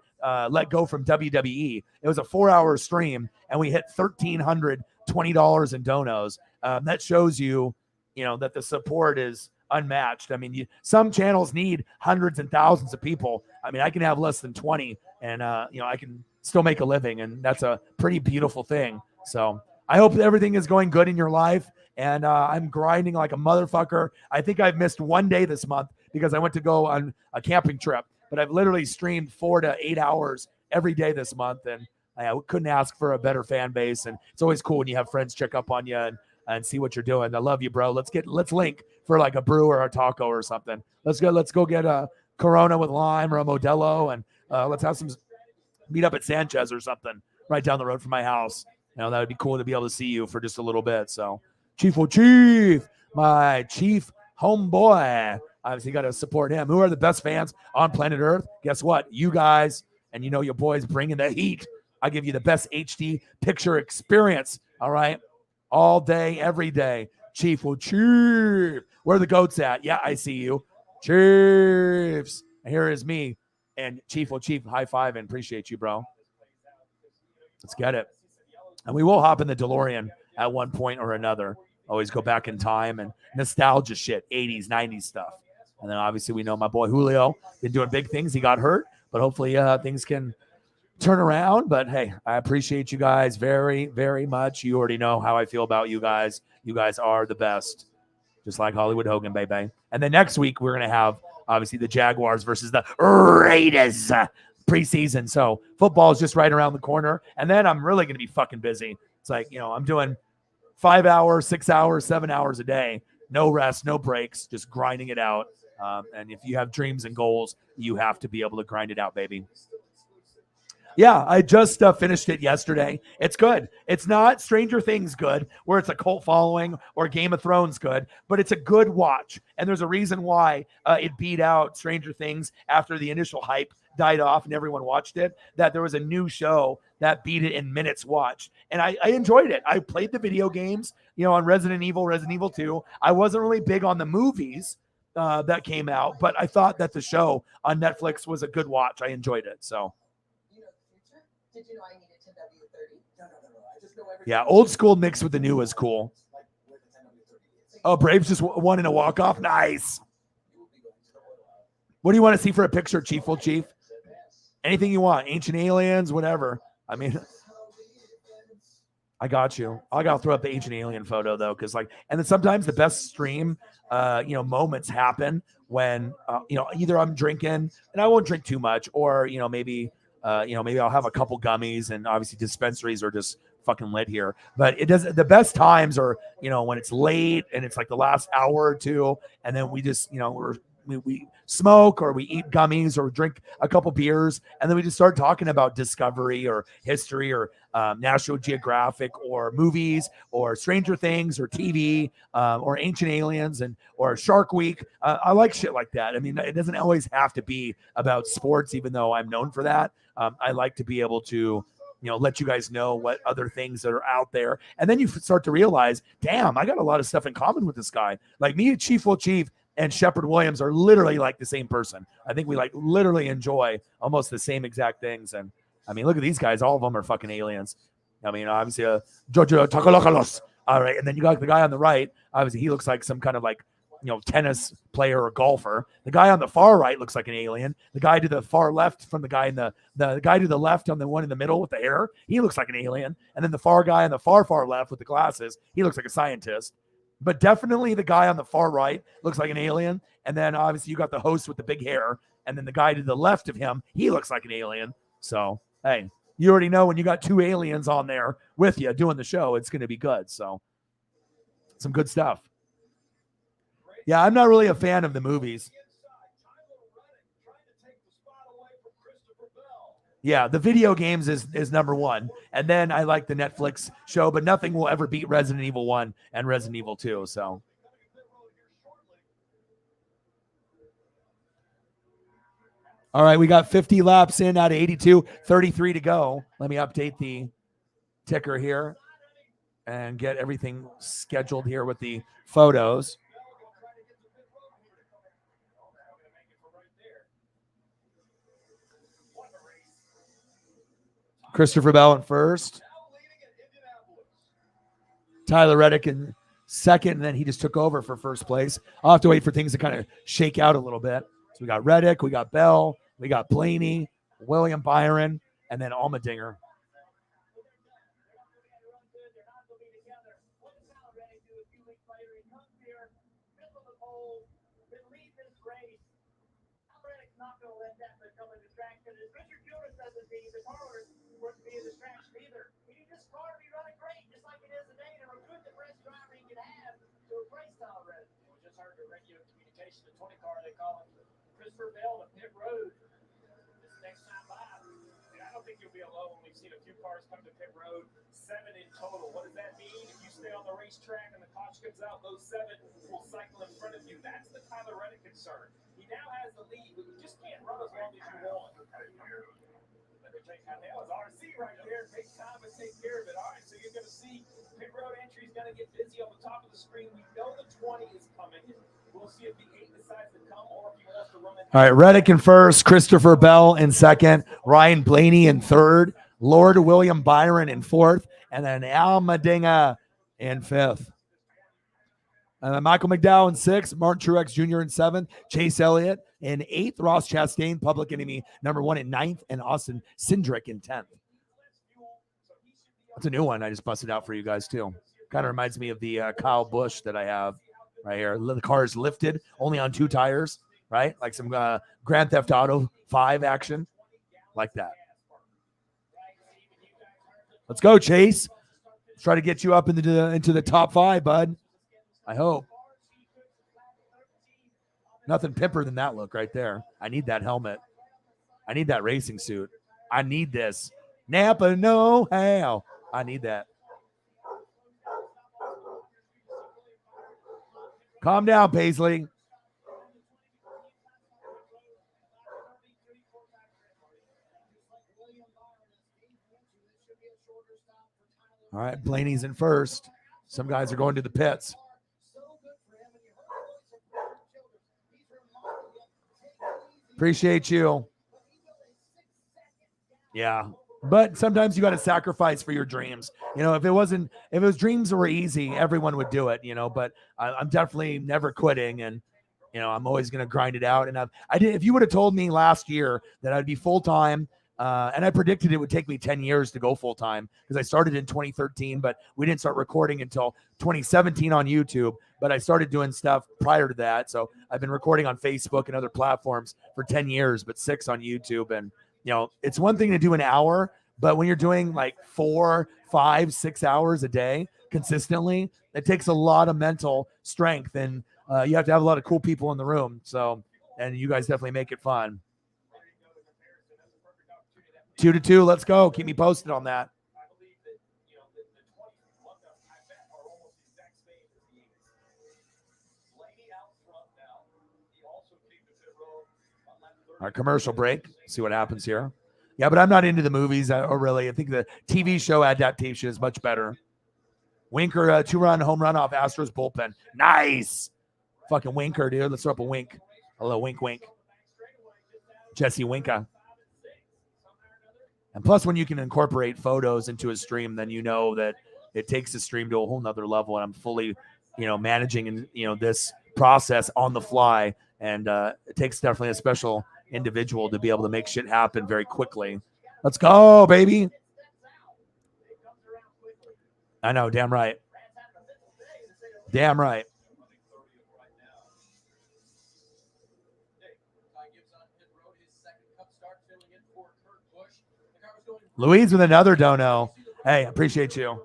let go from WWE. It was a 4-hour stream and we hit $1,320 in donos. That shows you, that the support is unmatched. I mean, some channels need hundreds and thousands of people. I mean, I can have less than 20 and, I can still make a living, and that's a pretty beautiful thing. So I hope everything is going good in your life. And I'm grinding like a motherfucker. I think I've missed one day this month because I went to go on a camping trip, but I've literally streamed 4 to 8 hours every day this month. And I couldn't ask for a better fan base. And it's always cool when you have friends check up on you and see what you're doing. I love you, bro. Let's link for like a brew or a taco or something. Let's go get a Corona with lime or a Modelo, and let's have some meet up at Sanchez or something right down the road from my house. That would be cool to be able to see you for just a little bit. So Chief, my chief homeboy, obviously got to support him. Who are the best fans on planet Earth? Guess what? You guys, and your boys bringing the heat. I give you the best HD picture experience. All right. All day, every day. Chief. Where are the goats at? Yeah, I see you. Chiefs. Here is me. And Chief, high five and appreciate you, bro. Let's get it. And we will hop in the DeLorean at one point or another. Always go back in time and nostalgia shit, 80s, 90s stuff. And then obviously we know my boy Julio been doing big things. He got hurt, but hopefully things can turn around. But hey, I appreciate you guys very, very much. You already know how I feel about you guys. You guys are the best, just like Hollywood Hogan, baby. And then next week we're going to have obviously the Jaguars versus the Raiders preseason. So football is just right around the corner. And then I'm really going to be fucking busy. It's like, I'm doing 5 hours, 6 hours, 7 hours a day, no rest, no breaks, just grinding it out. And if you have dreams and goals, you have to be able to grind it out, baby. Yeah, I just finished it yesterday. It's good. It's not Stranger Things good, where it's a cult following, or Game of Thrones good, but it's a good watch. And there's a reason why it beat out Stranger Things after the initial hype died off and everyone watched it, that there was a new show that beat it in minutes watched. And I enjoyed it. I played the video games, on Resident Evil 2. I wasn't really big on the movies that came out, but I thought that the show on Netflix was a good watch. I enjoyed it. So. Did you know I needed 10W30? No. I just know everything. Yeah, old school mixed with the new is cool. Oh, Braves just won in a walk-off? Nice. What do you want to see for a picture, Chief? Anything you want. Ancient aliens, whatever. I mean, I got you. I got to throw up the ancient alien photo, though, because and then sometimes the best stream, moments happen when, either I'm drinking, and I won't drink too much, or, maybe I'll have a couple gummies, and obviously dispensaries are just fucking lit here. But it doesn't. The best times are, when it's late and it's like the last hour or two, and then we just, we smoke or we eat gummies or drink a couple beers, and then we just start talking about Discovery or history or National Geographic or movies or Stranger Things or TV or Ancient Aliens or Shark Week. I like shit like that. I mean, it doesn't always have to be about sports, even though I'm known for that. I like to be able to, let you guys know what other things that are out there. And then you start to realize, damn, I got a lot of stuff in common with this guy. Like me and Chief and Shepard Williams are literally like the same person. I think we literally enjoy almost the same exact things. And I mean, look at these guys. All of them are fucking aliens. I mean, obviously, Jojo Takalokalos. All right. And then you got the guy on the right. Obviously, he looks like some kind of tennis player or golfer. The guy on the far right looks like an alien. The guy to the far left from the guy in the guy to the left on the one in the middle with the hair, he looks like an alien. And then the far guy on the far left with the glasses, he looks like a scientist. But definitely the guy on the far right looks like an alien. And then obviously you got the host with the big hair. And then the guy to the left of him, he looks like an alien. So, hey, you already know when you got two aliens on there with you doing the show, it's going to be good. So, some good stuff. Yeah, I'm not really a fan of the movies. Yeah, the video games is number one. And then I like the Netflix show, but nothing will ever beat Resident Evil 1 and Resident Evil 2. So All right, we got 50 laps in out of 82, 33 to go. Let me update the ticker here and get everything scheduled here with the photos. Christopher Bell in first. Tyler Reddick in second, and then he just took over for first place. I'll have to wait for things to kind of shake out a little bit. So we got Reddick, we got Bell, we got Blaney, William Byron, and then Allmendinger. The 20 car, they call him Christopher Bell to pit road. This next time by, and I don't think you'll be alone. We've seen a few cars come to pit road, 7 in total. What does that mean? If you stay on the racetrack and the caution comes out, those 7 will cycle in front of you. That's the Tyler Reddick concern. He now has the lead, but you just can't run as long as you want. Let me check out that was RC right there. Take time and take care of it. All right, so you're going to see pit road entry is going to get busy on the top of the screen. We know the 20 is coming. We'll see if the 8 decides to come or if he wants to run it. All right, Reddick in first, Christopher Bell in second, Ryan Blaney in third, Lord William Byron in fourth, and then Allmendinger in fifth. And then Michael McDowell in sixth, Martin Truex Jr. in seventh, Chase Elliott in eighth, Ross Chastain, Public Enemy #1 in ninth, and Austin Cindric in 10th. That's a new one I just busted out for you guys too. Kind of reminds me of the Kyle Busch that I have right here. The car is lifted only on 2 tires, right? Like some Grand Theft Auto 5 action, like that. Let's go, Chase. Let's try to get you up into the top 5, bud. I hope. Nothing pimper than that look right there. I need that helmet. I need that racing suit. I need this. Napa know-how. I need that. Calm down, Paisley. All right, Blaney's in first. Some guys are going to the pits. Appreciate you. Yeah. But sometimes you got to sacrifice for your dreams. You know, if it was dreams that were easy, everyone would do it, you know, but I'm definitely never quitting. And, you know, I'm always going to grind it out. And if you would have told me last year that I'd be full-time, and I predicted it would take me 10 years to go full-time because I started in 2013, but we didn't start recording until 2017 on YouTube. But I started doing stuff prior to that. So I've been recording on Facebook and other platforms for 10 years, but 6 on YouTube. And, you know, it's one thing to do an hour, but when you're doing like 4, 5, 6 hours a day consistently, it takes a lot of mental strength, and you have to have a lot of cool people in the room. So, and you guys definitely make it fun. 2-2, let's go. Keep me posted on that. Our commercial break. See what happens here. Yeah, but I'm not into the movies, or really. I think the TV show adaptation is much better. Winker, 2-run home run off Astros bullpen. Nice. Fucking Winker, dude. Let's throw up a wink. A little wink, wink. Jesse Winker. And plus, when you can incorporate photos into a stream, then you know that it takes the stream to a whole nother level. And I'm fully, you know, managing and, you know, this process on the fly. And it takes definitely a special individual to be able to make shit happen very quickly. Let's go, baby. I know, damn right. Damn right. Louise with another dono. Hey, appreciate you.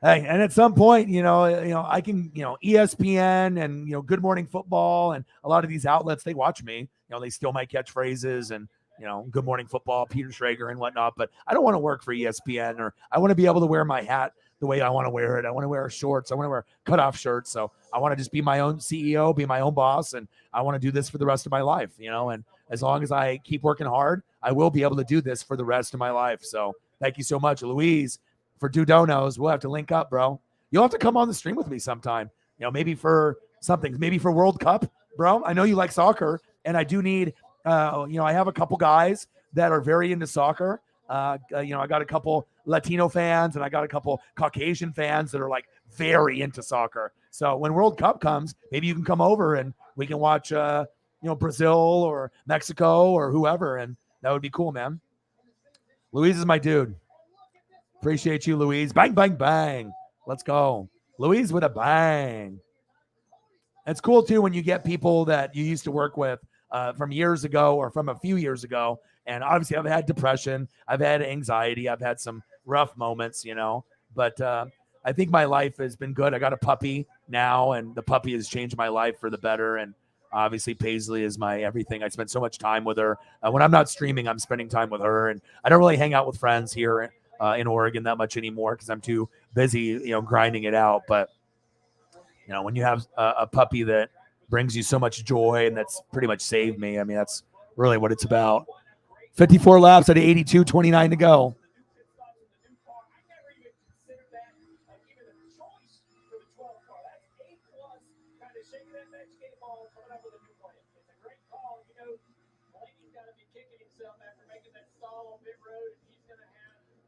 Hey, and at some point, you know, I can, you know, ESPN and, you know, Good Morning Football and a lot of these outlets, they watch me. You know, they steal my catchphrases and, you know, Good Morning Football, Peter Schrager and whatnot. But I don't want to work for ESPN, or I want to be able to wear my hat the way I want to wear it. I want to wear shorts. I want to wear cutoff shirts. So I want to just be my own CEO, be my own boss, and I want to do this for the rest of my life, And as long as I keep working hard, I will be able to do this for the rest of my life. So thank you so much, Louise, for Donos. We'll have to link up, bro. You'll have to come on the stream with me sometime. Maybe for something, maybe for World Cup, bro. I know you like soccer, and I do need, I have a couple guys that are very into soccer. I got a couple Latino fans and I got a couple Caucasian fans that are like very into soccer. So when World Cup comes, maybe you can come over and we can watch, Brazil or Mexico or whoever. And that would be cool, man. Louise is my dude. Appreciate you, Louise. Bang, bang, bang. Let's go. Louise with a bang. It's cool too when you get people that you used to work with from years ago or from a few years ago. And obviously I've had depression. I've had anxiety. I've had some rough moments, but I think my life has been good. I got a puppy now, and the puppy has changed my life for the better. And obviously Paisley is my everything. I spend so much time with her. When I'm not streaming, I'm spending time with her. And I don't really hang out with friends here in Oregon that much anymore because I'm too busy, grinding it out. But, when you have a puppy that brings you so much joy, and that's pretty much saved me. I mean, that's really what it's about. 54 laps at 82, 29 to go.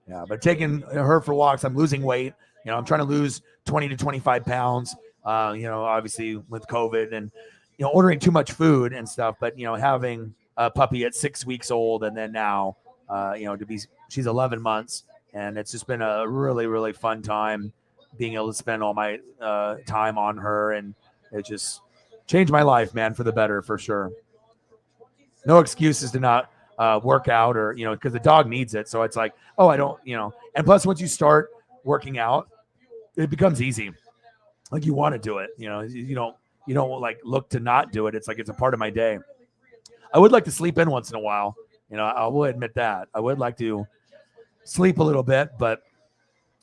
Yeah, but taking her for walks, I'm losing weight. I'm trying to lose 20 to 25 pounds, obviously with COVID and, ordering too much food and stuff. But, having a puppy at 6 weeks old and then now, she's 11 months. And it's just been a really, really fun time being able to spend all my time on her. And it just changed my life, man, for the better, for sure. No excuses to not work out or, because the dog needs it. So it's like, oh, I don't, and plus once you start working out, it becomes easy. Like you want to do it, you don't like look to not do it. It's like, it's a part of my day. I would like to sleep in once in a while. I will admit that I would like to sleep a little bit, but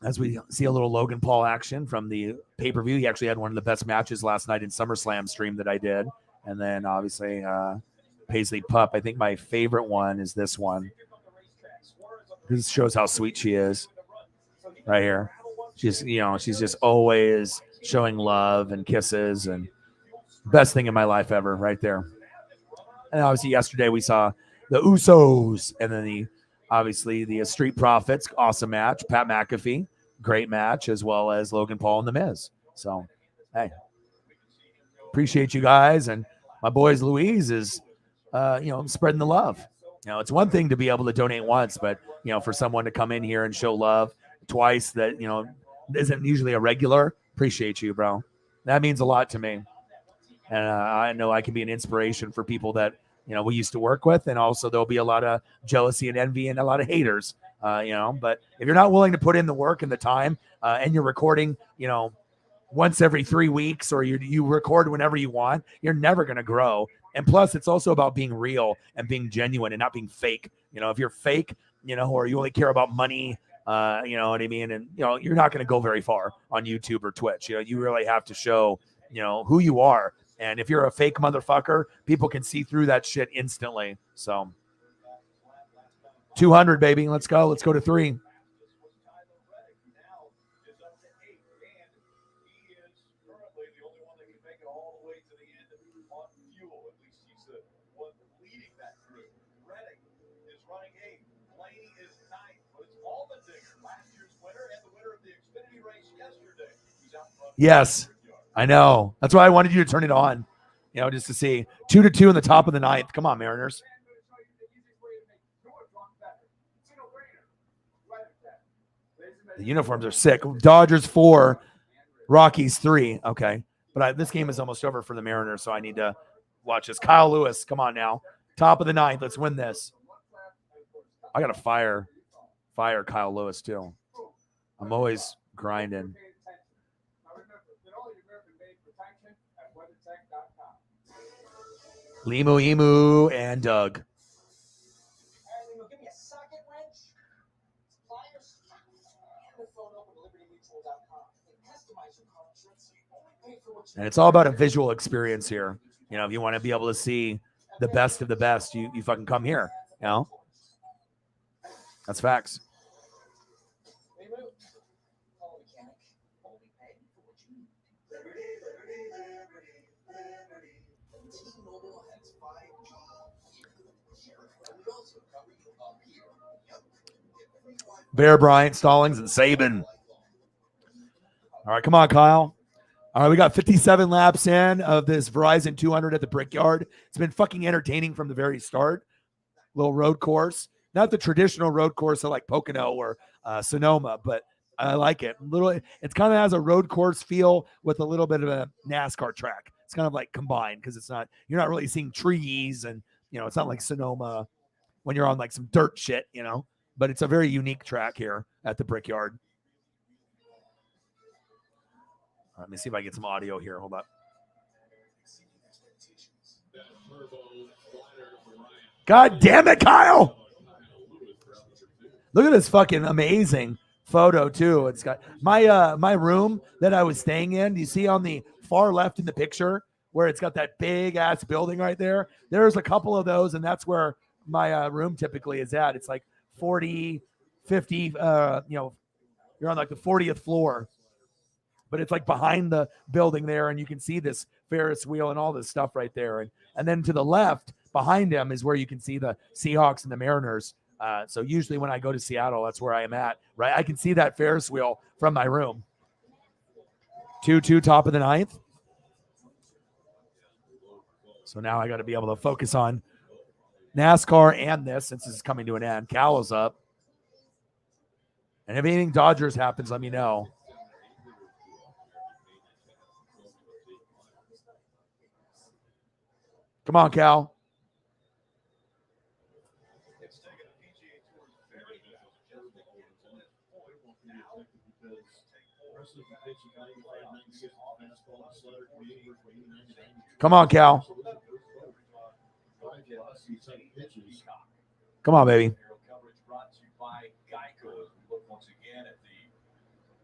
as we see a little Logan Paul action from the pay-per-view, he actually had one of the best matches last night in SummerSlam stream that I did. And then obviously, Paisley Pup. I think my favorite one is this one. This shows how sweet she is right here. She's just always showing love and kisses, and best thing in my life ever right there. And obviously yesterday we saw the Usos and then the Street Profits. Awesome match. Pat McAfee, great match, as well as Logan Paul and The Miz. So, hey, appreciate you guys. And my boys Louise is spreading the love. It's one thing to be able to donate once, but, for someone to come in here and show love twice that, isn't usually a regular, appreciate you, bro. That means a lot to me. And I know I can be an inspiration for people that, we used to work with. And also there'll be a lot of jealousy and envy and a lot of haters, but if you're not willing to put in the work and the time and you're recording, once every 3 weeks, or you record whenever you want, you're never going to grow. And plus, it's also about being real and being genuine and not being fake. If you're fake, or you only care about money, you know what I mean? And, you're not going to go very far on YouTube or Twitch. You really have to show, who you are. And if you're a fake motherfucker, people can see through that shit instantly. So 200, baby. Let's go. Let's go to 3. Yes, I know. That's why I wanted you to turn it on, just to see 2-2 in the top of the 9th. Come on, Mariners. The uniforms are sick. Dodgers 4, Rockies 3. Okay, but this game is almost over for the Mariners, so I need to watch this. Kyle Lewis, come on now. Top of the 9th. Let's win this. I got to fire Kyle Lewis too. I'm always grinding. Emu and Doug. Give me a socket wrench, pliers, and the phone open Liberty Mutual And it's all about a visual experience here. You know, if you want to be able to see the best of the best, you fucking come here. You know, that's facts. T-Mobile has 5G here, and we also cover you up here. Yep. Bear Bryant, Stallings, and Saban. All right, come on, Kyle. All right, we got 57 laps in of this Verizon 200 at the Brickyard. It's been fucking entertaining from the very start. Little road course, not the traditional road course like Pocono or Sonoma, but I like it. It kind of has a road course feel with a little bit of a NASCAR track. It's kind of like combined because you're not really seeing trees, and it's not like Sonoma when you're on like some dirt shit, but it's a very unique track here at the Brickyard. Let me see if I get some audio here. Hold up. God damn it, Kyle. Look at this fucking amazing photo too. It's got my room that I was staying in. Do you see on the far left in the picture where it's got that big ass building right there? There's a couple of those, and that's where my room typically is at. It's like 40, 50, you're on like the 40th floor. But it's like behind the building there, and you can see this Ferris wheel and all this stuff right there. And then to the left, behind him, is where you can see the Seahawks and the Mariners. So usually when I go to Seattle, that's where I am at, right? I can see that Ferris wheel from my room. 2-2 top of the ninth. So now I got to be able to focus on NASCAR and this since this is coming to an end. Cal is up. And if anything Dodgers happens, let me know. Come on, Cal. Come on, Cal. Come on, baby. Coverage brought to you by Geico as we look once again at the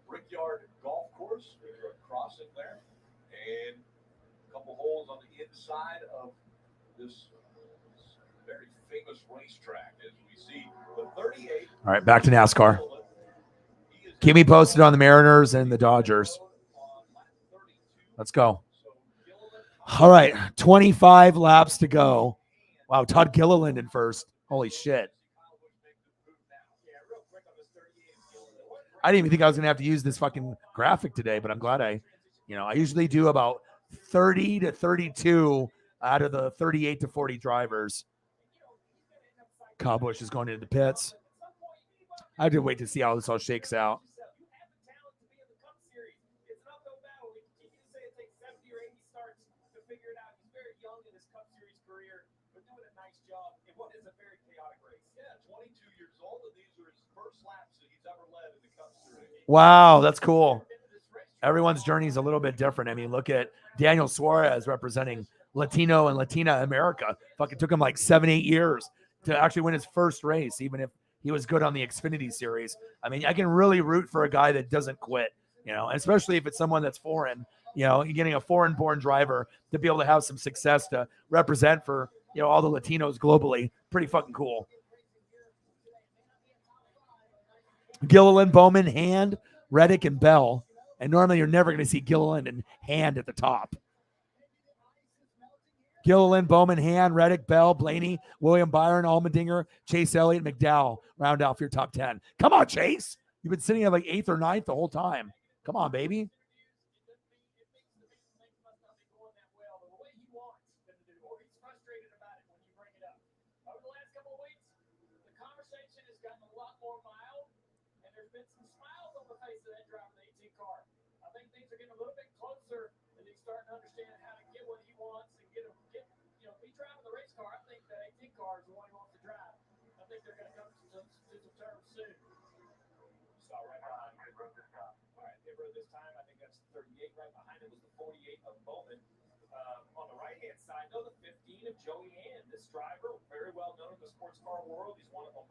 Brickyard golf course. We're across it there. And a couple holes on the inside of this very famous racetrack as we see the 38. All right, back to NASCAR. Keep me posted on the Mariners and the Dodgers. Let's go. All right, 25 laps to go. Wow, Todd Gilliland in first. Holy shit. I didn't even think I was going to have to use this fucking graphic today, but I'm glad I usually do about 30 to 32 out of the 38 to 40 drivers. Kyle Busch is going into the pits. I have to wait to see how this all shakes out. Wow, that's cool. Everyone's journey is a little bit different. I mean, look at Daniel Suarez representing Latino and Latina America. Fucking took him like 7-8 years to actually win his first race, even if he was good on the Xfinity series. I mean, I can really root for a guy that doesn't quit, especially if it's someone that's foreign, you're getting a foreign-born driver to be able to have some success to represent for, all the Latinos globally. Pretty fucking cool. Gilliland, Bowman, Hand, Reddick, and Bell. And normally you're never going to see Gilliland and Hand at the top. Gilliland, Bowman, Hand, Reddick, Bell, Blaney, William Byron, Allmendinger, Chase Elliott, McDowell. Round out for your top 10. Come on, Chase. You've been sitting at like 8th or 9th the whole time. Come on, baby. Joey Hand, this driver, very well known in the sports car world. He's one of them.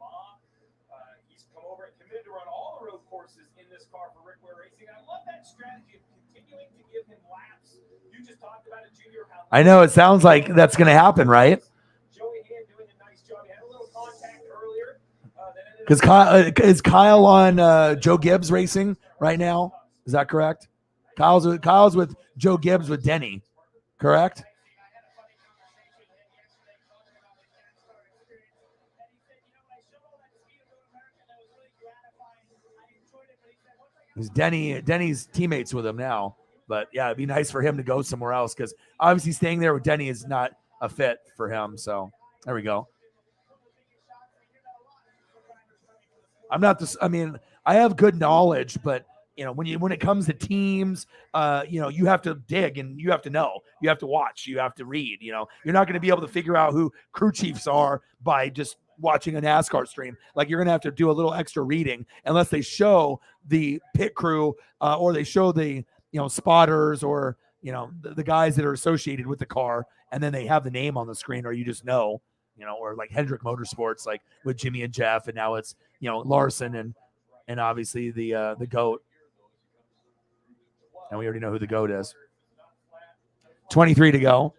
He's come over and committed to run all the road courses in this car for Rick Ware Racing. I love that strategy of continuing to give him laps I know it sounds like that's going to happen, right? Joey Hand doing a nice job. He had a little contact earlier. Because is Kyle on Joe Gibbs Racing right now? Is that correct? Kyle's with Joe Gibbs with Denny, correct? He's Denny's teammates with him now. But yeah, it'd be nice for him to go somewhere else because obviously staying there with Denny is not a fit for him. So there we go. I'm not this. I mean, I have good knowledge, but when it comes to teams, you have to dig and you have to know, you have to watch, you have to read. You're not going to be able to figure out who crew chiefs are by just watching a NASCAR stream. Like you're going to have to do a little extra reading unless they show the pit crew or they show the spotters or the guys that are associated with the car, and then they have the name on the screen, or you just know, or like Hendrick Motorsports, like with Jimmy and Jeff, and now it's Larson and obviously the GOAT, and we already know who the GOAT is. 23 to go.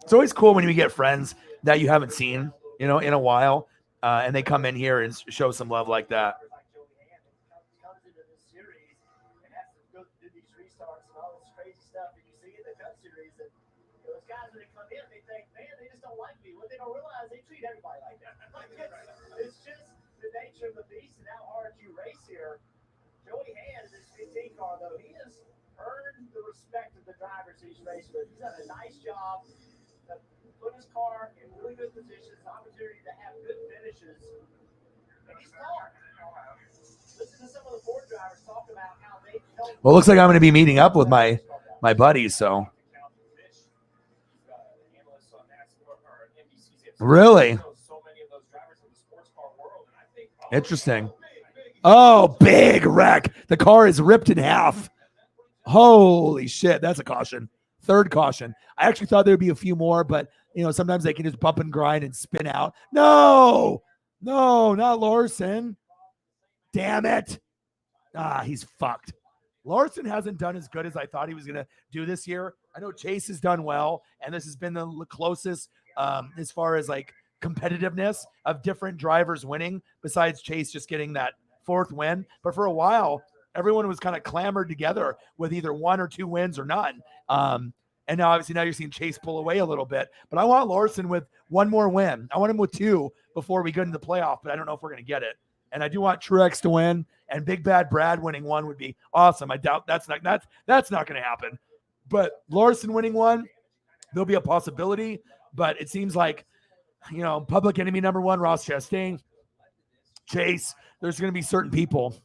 It's always cool when you get friends that you haven't seen, in a while, and they come in here and show some love like that. It's just the nature of the beast and how hard you race here. Joey Hand, this 15 car, though, he has earned the respect of the drivers he's raced with. He's done a nice job of putting his car in really good positions, opportunity to have good finishes. And he's smart. Listen to some of the Ford drivers talk about how they felt. Well, it looks like I'm going to be meeting up with my buddies, so. Really? Interesting. Oh, big wreck. The car is ripped in half. Holy shit. That's a caution. Third caution. I actually thought there'd be a few more, but sometimes they can just bump and grind and spin out. No, not Larson. Damn it. He's fucked. Larson hasn't done as good as I thought he was going to do this year. I know Chase has done well, and this has been the closest as far as like competitiveness of different drivers winning, besides Chase just getting that fourth win. But for a while, everyone was kind of clamored together with either one or two wins or none. And now obviously you're seeing Chase pull away a little bit, but I want Larson with one more win. I want him with two before we get into the playoff, but I don't know if we're going to get it. And I do want Truex to win, and Big Bad Brad winning one would be awesome. I doubt that's not going to happen, but Larson winning one, there'll be a possibility, but it seems like, public enemy number one, Ross Chastain, Chase, there's going to be certain people.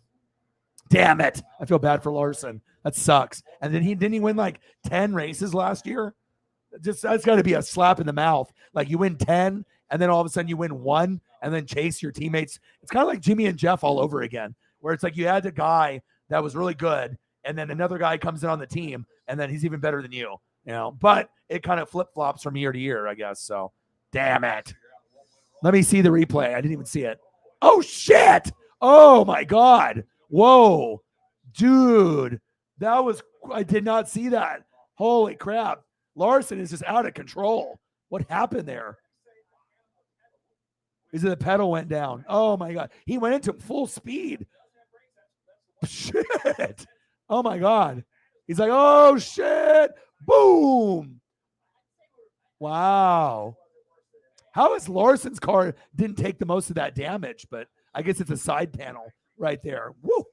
Damn it. I feel bad for Larson. That sucks. And then didn't he win like 10 races last year? That's got to be a slap in the mouth. Like you win 10 and then all of a sudden you win one and then chase your teammates. It's kind of like Jimmy and Jeff all over again, where it's like you had a guy that was really good and then another guy comes in on the team and then he's even better than you, but it kind of flip-flops from year to year, I guess. So damn it. Let me see the replay. I didn't even see it. Oh shit. Oh my God. Whoa, dude, I did not see that. Holy crap. Larson is just out of control. What happened there? Is it the pedal went down? Oh my God. He went into full speed. Shit. Oh my God. He's like, oh shit. Boom. Wow. How is Larson's car didn't take the most of that damage, but I guess it's a side panel right there. Woo.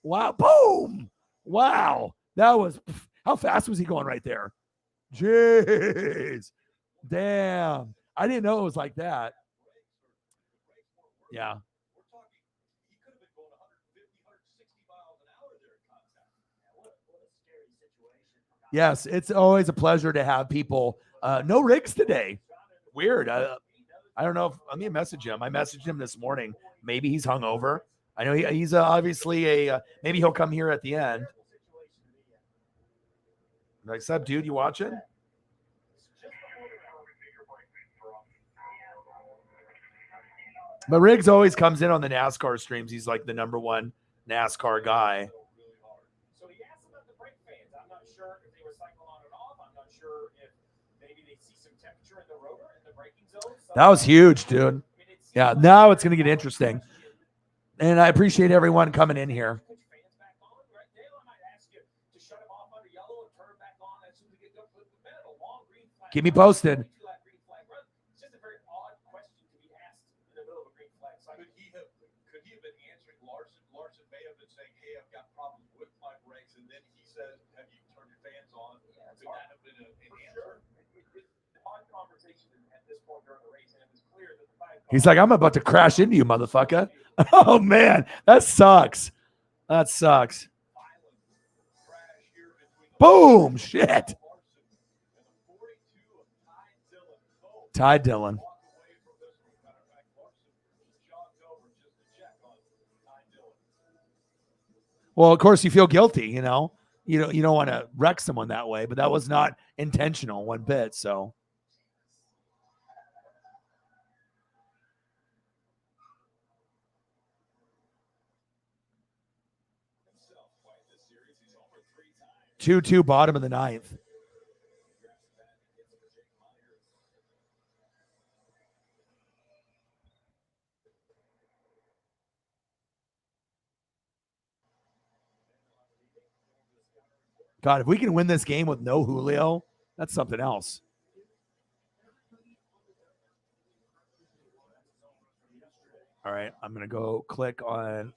Wow. Boom. Wow. That was, how fast was he going right there? Jeez. Damn. I didn't know it was like that. Yeah. Yes, it's always a pleasure to have people. No rigs today. Weird. I don't know if let me message him. I messaged him this morning. Maybe he's hungover. I know he's obviously maybe he'll come here at the end. Like, sup, dude, you watching? But Riggs always comes in on the NASCAR streams. He's like the number one NASCAR guy. So he asked about the brake fans. I'm not sure if they were cycle on and off. I'm not sure if maybe they see some temperature in the rotor in the braking zone. That was huge, dude. Yeah, now it's going to get interesting. And I appreciate everyone coming in here. Keep me posted. It's just a very odd question to be asked in the middle of a green flag. So Could he have been answering Larson? Larson may have been saying, "Hey, I've got problems with my brakes," and then he says, "Have you turned your fans on?" Could that have been an answer? Odd conversation at this point during the race, and it was clear that the five. He's like, I'm about to crash into you, motherfucker. Oh, man. That sucks. That sucks. Boom. Shit. Ty Dillon. Well, of course, you feel guilty, you know. You don't want to wreck someone that way, but that was not intentional one bit. So two bottom of the ninth. God, if we can win this game with no Julio, that's something else. All right, I'm going to go click on.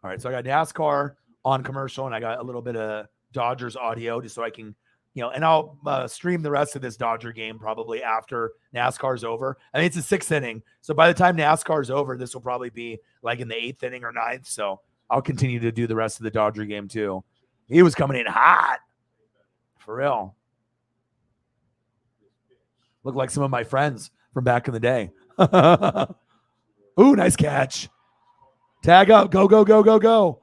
All right, so I got NASCAR on commercial, and I got a little bit of Dodgers audio just so I can, and I'll stream the rest of this Dodger game probably after NASCAR's over. I mean, it's the sixth inning. So by the time NASCAR's over, this will probably be like in the eighth inning or ninth. So I'll continue to do the rest of the Dodger game too. He was coming in hot. For real. Look like some of my friends from back in the day. Ooh, nice catch. Tag up. Go, go, go, go, go.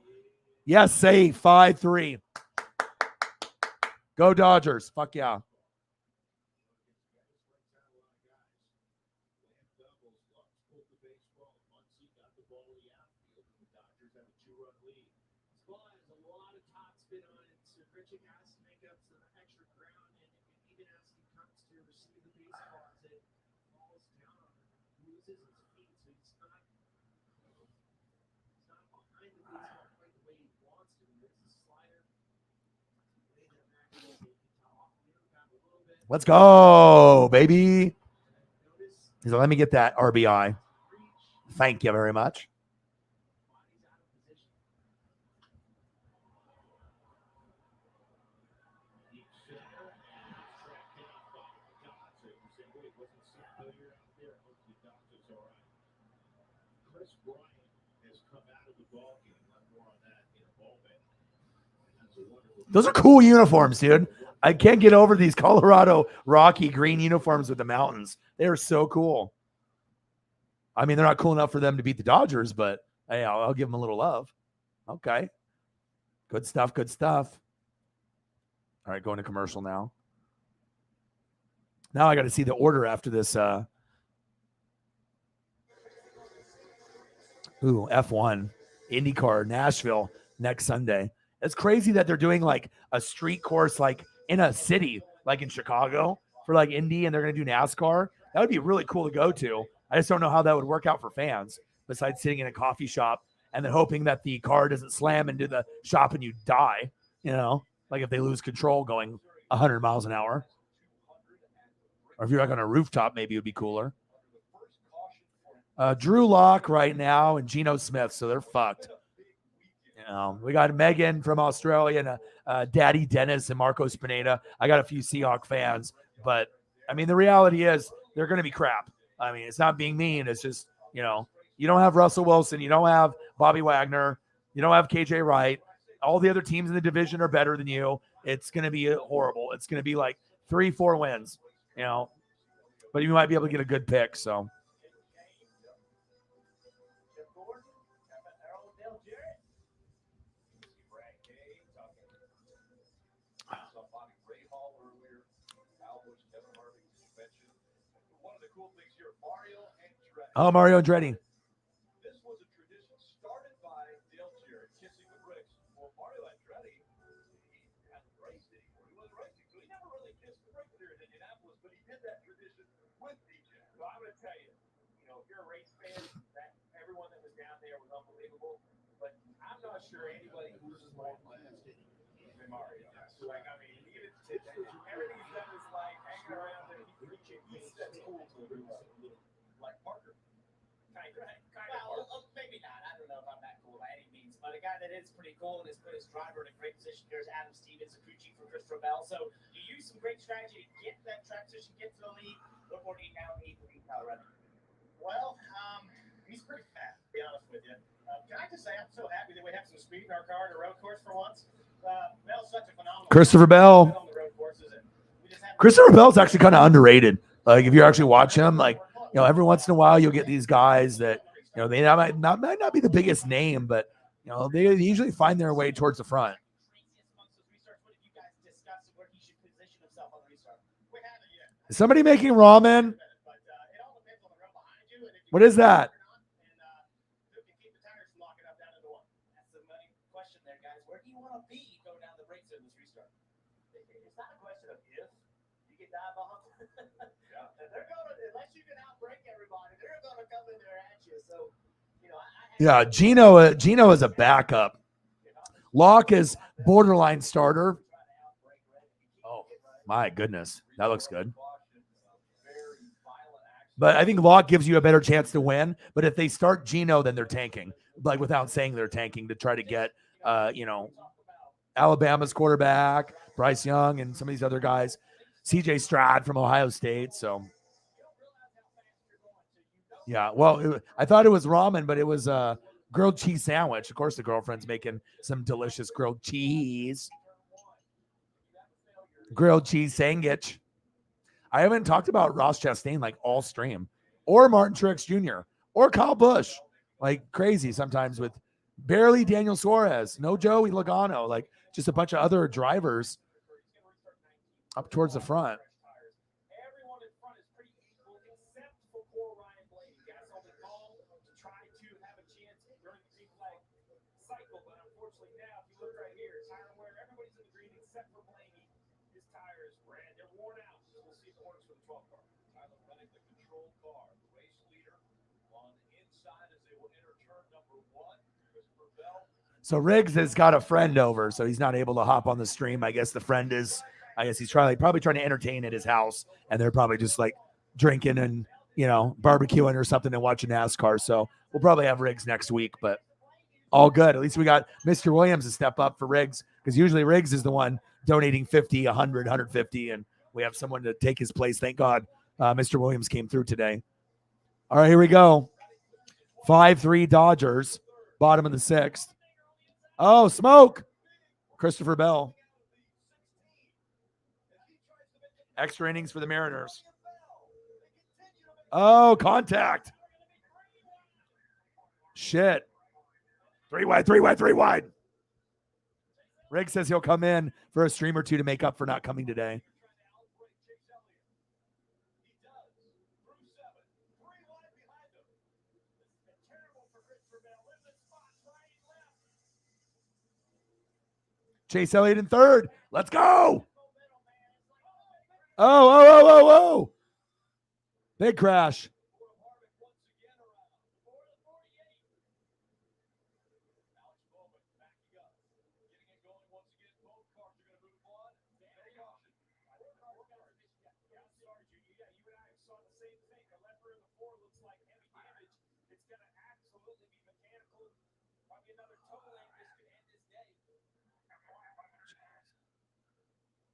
Yes, save. 5-3. Go Dodgers. Fuck yeah. Let's go, baby. He's like, let me get that RBI. Thank you very much. Those are cool uniforms, dude. I can't get over these Colorado Rocky green uniforms with the mountains. They're so cool. I mean, they're not cool enough for them to beat the Dodgers, but hey, I'll give them a little love. Okay. Good stuff. Good stuff. All right, going to commercial now. Now I got to see the order after this. F1, IndyCar, Nashville next Sunday. It's crazy that they're doing like a street course like in a city, like in Chicago for like Indy, and they're going to do NASCAR. That would be really cool to go to. I just don't know how that would work out for fans besides sitting in a coffee shop and then hoping that the car doesn't slam into the shop and you die, like if they lose control going 100 miles an hour. Or if you're like on a rooftop, maybe it would be cooler. Drew Lock right now and Geno Smith, so they're fucked. We got Megan from Australia and Daddy Dennis and Marcos Pineda. I got a few Seahawk fans, but I mean, the reality is they're going to be crap. I mean, it's not being mean. It's just, you don't have Russell Wilson. You don't have Bobby Wagner. You don't have KJ Wright. All the other teams in the division are better than you. It's going to be horrible. It's going to be like 3-4 wins, but you might be able to get a good pick. So. cool things here. Mario Andretti. Oh, Mario Andretti. This was a tradition started by Dale Jarrett, kissing the bricks. Well, Mario Andretti, he hasn't raced anymore. He wasn't racing, so he never really kissed the bricks here in Indianapolis, but he did that tradition with DJ. So I'm going to tell you, if you're a race fan, that everyone that was down there was unbelievable. But I'm not sure anybody loses more class than Mario. Like, I mean, even everything he's done is like hanging around and he's preaching. He's that's cool to everybody. Like Parker. Well, maybe not. I don't know if I'm that cool by any means. But a guy that is pretty cool and has put his driver in a great position here is Adam Stevens, preaching for Christopher Bell. So you use some great strategy to get that transition, get to the lead. What more do you now need to beat Colorado? Well, he's pretty fast, to be honest with you. Can I just say I'm so happy that we have some speed in our car on the road course for once. Bell's such a phenomenal Christopher Bell. on the road courses, and we just have Christopher Bell's actually kind of underrated. Like, if you actually watch him, like, every once in a while you'll get these guys that, they might not be the biggest name, but, they usually find their way towards the front. Is somebody making ramen? What is that? Where do you want to be going down the brakes in this restart? It's not a question of if you get dive off. They're going to, unless you can outbrake everybody, they're going to come in there at you. So, Yeah, Gino is a backup. Locke is borderline starter. Oh, my goodness. That looks good. But I think Locke gives you a better chance to win. But if they start Gino, then they're tanking. Like, without saying they're tanking, to try to get, Alabama's quarterback, Bryce Young, and some of these other guys. CJ Stroud from Ohio State. So, yeah. Well, I thought it was ramen, but it was a grilled cheese sandwich. Of course, the girlfriend's making some delicious grilled cheese. Grilled cheese sandwich. I haven't talked about Ross Chastain like all stream, or Martin Truex Jr., or Kyle Busch. Like crazy sometimes with barely Daniel Suarez, no Joey Logano, like just a bunch of other drivers up towards the front. everyone in front is pretty equal, except for poor Ryan Blaney. Gas on the ball to try to have a chance during the green flag cycle, but unfortunately now, if you look right here, tire wear, everybody's in the green except for Blaney. His tires ran, they're worn out. So we'll see if it works for the 12 car. Tyler Reddick, the control car, the race leader on the inside as they will enter turn number 1. Christopher Bell. So Riggs has got a friend over, so he's not able to hop on the stream. I guess the friend is, he's probably trying to entertain at his house, and they're probably just like drinking and, barbecuing or something and watching NASCAR. So we'll probably have Riggs next week, but all good. At least we got Mr. Williams to step up for Riggs, because usually Riggs is the one donating 50, 100, 150, and we have someone to take his place. Thank God Mr. Williams came through today. All right, here we go. 5-3 Dodgers, bottom of the 6th. Oh, smoke. Christopher Bell. Extra innings for the Mariners. Oh, contact. Shit. 3 wide, 3 wide, 3 wide. Riggs says he'll come in for a stream or two to make up for not coming today. Chase Elliott in third. Let's go. Oh. Big crash.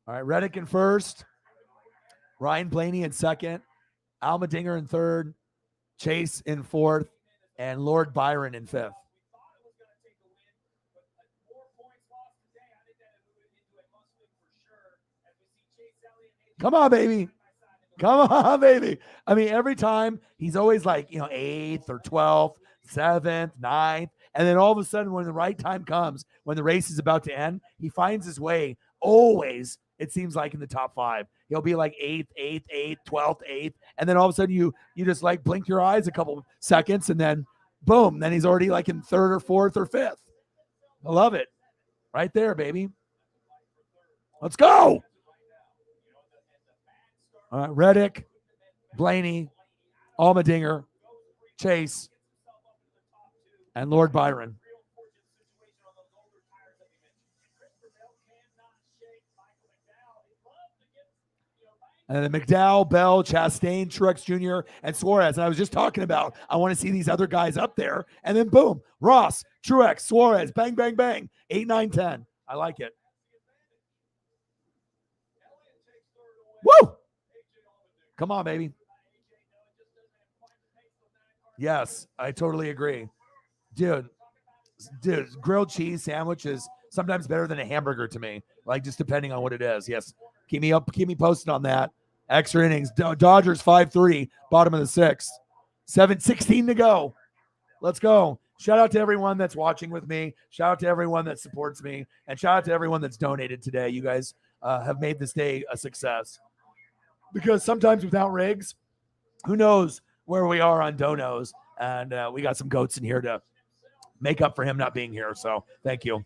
All right, Reddick in first. Ryan Blaney in second. Almadinger in third. Chase in fourth. And Lord Byron in fifth. Come on, baby. Come on, baby. I mean, every time he's always like, 8th or 12th, 7th, 9th. And then all of a sudden, when the right time comes, when the race is about to end, he finds his way always it seems like in the top 5. He'll be like 8th, 12th, 8th. And then all of a sudden you just like blink your eyes a couple seconds and then boom, then he's already like in 3rd or 4th or 5th. I love it. Right there, baby. Let's go. All right, Reddick, Blaney, Allmendinger, Chase, and Lord Byron. And then McDowell, Bell, Chastain, Truex Jr., and Suarez. And I was just talking about, I want to see these other guys up there. And then boom, Ross, Truex, Suarez, bang, bang, bang. 8, 9, 10. I like it. Woo! Come on, baby. Yes, I totally agree. Dude, grilled cheese sandwich is sometimes better than a hamburger to me. Like, just depending on what it is. Yes. Keep me posted on that. Extra innings. Dodgers 5-3, bottom of the 6th. 7:16 to go. Let's go. Shout out to everyone that's watching with me. Shout out to everyone that supports me. And shout out to everyone that's donated today. You guys have made this day a success. Because sometimes without Riggs, who knows where we are on donos. And we got some goats in here to make up for him not being here. So thank you.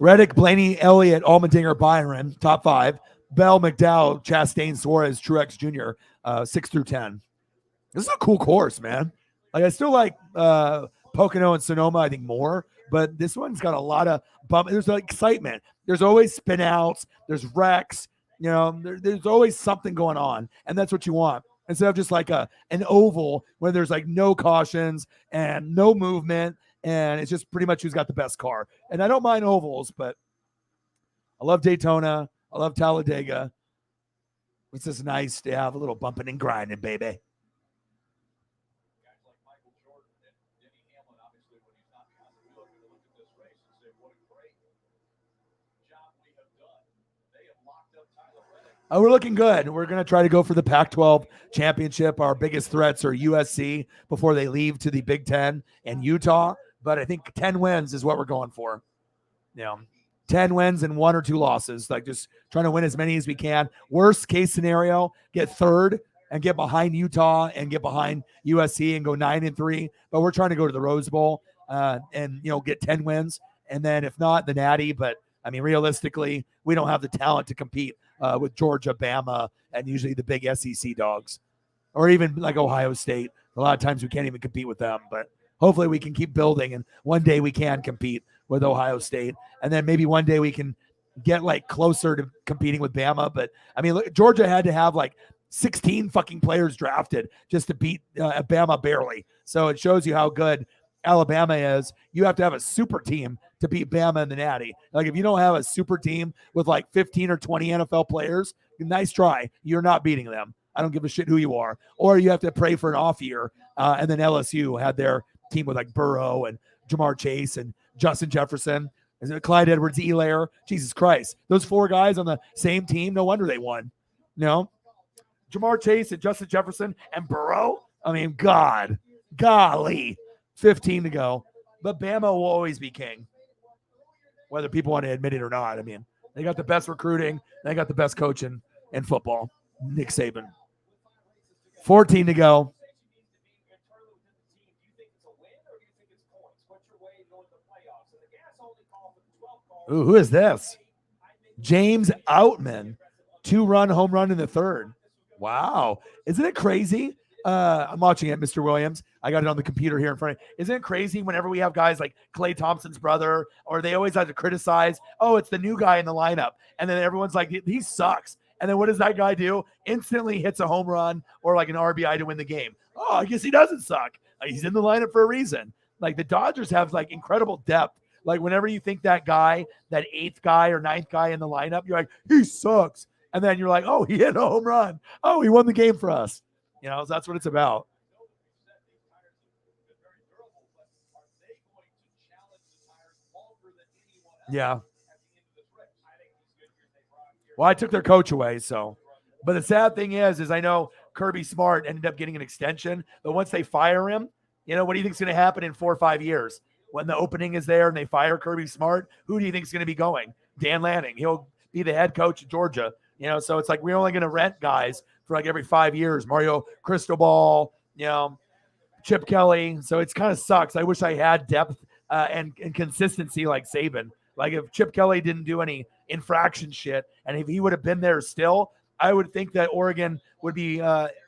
Reddick, Blaney, Elliott, Allmendinger, Byron, top 5. Bell, McDowell, Chastain, Suarez, Truex Jr., 6 through 10. This is a cool course, man. Like, I still like Pocono and Sonoma, I think, more, but this one's got a lot of bump. There's like excitement. There's always spin outs. There's wrecks. You know, there's always something going on, and that's what you want. Instead of just like an oval where there's like no cautions and no movement, and it's just pretty much who's got the best car. And I don't mind ovals, but I love Daytona. I love Talladega. It's just nice to have a little bumping and grinding, baby. We're looking good. We're going to try to go for the Pac-12 championship. Our biggest threats are USC before they leave to the Big Ten and Utah. But I think 10 wins is what we're going for. You know, 10 wins and 1 or 2 losses. Like, just trying to win as many as we can. Worst case scenario, get 3rd and get behind Utah and get behind USC and go 9-3. But we're trying to go to the Rose Bowl and, you know, get 10 wins. And then if not, the Natty. But, I mean, realistically, we don't have the talent to compete with Georgia, Bama, and usually the big SEC dogs, or even like Ohio State. A lot of times we can't even compete with them, but hopefully we can keep building, and one day we can compete with Ohio State, and then maybe one day we can get like closer to competing with Bama. But I mean, look, Georgia had to have like 16 fucking players drafted just to beat Bama barely. So it shows you how good Alabama is. You have to have a super team to beat Bama in the Natty. Like, if you don't have a super team with like 15 or 20 NFL players, nice try. You're not beating them. I don't give a shit who you are. Or you have to pray for an off year. And then LSU had their team with like Burrow and Jamar Chase and Justin Jefferson. Is it Clyde Edwards-Helaire? Jesus Christ. Those 4 guys on the same team, no wonder they won. You know? Jamar Chase and Justin Jefferson and Burrow? I mean, golly. 15 to go. But Bama will always be king, whether people want to admit it or not. I mean, they got the best recruiting. They got the best coaching in football. Nick Saban. 14 to go. Ooh, who is this? James Outman. 2-run home run in the 3rd. Wow. Isn't it crazy? I'm watching it, Mr. Williams. I got it on the computer here in front of me. Isn't it crazy whenever we have guys like Klay Thompson's brother, or they always have to criticize, oh, it's the new guy in the lineup. And then everyone's like, he sucks. And then what does that guy do? Instantly hits a home run or like an RBI to win the game. Oh, I guess he doesn't suck. He's in the lineup for a reason. Like, the Dodgers have like incredible depth. Like, whenever you think that guy, that 8th guy or 9th guy in the lineup, you're like, he sucks. And then you're like, oh, he hit a home run. Oh, he won the game for us. You know, that's what it's about. Yeah. Well, I took their coach away, so. But the sad thing is I know Kirby Smart ended up getting an extension, but once they fire him, what do you think is going to happen in 4 or 5 years? When the opening is there and they fire Kirby Smart, who do you think is going to be going? Dan Lanning. He'll be the head coach of Georgia. So it's like we're only going to rent guys for like every 5 years. Mario Cristobal, Chip Kelly. So it's kind of sucks. I wish I had depth and consistency like Saban. Like if Chip Kelly didn't do any infraction shit, and if he would have been there still, I would think that Oregon would be,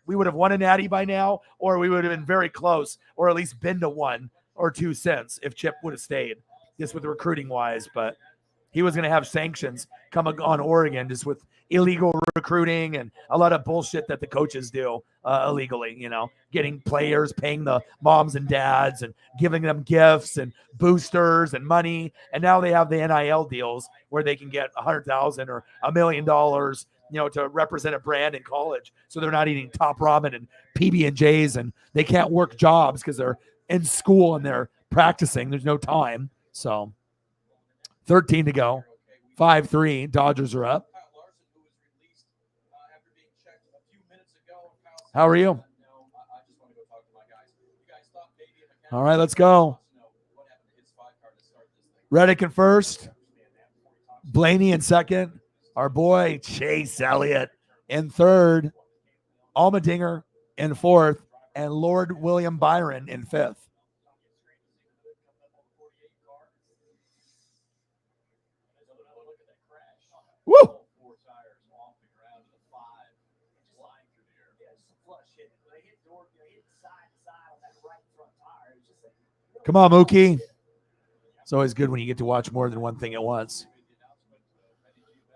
we would have won a natty by now, or we would have been very close, or at least been to 1 or 2 cents if Chip would have stayed, just with recruiting wise. But he was going to have sanctions come on Oregon just with illegal recruiting and a lot of bullshit that the coaches do illegally, getting players, paying the moms and dads and giving them gifts and boosters and money. And now they have the NIL deals where they can get $100,000 or $1 million, to represent a brand in college. So they're not eating top ramen and PB&Js, and they can't work jobs because they're in school and they're practicing. There's no time. So 13 to go. 5-3. Dodgers are up. How are you? All right, let's go. Reddick in first. Blaney in second. Our boy Chase Elliott in third. Almadinger in fourth. And Lord William Byron in fifth. Woo! Come on, Mookie. It's always good when you get to watch more than one thing at once.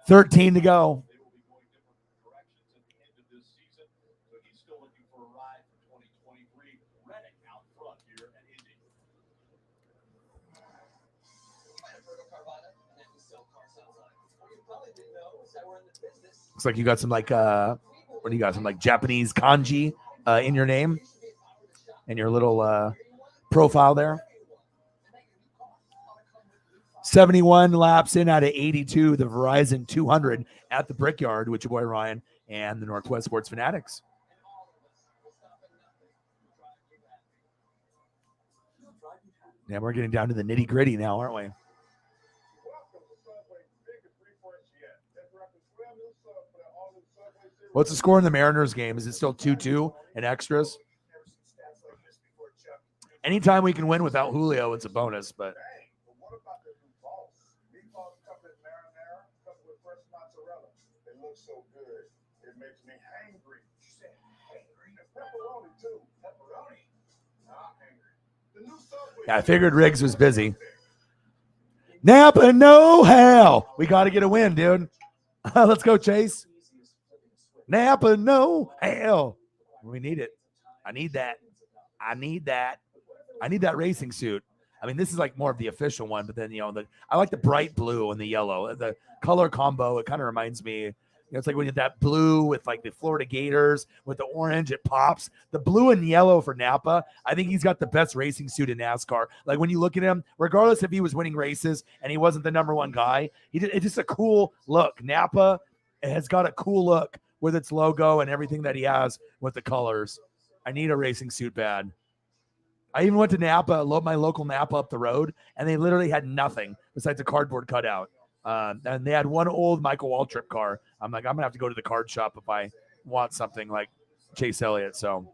13 to go. Looks like you got some like what do you got? Some like Japanese kanji in your name and your little profile there. 71 laps in out of 82, the Verizon 200 at the Brickyard with your boy Ryan and the Northwest Sports Fanatics. Yeah, we're getting down to the nitty gritty now, aren't we? What's the score in the Mariners game? Is it still 2-2 in extras? Anytime we can win without Julio, it's a bonus, but so good. It makes me hangry. You said hangry? Pepperoni too. Pepperoni. Not hangry. The new Subway. Yeah, I figured Riggs was busy. Napa, no hell. We got to get a win, dude. Let's go, Chase. Napa, no hell. We need it. I need that. I need that racing suit. I mean, this is like more of the official one, but then, I like the bright blue and the yellow. The color combo, it kind of reminds me, it's like when you have that blue with like the Florida Gators with the orange, it pops. The blue and yellow for Napa, I think he's got the best racing suit in NASCAR. Like when you look at him, regardless if he was winning races and he wasn't the number one guy, it's just a cool look. Napa has got a cool look with its logo and everything that he has with the colors. I need a racing suit bad. I even went to Napa, my local Napa up the road, and they literally had nothing besides a cardboard cutout. And they had one old Michael Waltrip car. I'm like, I'm going to have to go to the card shop if I want something like Chase Elliott. So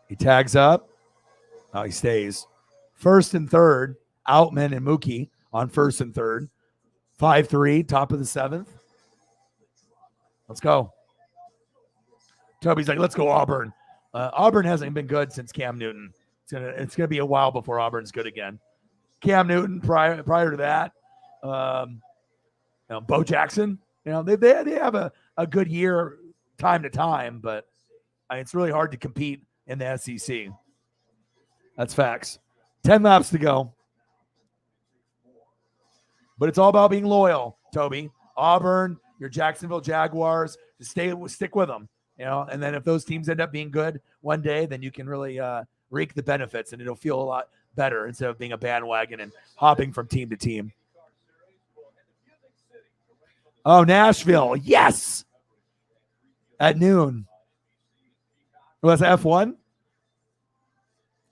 he tags up. Oh, he stays. First and third, Outman and Mookie on first and third. 5-3, top of the seventh. Let's go. Toby's like, let's go Auburn. Auburn hasn't been good since Cam Newton. It's gonna be a while before Auburn's good again. Cam Newton prior to that, Bo Jackson. They have a good year time to time, but it's really hard to compete in the SEC. That's facts. 10 laps to go, but it's all about being loyal, Toby. Auburn, your Jacksonville Jaguars, just stick with them. And then if those teams end up being good one day, then you can really reap the benefits, and it'll feel a lot better instead of being a bandwagon and hopping from team to team. Oh, Nashville. Yes. At noon. Was it F1?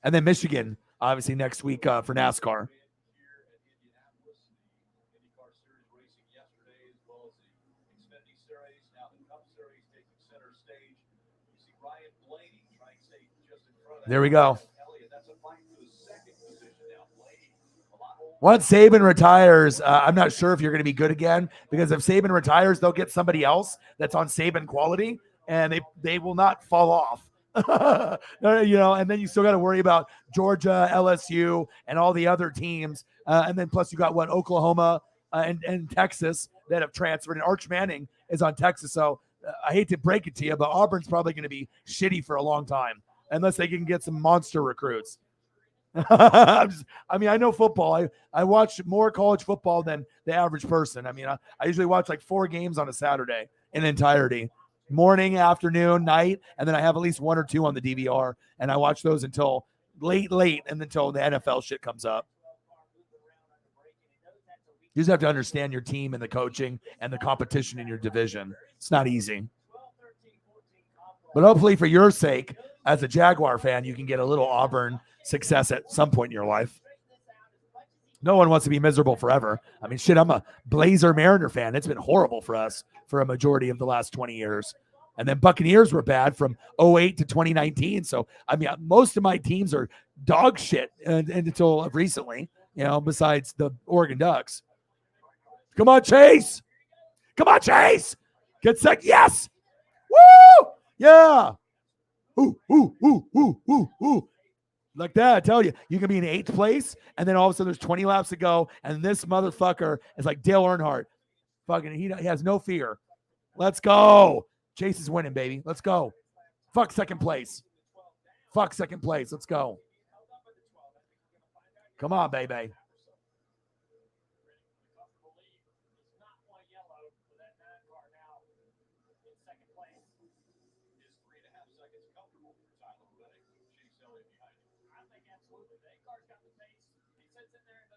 And then Michigan, obviously, next week for NASCAR. There we go. Once Saban retires, I'm not sure if you're going to be good again, because if Saban retires, they'll get somebody else that's on Saban quality, and they will not fall off. And then you still got to worry about Georgia, LSU, and all the other teams. And then plus you got Oklahoma and Texas that have transferred, and Arch Manning is on Texas. So I hate to break it to you, but Auburn's probably going to be shitty for a long time unless they can get some monster recruits. I know football. I watch more college football than the average person. I usually watch like 4 games on a Saturday in entirety. Morning, afternoon, night, and then I have at least 1 or 2 on the DVR, and I watch those until late, and until the NFL shit comes up. You just have to understand your team and the coaching and the competition in your division. It's not easy. But hopefully for your sake, as a Jaguar fan, you can get a little Auburn success at some point in your life. No one wants to be miserable forever. I'm a Blazer Mariner fan. It's been horrible for us for a majority of the last 20 years. And then Buccaneers were bad from 2008 to 2019. So, most of my teams are dog shit and until recently, besides the Oregon Ducks. Come on, Chase. Come on, Chase. Get set. Yes. Woo. Yeah. Ooh. Like that, I tell you, you can be in 8th place, and then all of a sudden there's 20 laps to go, and this motherfucker is like Dale Earnhardt. Fucking, he has no fear. Let's go. Chase is winning, baby. Let's go. Fuck second place. Let's go. Come on, baby.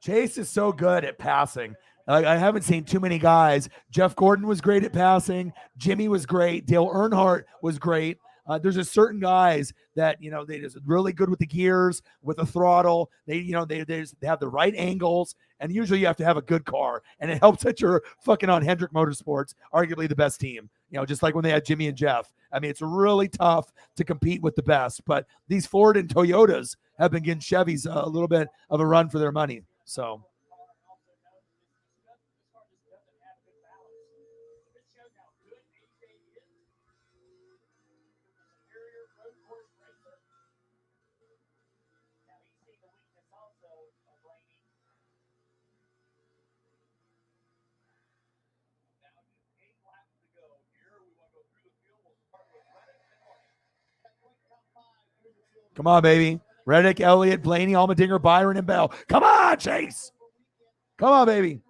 Chase is so good at passing. I haven't seen too many guys. Jeff Gordon was great at passing. Jimmy was great. Dale Earnhardt was great. There's just certain guys that, they just really good with the gears, with the throttle. They just have the right angles. And usually you have to have a good car. And it helps that you're fucking on Hendrick Motorsports, arguably the best team. Just like when they had Jimmy and Jeff. It's really tough to compete with the best. But these Ford and Toyotas have been getting Chevys a little bit of a run for their money. So. Come on, baby. Reddick, Elliott, Blaney, Allmendinger, Byron, and Bell. Come on, Chase. Come on, baby.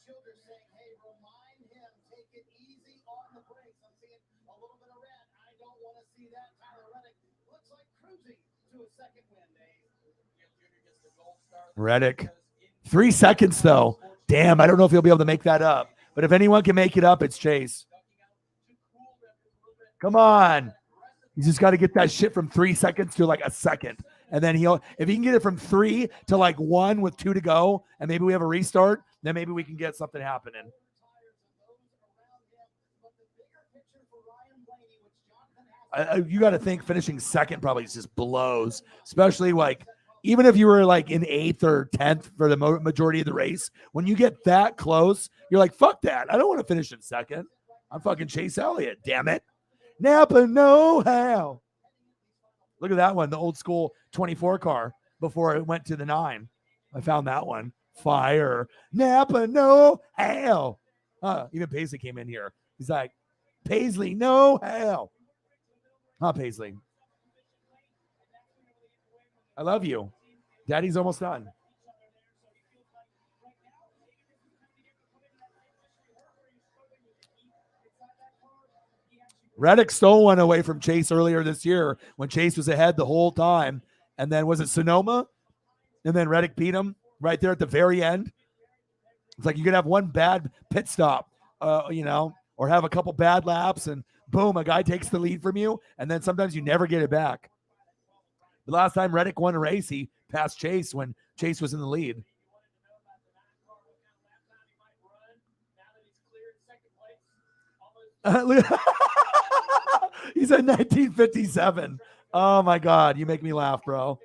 Childers saying, hey, remind him, take it easy on the brakes. I'm seeing a little bit of red. I don't want to see that. Tyler Reddick looks like cruising to a second win, Dave. Reddick. 3 seconds, though. Damn, I don't know if he'll be able to make that up. But if anyone can make it up, it's Chase. Come on. He's just got to get that shit from 3 seconds to like a second. And then if he can get it from 3 to like 1 with 2 to go, and maybe we have a restart, then maybe we can get something happening. You got to think finishing second probably just blows, especially like even if you were like in 8th or 10th for the majority of the race. When you get that close, you're like, fuck that. I don't want to finish in second. I'm fucking Chase Elliott, damn it. Napa know-how. Look at that one, the old school 24 car before it went to the 9. I found that one. Fire. Napa know-how. Even Paisley came in here. He's like, Paisley know-how. Paisley. I love you. Daddy's almost done. Reddick stole one away from Chase earlier this year when Chase was ahead the whole time. And then was it Sonoma? And then Reddick beat him right there at the very end. It's like you could have one bad pit stop, or have a couple bad laps and boom, a guy takes the lead from you. And then sometimes you never get it back. The last time Reddick won a race, he passed Chase when Chase was in the lead. He said 1957. Oh my God, you make me laugh, bro.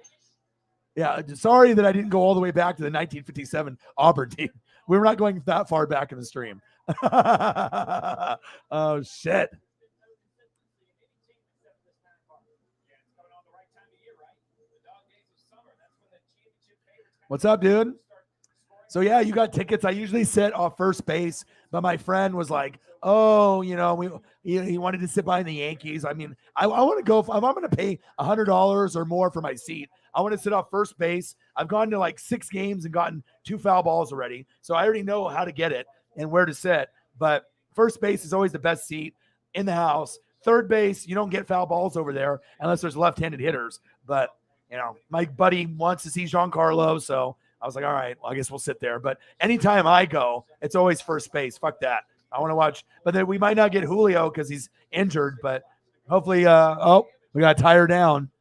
Yeah, sorry that I didn't go all the way back to the 1957 Auburn team. We were not going that far back in the stream. Oh shit. What's up, dude? So yeah, you got tickets. I usually sit off first base, but my friend was like, "Oh, he wanted to sit behind the Yankees." I mean, I want to go. If I'm going to pay $100 or more for my seat, I want to sit off first base. I've gone to like 6 games and gotten 2 foul balls already, so I already know how to get it and where to sit. But first base is always the best seat in the house. Third base, you don't get foul balls over there unless there's left-handed hitters. But my buddy wants to see Giancarlo, so I was like, all right, well, I guess we'll sit there. But anytime I go, it's always first base. Fuck that. I want to watch. But then we might not get Julio because he's injured. But hopefully, we got to tie her down.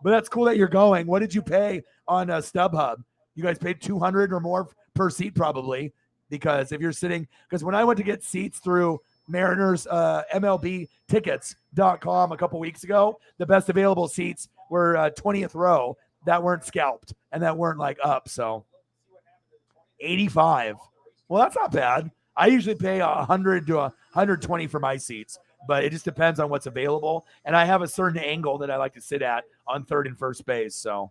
But that's cool that you're going. What did you pay on StubHub? You guys paid $200 or more per seat probably, because if you're sitting – because when I went to get seats through Mariners MLBtickets.com a couple weeks ago, the best available seats were 20th row that weren't scalped and that weren't like up. So 85. Well, that's not bad. I usually pay 100 to 120 for my seats, but it just depends on what's available. And I have a certain angle that I like to sit at on third and first base. So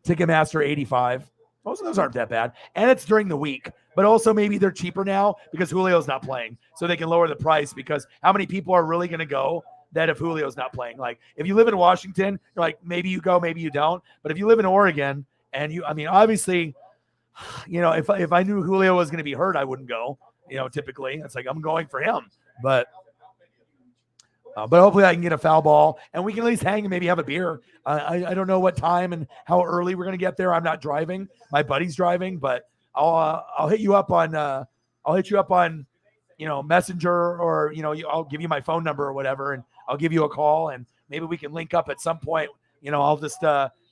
Ticketmaster 85. Most of those aren't that bad. And it's during the week, but also maybe they're cheaper now because Julio's not playing. So they can lower the price, because how many people are really going to go that if Julio's not playing? Like if you live in Washington, you're like, maybe you go, maybe you don't. But if you live in Oregon and obviously, if I knew Julio was going to be hurt, I wouldn't go, typically it's like, I'm going for him, but hopefully I can get a foul ball and we can at least hang and maybe have a beer. I don't know what time and how early we're going to get there. I'm not driving. My buddy's driving, but I'll hit you up on, Messenger, or, I'll give you my phone number or whatever, and I'll give you a call and maybe we can link up at some point. I'll just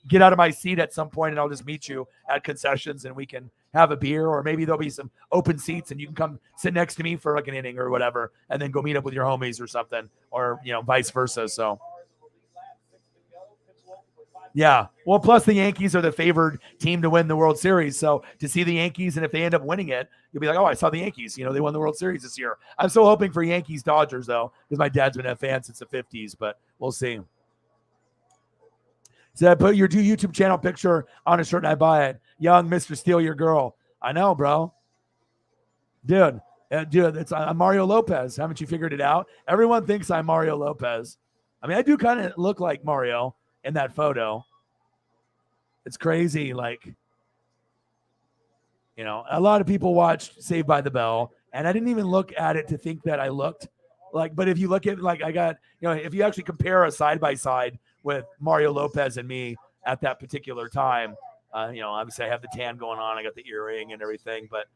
get out of my seat at some point and I'll just meet you at concessions and we can have a beer, or maybe there'll be some open seats and you can come sit next to me for like an inning or whatever, and then go meet up with your homies or something, or, vice versa. So yeah. Well, plus the Yankees are the favored team to win the World Series. So to see the Yankees, and if they end up winning it, you'll be like, oh, I saw the Yankees. They won the World Series this year. I'm still hoping for Yankees Dodgers though, because my dad's been a fan since the 50s, but we'll see. So I put your YouTube channel picture on a shirt and I buy it. Young Mr. Steal Your Girl. I know, bro. Dude, I'm Mario Lopez. Haven't you figured it out? Everyone thinks I'm Mario Lopez. I mean, I do kind of look like Mario in that photo. It's crazy. Like, a lot of people watched Saved by the Bell, and I didn't even look at it to think that I looked like, but if you look at, like, I got, if you actually compare a side by side with Mario Lopez and me at that particular time, obviously I have the tan going on. I got the earring and everything, but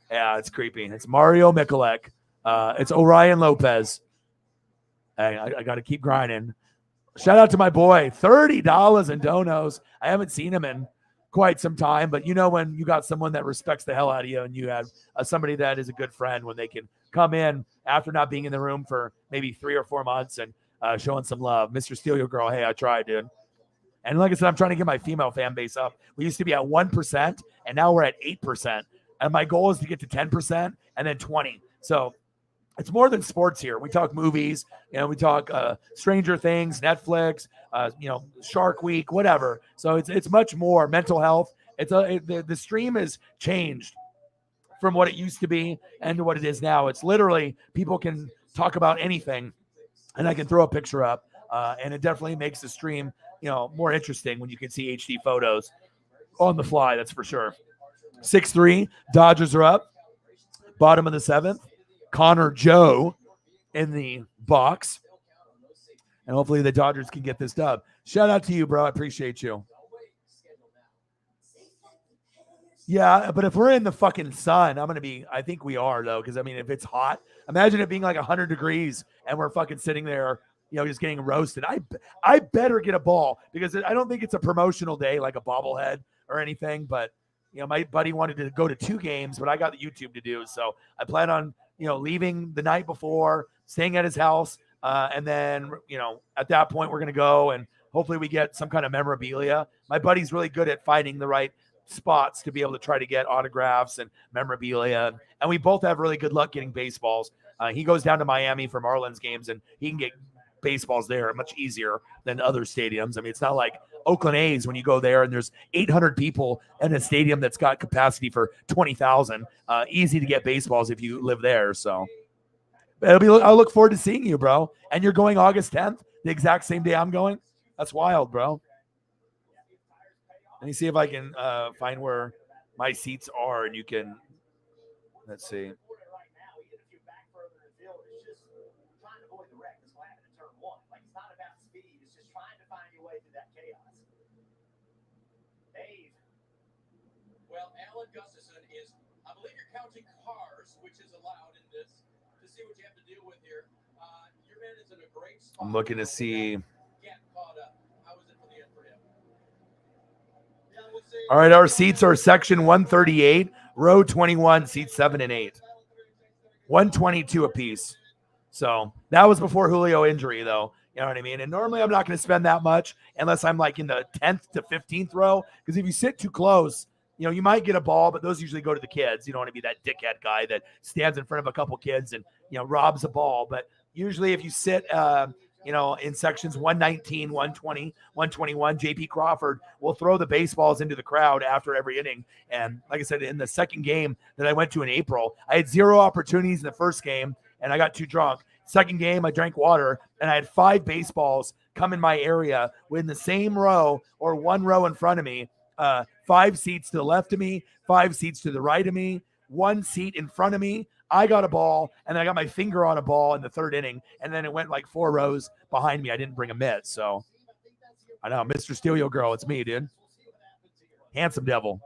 yeah, it's creepy. It's Mario Mikulek. It's Orion Lopez. I got to keep grinding. Shout out to my boy, $30 in donos. I haven't seen him in quite some time, but when you got someone that respects the hell out of you and you have somebody that is a good friend, when they can come in after not being in the room for maybe 3 or 4 months and showing some love. Mr. Steal Your Girl, hey, I tried, dude. And like I said, I'm trying to get my female fan base up. We used to be at 1%, and now we're at 8%. And my goal is to get to 10% and then 20%. So it's more than sports here. We talk movies, we talk Stranger Things, Netflix, Shark Week, whatever. So it's much more mental health. The stream has changed from what it used to be and to what it is now. It's literally people can talk about anything, and I can throw a picture up, and it definitely makes the stream more interesting when you can see HD photos on the fly. That's for sure. 6-3, Dodgers are up. Bottom of the 7th. Connor Joe in the box. And hopefully the Dodgers can get this dub. Shout out to you, bro. I appreciate you. Yeah, but if we're in the fucking sun, I think we are, though, because, if it's hot, imagine it being like 100 degrees and we're fucking sitting there, just getting roasted. I better get a ball because I don't think it's a promotional day like a bobblehead or anything, but, my buddy wanted to go to 2 games, but I got the YouTube to do, so I plan on, leaving the night before, staying at his house, and then, at that point, we're going to go and hopefully we get some kind of memorabilia. My buddy's really good at finding the right spots to be able to try to get autographs and memorabilia. And we both have really good luck getting baseballs. He goes down to Miami for Marlins games and he can get baseballs there much easier than other stadiums. It's not like Oakland A's when you go there and there's 800 people in a stadium that's got capacity for 20,000. Easy to get baseballs if you live there. So I'll look forward to seeing you, bro. And you're going August 10th, the exact same day I'm going. That's wild, bro. Let me see if I can find where my seats are, and you can. Let's see. Well, Alan Gustafson is, I believe you're counting cars, which is allowed in this, to see what you have to deal with here. Your man is in a great spot. I'm looking to see. Get caught up. How is it for the end for him? All right, our seats are section 138, row 21, seats 7 and 8. 122 apiece. So that was before Julio injury, though. You know what I mean? And normally I'm not going to spend that much unless I'm like in the 10th to 15th row. Because if you sit too close, you might get a ball, but those usually go to the kids. You don't want to be that dickhead guy that stands in front of a couple kids and, robs a ball. But usually if you sit, in sections 119, 120, 121, JP Crawford will throw the baseballs into the crowd after every inning. And like I said, in the second game that I went to in April, I had 0 opportunities in the first game and I got too drunk. Second game, I drank water and I had 5 baseballs come in my area in the same row or one row in front of me. 5 seats to the left of me, 5 seats to the right of me, 1 seat in front of me. I got a ball, and I got my finger on a ball in the 3rd inning, and then it went like 4 rows behind me. I didn't bring a mitt, so I know, Mr. Steelio Girl, it's me, dude. Handsome devil.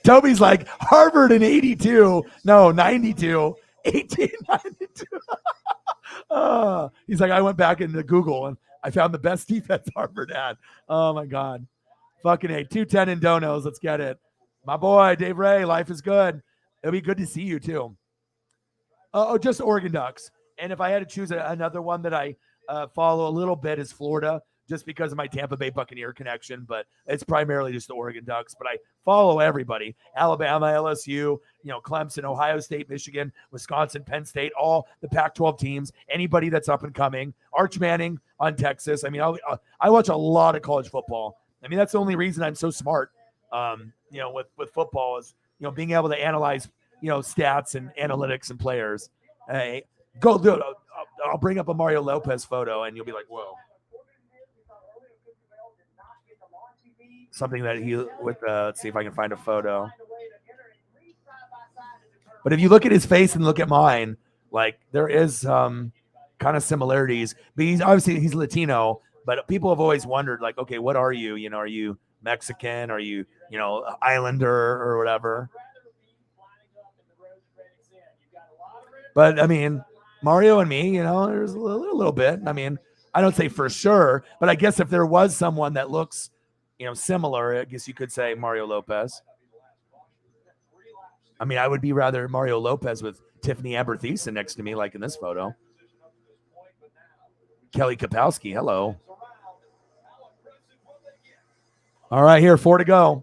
Toby's like, Harvard in 82. No, 92. 1892. He's like, I went back into Google and I found the best defense Harvard had. Oh my God. Fucking A. 210 in donos. Let's get it. My boy, Dave Ray, life is good. It'll be good to see you too. Just Oregon Ducks. And if I had to choose another one that I follow a little bit is Florida, just because of my Tampa Bay Buccaneer connection, but it's primarily just the Oregon Ducks. But I follow everybody: Alabama, LSU, Clemson, Ohio State, Michigan, Wisconsin, Penn State, all the Pac-12 teams, anybody that's up and coming. Arch Manning on Texas. I watch a lot of college football. That's the only reason I'm so smart, with football is, being able to analyze, stats and analytics and players. Hey, go do it. I'll bring up a Mario Lopez photo and you'll be like, whoa. Something that let's see if I can find a photo. But if you look at his face and look at mine, like there is kind of similarities. But he's Latino, but people have always wondered, like, okay, what are you? Are you Mexican? Are you, Islander or whatever? But Mario and me, there's a little bit. I don't say for sure, but I guess if there was someone that looks similar, I guess you could say Mario Lopez. I would be rather Mario Lopez with Tiffany Amber Thiessen next to me, like in this photo. Kelly Kapowski, hello. All right, here, 4 to go.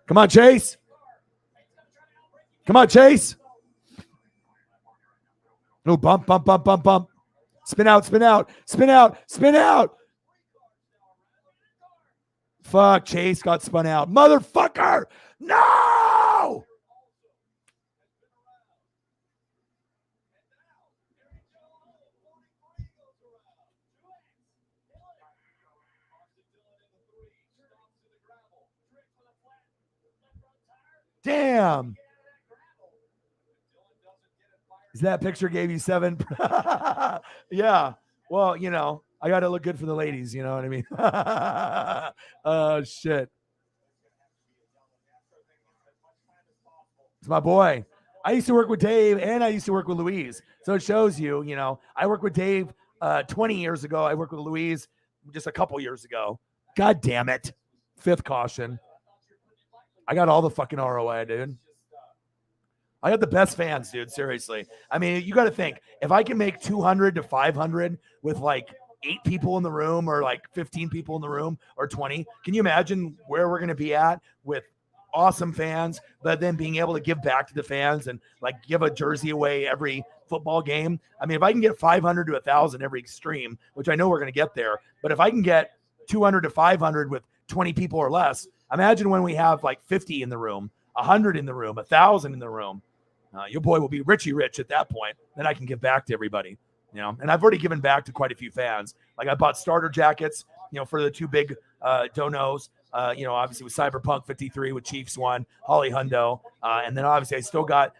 Come on, Chase. Come on, Chase. No, bump, bump, bump, bump, bump. Spin out, spin out, spin out, spin out. Fuck, Chase got spun out. Motherfucker! No! Damn. Is that picture gave you 7? Yeah. Well, you know, I got to look good for the ladies. You know what I mean? Oh, shit. It's my boy. I used to work with Dave and I used to work with Louise. So it shows you, you know, I worked with Dave 20 years ago. I worked with Louise just a couple years ago. God damn it. 5th caution. I got all the fucking ROI, dude. I got the best fans, dude. Seriously. I mean, you got to think if I can make 200 to 500 with like 8 people in the room or like 15 people in the room or 20, can you imagine where we're going to be at with awesome fans, but then being able to give back to the fans and like give a jersey away every football game? I mean, if I can get 500 to 1,000 every stream, which I know we're going to get there, but if I can get 200 to 500 with 20 people or less, imagine when we have like 50 in the room, 100 in the room, 1,000 in the room. Your boy will be Richie Rich at that point. Then I can give back to everybody, you know. And I've already given back to quite a few fans. Like I bought starter jackets, you know, for the 2 big donos. You know, obviously with Cyberpunk 53, with Chiefs 1, Holly Hundo, and then obviously I still got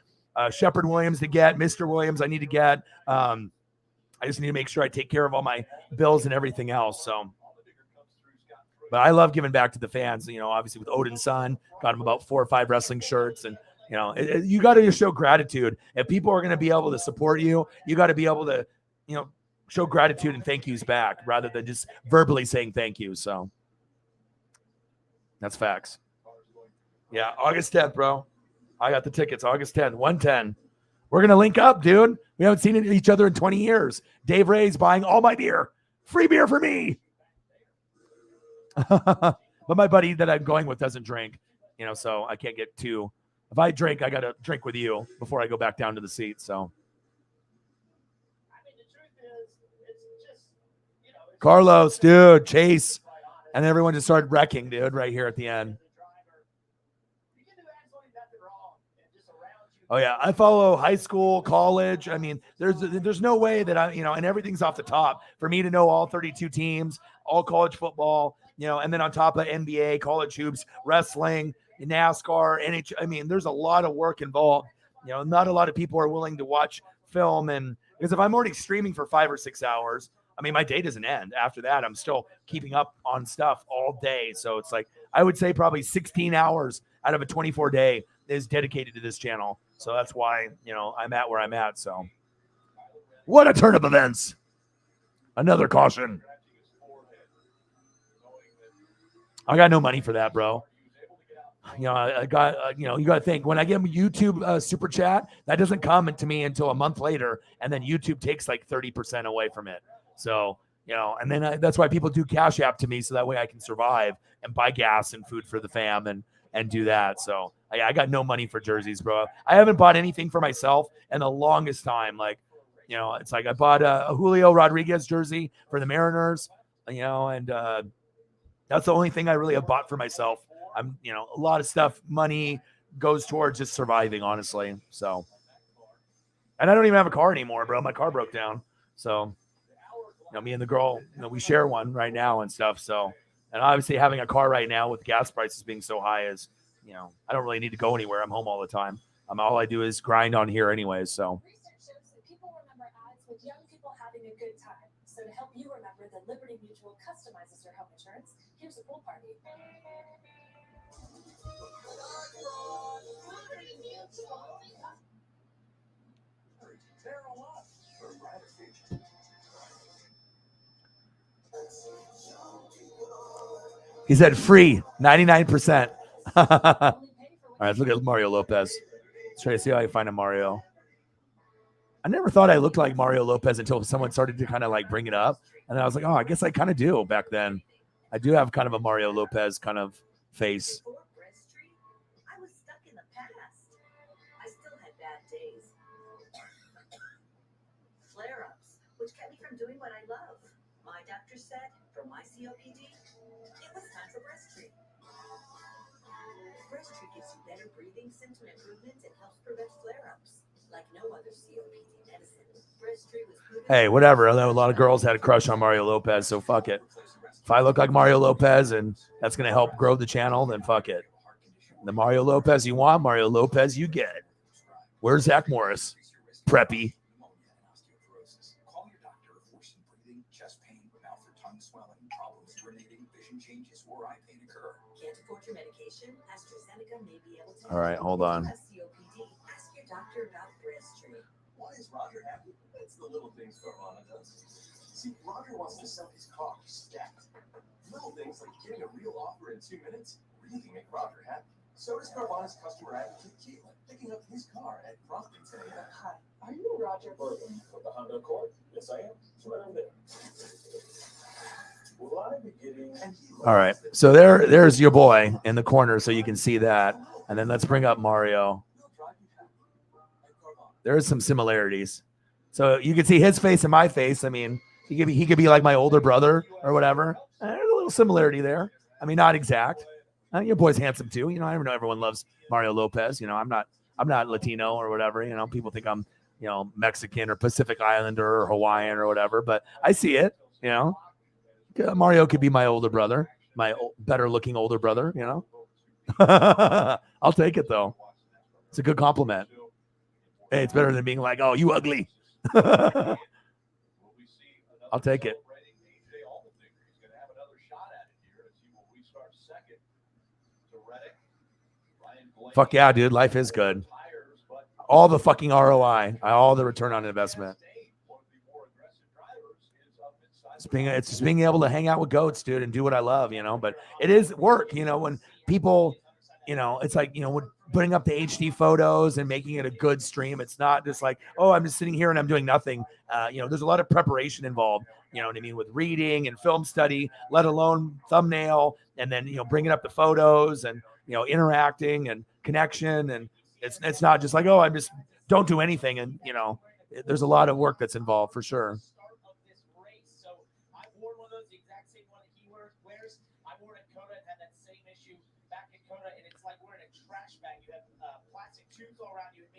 Shepard Williams to get, Mr. Williams I need to get. I just need to make sure I take care of all my bills and everything else. So, but I love giving back to the fans. You know, obviously with Odin's son, got him about 4 or 5 wrestling shirts and. You know, you got to show gratitude. If people are going to be able to support you, you got to be able to, you know, show gratitude and thank yous back rather than just verbally saying thank you. So that's facts. Yeah, August 10th, bro. I got the tickets. August 10th, 110. We're going to link up, dude. We haven't seen each other in 20 years. Dave Ray's buying all my beer. Free beer for me. But my buddy that I'm going with doesn't drink, you know, so I can't get too. If I drink, I got to drink with you before I go back down to the seat. So, Carlos, dude, Chase, and everyone just started wrecking, dude, right here at the end. Oh yeah, I follow high school, college. I mean, there's no way that I, you know, and everything's off the top for me to know all 32 teams, all college football, you know, and then on top of NBA, college hoops, wrestling, NASCAR, NHL. I mean, there's a lot of work involved. You know, not a lot of people are willing to watch film, and because if I'm already streaming for 5 or 6 hours, I mean, my day doesn't end. After that, I'm still keeping up on stuff all day. So it's like I would say probably 16 hours out of a 24 day is dedicated to this channel. So that's why, you know, I'm at where I'm at. So what a turn of events. Another caution. I got no money for that, bro. You know, I got, you know, you got to think when I get YouTube super chat, that doesn't come to me until a month later. And then YouTube takes like 30% away from it. So, you know, and then that's why people do Cash App to me. So that way I can survive and buy gas and food for the fam and do that. So I got no money for jerseys, bro. I haven't bought anything for myself in the longest time. Like, you know, it's like I bought a Julio Rodriguez jersey for the Mariners, you know, and that's the only thing I really have bought for myself. I'm, you know, a lot of stuff, money goes towards just surviving, honestly. So, and I don't even have a car anymore, bro. My car broke down. So, you know, me and the girl, you know, we share one right now and stuff. So, and obviously having a car right now with gas prices being so high is, you know, I don't really need to go anywhere. I'm home all the time. All I do is grind on here anyways. So. Research shows that people remember ads with young people having a good time. So to help you remember that Liberty Mutual customizes your home insurance, here's a pool party. He said free, 99%. All right, let's look at Mario Lopez. Let's try to see how I find a Mario. I never thought I looked like Mario Lopez until someone started to kind of like bring it up. And I was like, oh, I guess I kind of do back then. I do have kind of a Mario Lopez kind of face. I was stuck in the past. I still had bad days. Flare-ups, which kept me from doing what I love. My doctor said, for my COPD, It was time for Breast Treat. Breast Treat gives you better breathing, symptom improvement, and helps prevent flare-ups. Like no other COPD medicine, Breast Treat was proven. Hey, whatever. I know a lot of girls had a crush on Mario Lopez, so fuck it. If I look like Mario Lopez and that's going to help grow the channel, then fuck it. The Mario Lopez you want, Mario Lopez you get. Where's Zach Morris? Preppy. Call your doctor if worsening breathing, chest pain, mouth or tongue swelling, problems urinating, vision changes, or eye pain occur. Can't afford your medication? AstraZeneca may be able to. All right, hold on. If you have COPD, ask your doctor about Breast Treat. Why is Roger happy? It's the little things Carvana does. See, Roger wants to sell his car stacked. Little things like getting a real offer in 2 minutes really make Roger happy. So does Carvana's customer advocate Caitlin, picking up his car at promptly 10 a.m. Hi, are you Roger? With the Honda Accord? Yes, I am. It's right over there. Will I be getting... All right. So there's your boy in the corner, so you can see that. And then let's bring up Mario. There's some similarities. So you can see his face and my face. I mean, he could be like my older brother or whatever. There's a little similarity there. I mean, not exact. Your boy's handsome too. You know, I know everyone loves Mario Lopez. You know, I'm not Latino or whatever. You know, people think I'm, you know, Mexican or Pacific Islander or Hawaiian or whatever. But I see it. You know, Mario could be my older brother, my better looking older brother. You know, I'll take it though. It's a good compliment. Hey, it's better than being like, oh, you ugly. I'll take it. Fuck yeah, dude. Life is good. All the fucking ROI, all the return on investment. It's just being able to hang out with goats, dude, and do what I love, you know. But it is work, you know, when people, you know, it's like, you know, when putting up the HD photos and making it a good stream. It's not just like, oh, I'm just sitting here and I'm doing nothing. You know, there's a lot of preparation involved, you know what I mean, with reading and film study, let alone thumbnail, and then, you know, bringing up the photos and, you know, interacting and connection. And it's not just like, oh, I'm just don't do anything. And, you know, there's a lot of work that's involved for sure.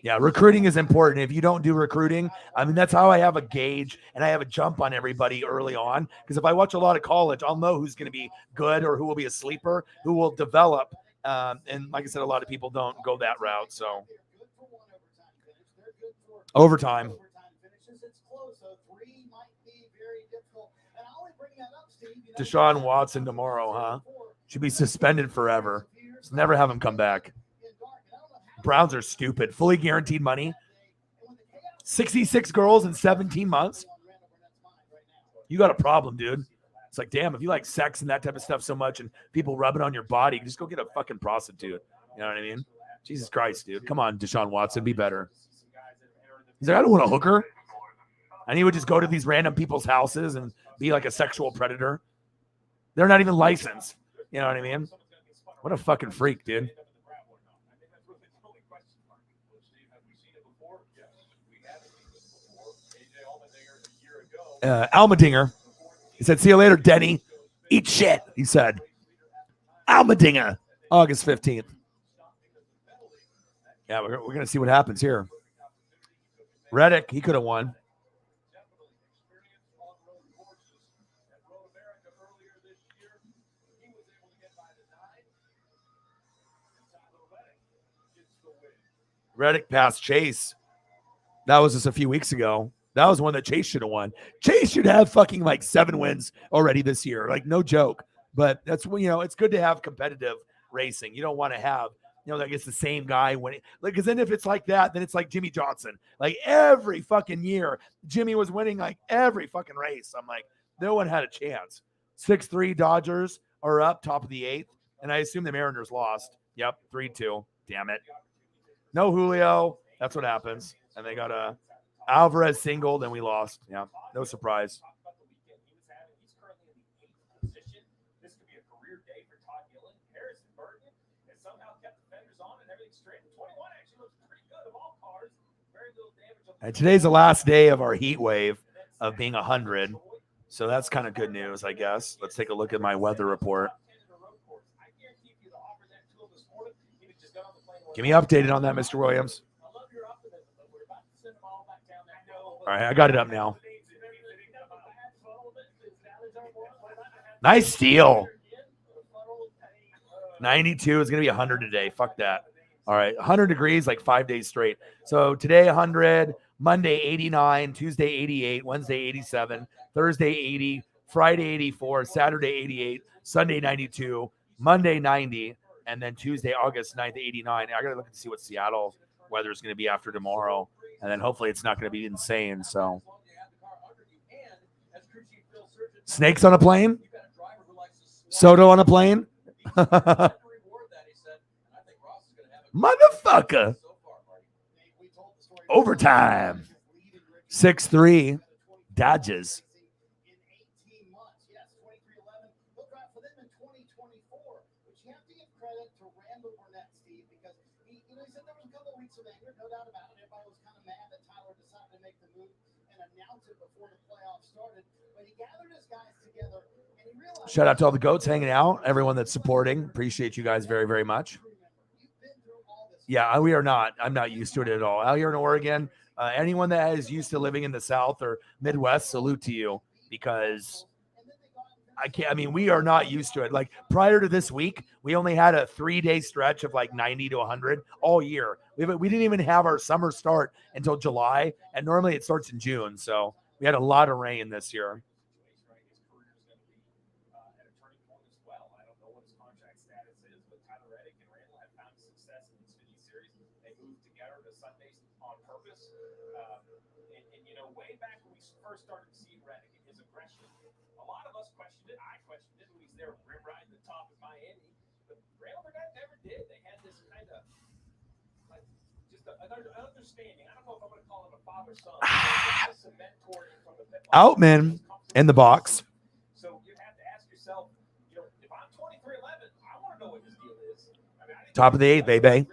Yeah, recruiting is important. If you don't do recruiting, I mean, that's how I have a gauge and I have a jump on everybody early on. Because if I watch a lot of college, I'll know who's going to be good or who will be a sleeper, who will develop. And like I said, a lot of people don't go that route. So overtime. Deshaun Watson tomorrow, huh? Should be suspended forever. Just never have him come back. Browns are stupid. Fully guaranteed money. 66 girls in 17 months. You got a problem, dude. It's like, damn, if you like sex and that type of stuff so much and people rub it on your body, just go get a fucking prostitute. You know what I mean? Jesus Christ, dude. Come on, Deshaun Watson, be better. He's like, I don't want a hooker. And he would just go to these random people's houses and be like a sexual predator. They're not even licensed. You know what I mean? What a fucking freak, dude. Almadinger. He said, see you later, Denny. Eat shit, he said. Almadinger. August 15th. Yeah, we're going to see what happens here. Reddick, he could have won. Reddick passed Chase. That was just a few weeks ago. That was one that Chase should have won. Chase should have fucking like 7 wins already this year. Like, no joke. But that's when, you know, it's good to have competitive racing. You don't want to have, you know, like it's the same guy winning. Like, because then if it's like that, then it's like Jimmy Johnson. Like every fucking year, Jimmy was winning like every fucking race. I'm like, no one had a chance. 6-3 Dodgers are up, top of the 8th. And I assume the Mariners lost. Yep, 3-2. Damn it. No Julio. That's what happens. And they got a Alvarez singled and we lost. Yeah, no surprise. And today's the last day of our heat wave of being 100. So that's kind of good news, I guess. Let's take a look at my weather report. Give me updated on that, Mr. Williams. All right, I got it up now. Nice steal. 92 is going to be 100 today. Fuck that. All right, 100 degrees like 5 days straight. So today 100, Monday 89, Tuesday 88, Wednesday 87, Thursday 80, Friday 84, Saturday 88, Sunday 92, Monday 90, and then Tuesday, August 9th, 89. I got to look and see what Seattle weather is going to be after tomorrow, and then hopefully it's not going to be insane. So snakes on a plane? Soto on a plane? Motherfucker. Overtime. 6-3. Dodges. Shout out to all the goats hanging out, everyone that's supporting. Appreciate you guys very, very much. Yeah, we are not. I'm not used to it at all. Out here in Oregon, anyone that is used to living in the South or Midwest, salute to you, because I can't. I mean, we are not used to it. Like prior to this week, we only had a 3-day stretch of like 90 to 100 all year. We didn't even have our summer start until July, and normally it starts in June. So we had a lot of rain this year. First started seeing Reddick and his aggression. A lot of us questioned it. I questioned it when he's there riding the top of Miami. But Real Madrid never did. They had this kind of like just an understanding. I don't know if I'm going to call it a father-son. Outman in the box. So you have to ask yourself, you know, if I'm 23-11, I want to know what his deal is. I mean, Top of the 8th, baby.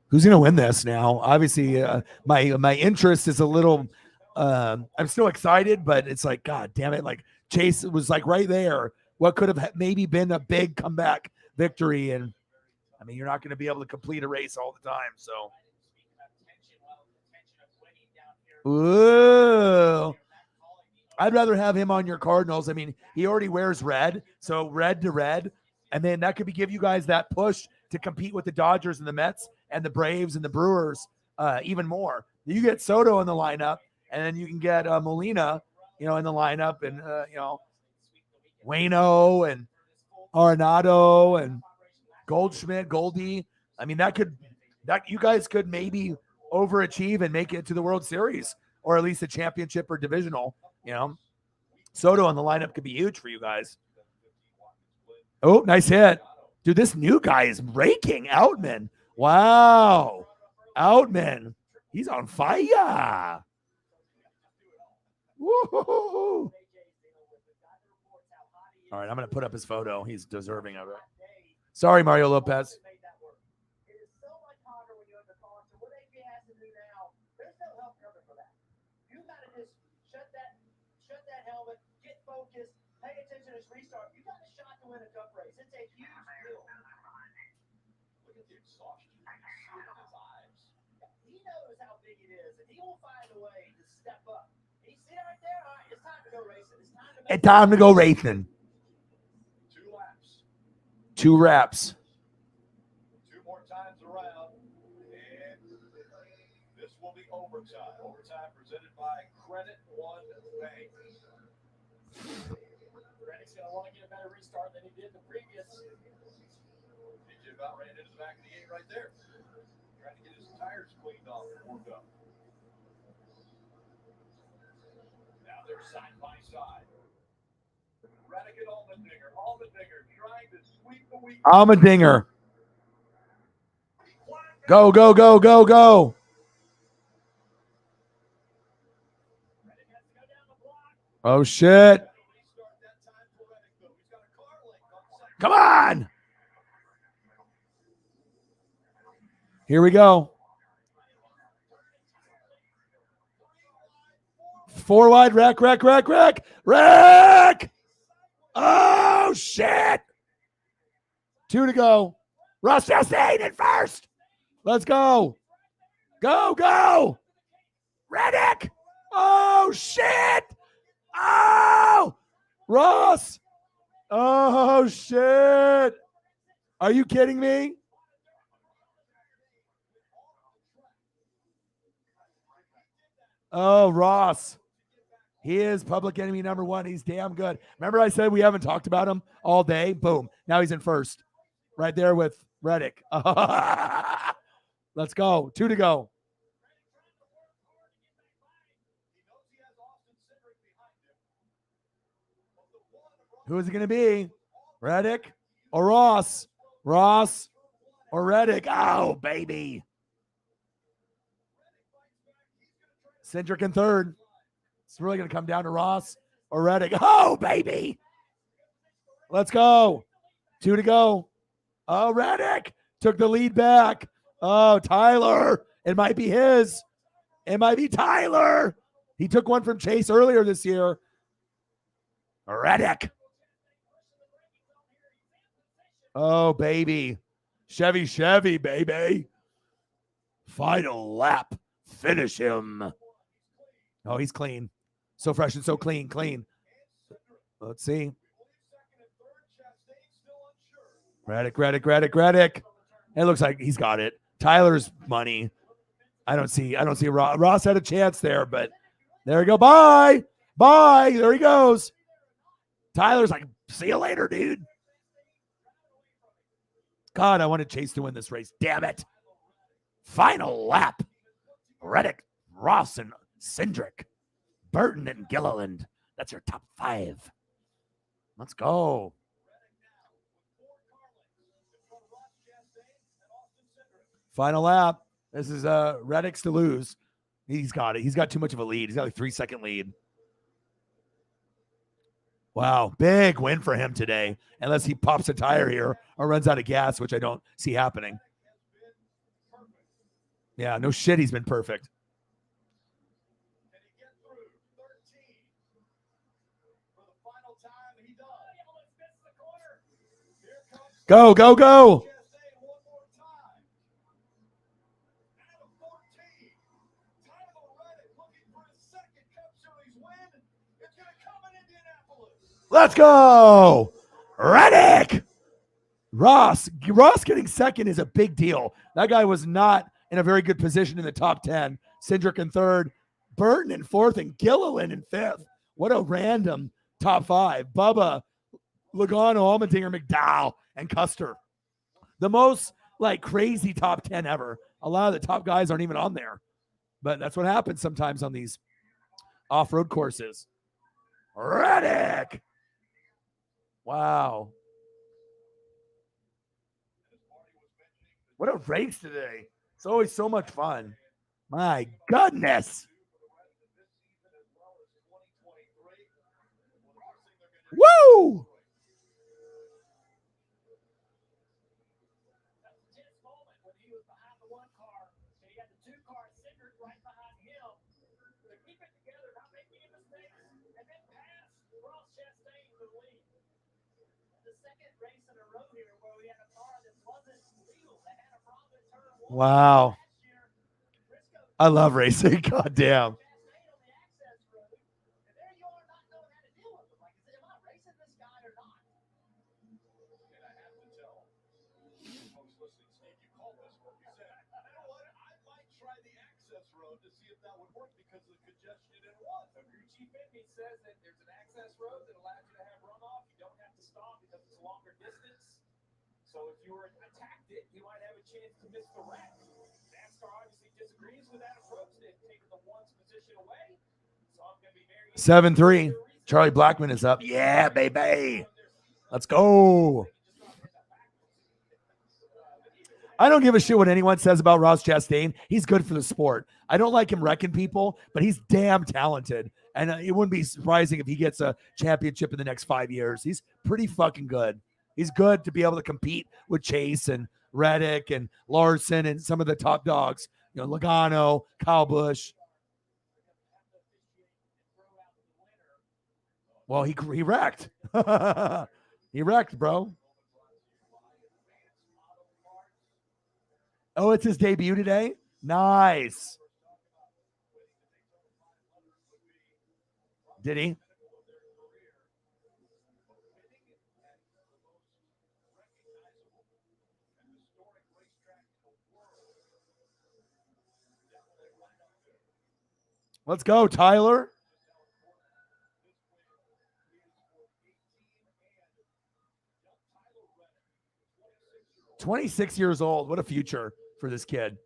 Who's going to win this now? Obviously, my interest is a little I'm still excited, but it's like, God damn it. Like Chase was like right there. What could have maybe been a big comeback victory. And I mean, you're not going to be able to complete a race all the time. So, ooh, I'd rather have him on your Cardinals. I mean, he already wears red. So red to red. And then that could give you guys that push to compete with the Dodgers and the Mets and the Braves and the Brewers even more. You get Soto in the lineup, and then you can get Molina, in the lineup, and Waino and Arenado and Goldschmidt, Goldie. I mean, that you guys could maybe overachieve and make it to the World Series or at least a championship or divisional. Soto in the lineup could be huge for you guys. Oh, nice hit. Dude, this new guy is raking. Outman. Wow. Outman. He's on fire. Woo-hoo-hoo. All right, I'm going to put up his photo. He's deserving of it. Sorry, Mario Lopez. Win a cup race. It's a huge deal. Look at the exhaustion in his eyes. He knows how big it is, and he will find a way to step up. He's sitting right there. All right, it's time to go racing. It's time to go racing. 2 laps. 2 wraps. 2 more times around, and this will be overtime. Overtime presented by Credit One Bank. Reddick's going to want to get a better restart than he did the previous. DJ about ran into the back of the 8 right there. Trying to get his tires cleaned off and warmed up. Now they're side by side. Reddick and Allmendinger. Allmendinger trying to sweep the week. Allmendinger. Go, go, go, go, go. Oh, shit. Come on. Here we go. 4 wide. Wreck. Oh, shit. 2 to go. Ross Chastain in first. Let's go. Go. Reddick. Oh, shit. Oh, Ross. Oh, shit. Are you kidding me? Oh, Ross. He is public enemy number 1. He's damn good. Remember I said we haven't talked about him all day? Boom. Now he's in first. Right there with Reddick. Let's go. 2 to go. Who is it going to be? Reddick or Ross? Ross or Reddick? Oh, baby. Cindric in third. It's really going to come down to Ross or Reddick. Oh, baby. Let's go. 2 to go. Oh, Reddick took the lead back. Oh, Tyler. It might be his. It might be Tyler. He took one from Chase earlier this year. Reddick. Oh, baby. Chevy, baby. Final lap. Finish him. Oh, he's clean. So fresh and so clean. Let's see. Reddick. It looks like he's got it. Tyler's money. I don't see Ross. Ross had a chance there, but there we go. Bye. There he goes. Tyler's like, see you later, dude. God, I wanted Chase to win this race. Damn it. Final lap. Reddick, Ross, and Cindric. Burton and Gilliland. That's your top 5. Let's go. Final lap. This is Reddick's to lose. He's got it. He's got too much of a lead. He's got like 3-second lead. Wow, big win for him today. Unless he pops a tire here or runs out of gas, which I don't see happening. Yeah, no shit, he's been perfect. Go. Let's go. Reddick. Ross getting second is a big deal. That guy was not in a very good position in the top 10. Cindric in third, Burton in fourth, and Gilliland in fifth. What a random top 5. Bubba, Logano, Allmendinger, McDowell, and Custer. The most like crazy top 10 ever. A lot of the top guys aren't even on there. But that's what happens sometimes on these off-road courses. Reddick. Wow. What a race today. It's always so much fun. My goodness. Woo! Wow. I love racing. God damn. Says that there's an access road that allows you to have runoff. You don't have to stop because it's a longer distance. So if you were attacked it, you might have a chance to miss the wreck. Nascar obviously disagrees with that approach. They've taken the one's position away. So I'm going to be very 7-3. Charlie Blackman is up. Yeah, baby. Let's go. I don't give a shit what anyone says about Ross Chastain. He's good for the sport. I don't like him wrecking people, but he's damn talented. And it wouldn't be surprising if he gets a championship in the next 5 years. He's pretty fucking good. He's good to be able to compete with Chase and Reddick and Larson and some of the top dogs. You know, Logano, Kyle Busch. Well, he wrecked. He wrecked, bro. Oh, it's his debut today? Nice. Did he? Let's go, Tyler. 26 years old. What a future for this kid.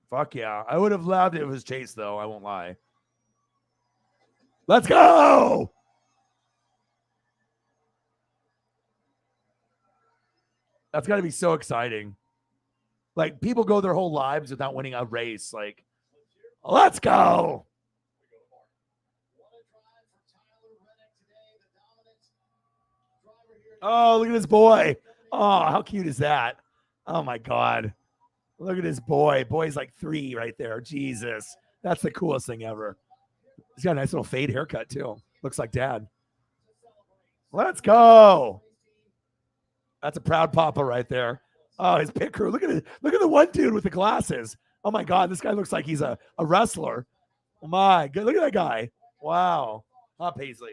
Fuck yeah. I would have loved it if it was Chase, though. I won't lie. Let's go. That's got to be so exciting. Like, people go their whole lives without winning a race. Like, let's go. Oh, look at this boy. Oh, how cute is that? Oh, my God. Look at this boy. Boy's like 3 right there. Jesus. That's the coolest thing ever. He's got a nice little fade haircut, too. Looks like dad. Let's go. That's a proud papa right there. Oh, his pit crew. Look at it. Look at the one dude with the glasses. Oh, my God. This guy looks like he's a wrestler. Oh, my God. Look at that guy. Wow. Huh, Paisley?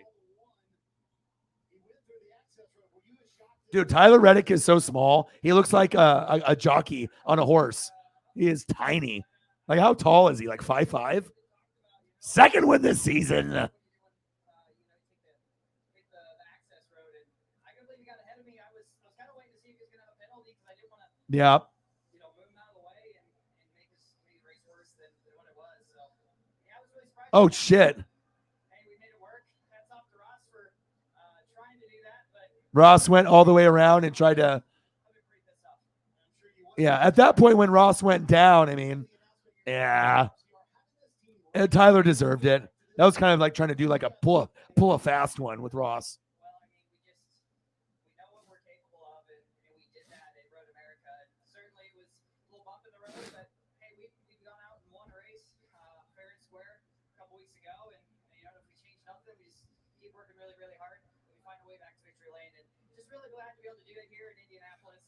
Dude, Tyler Reddick is so small. He looks like a jockey on a horse. He is tiny. Like, how tall is he? Like 5'5"? Second win this season. Yeah. Oh, shit. Ross went all the way around and tried to. Yeah, at that point when Ross went down, I mean, yeah. And Tyler deserved it. That was kind of like trying to do like a pull a fast one with Ross.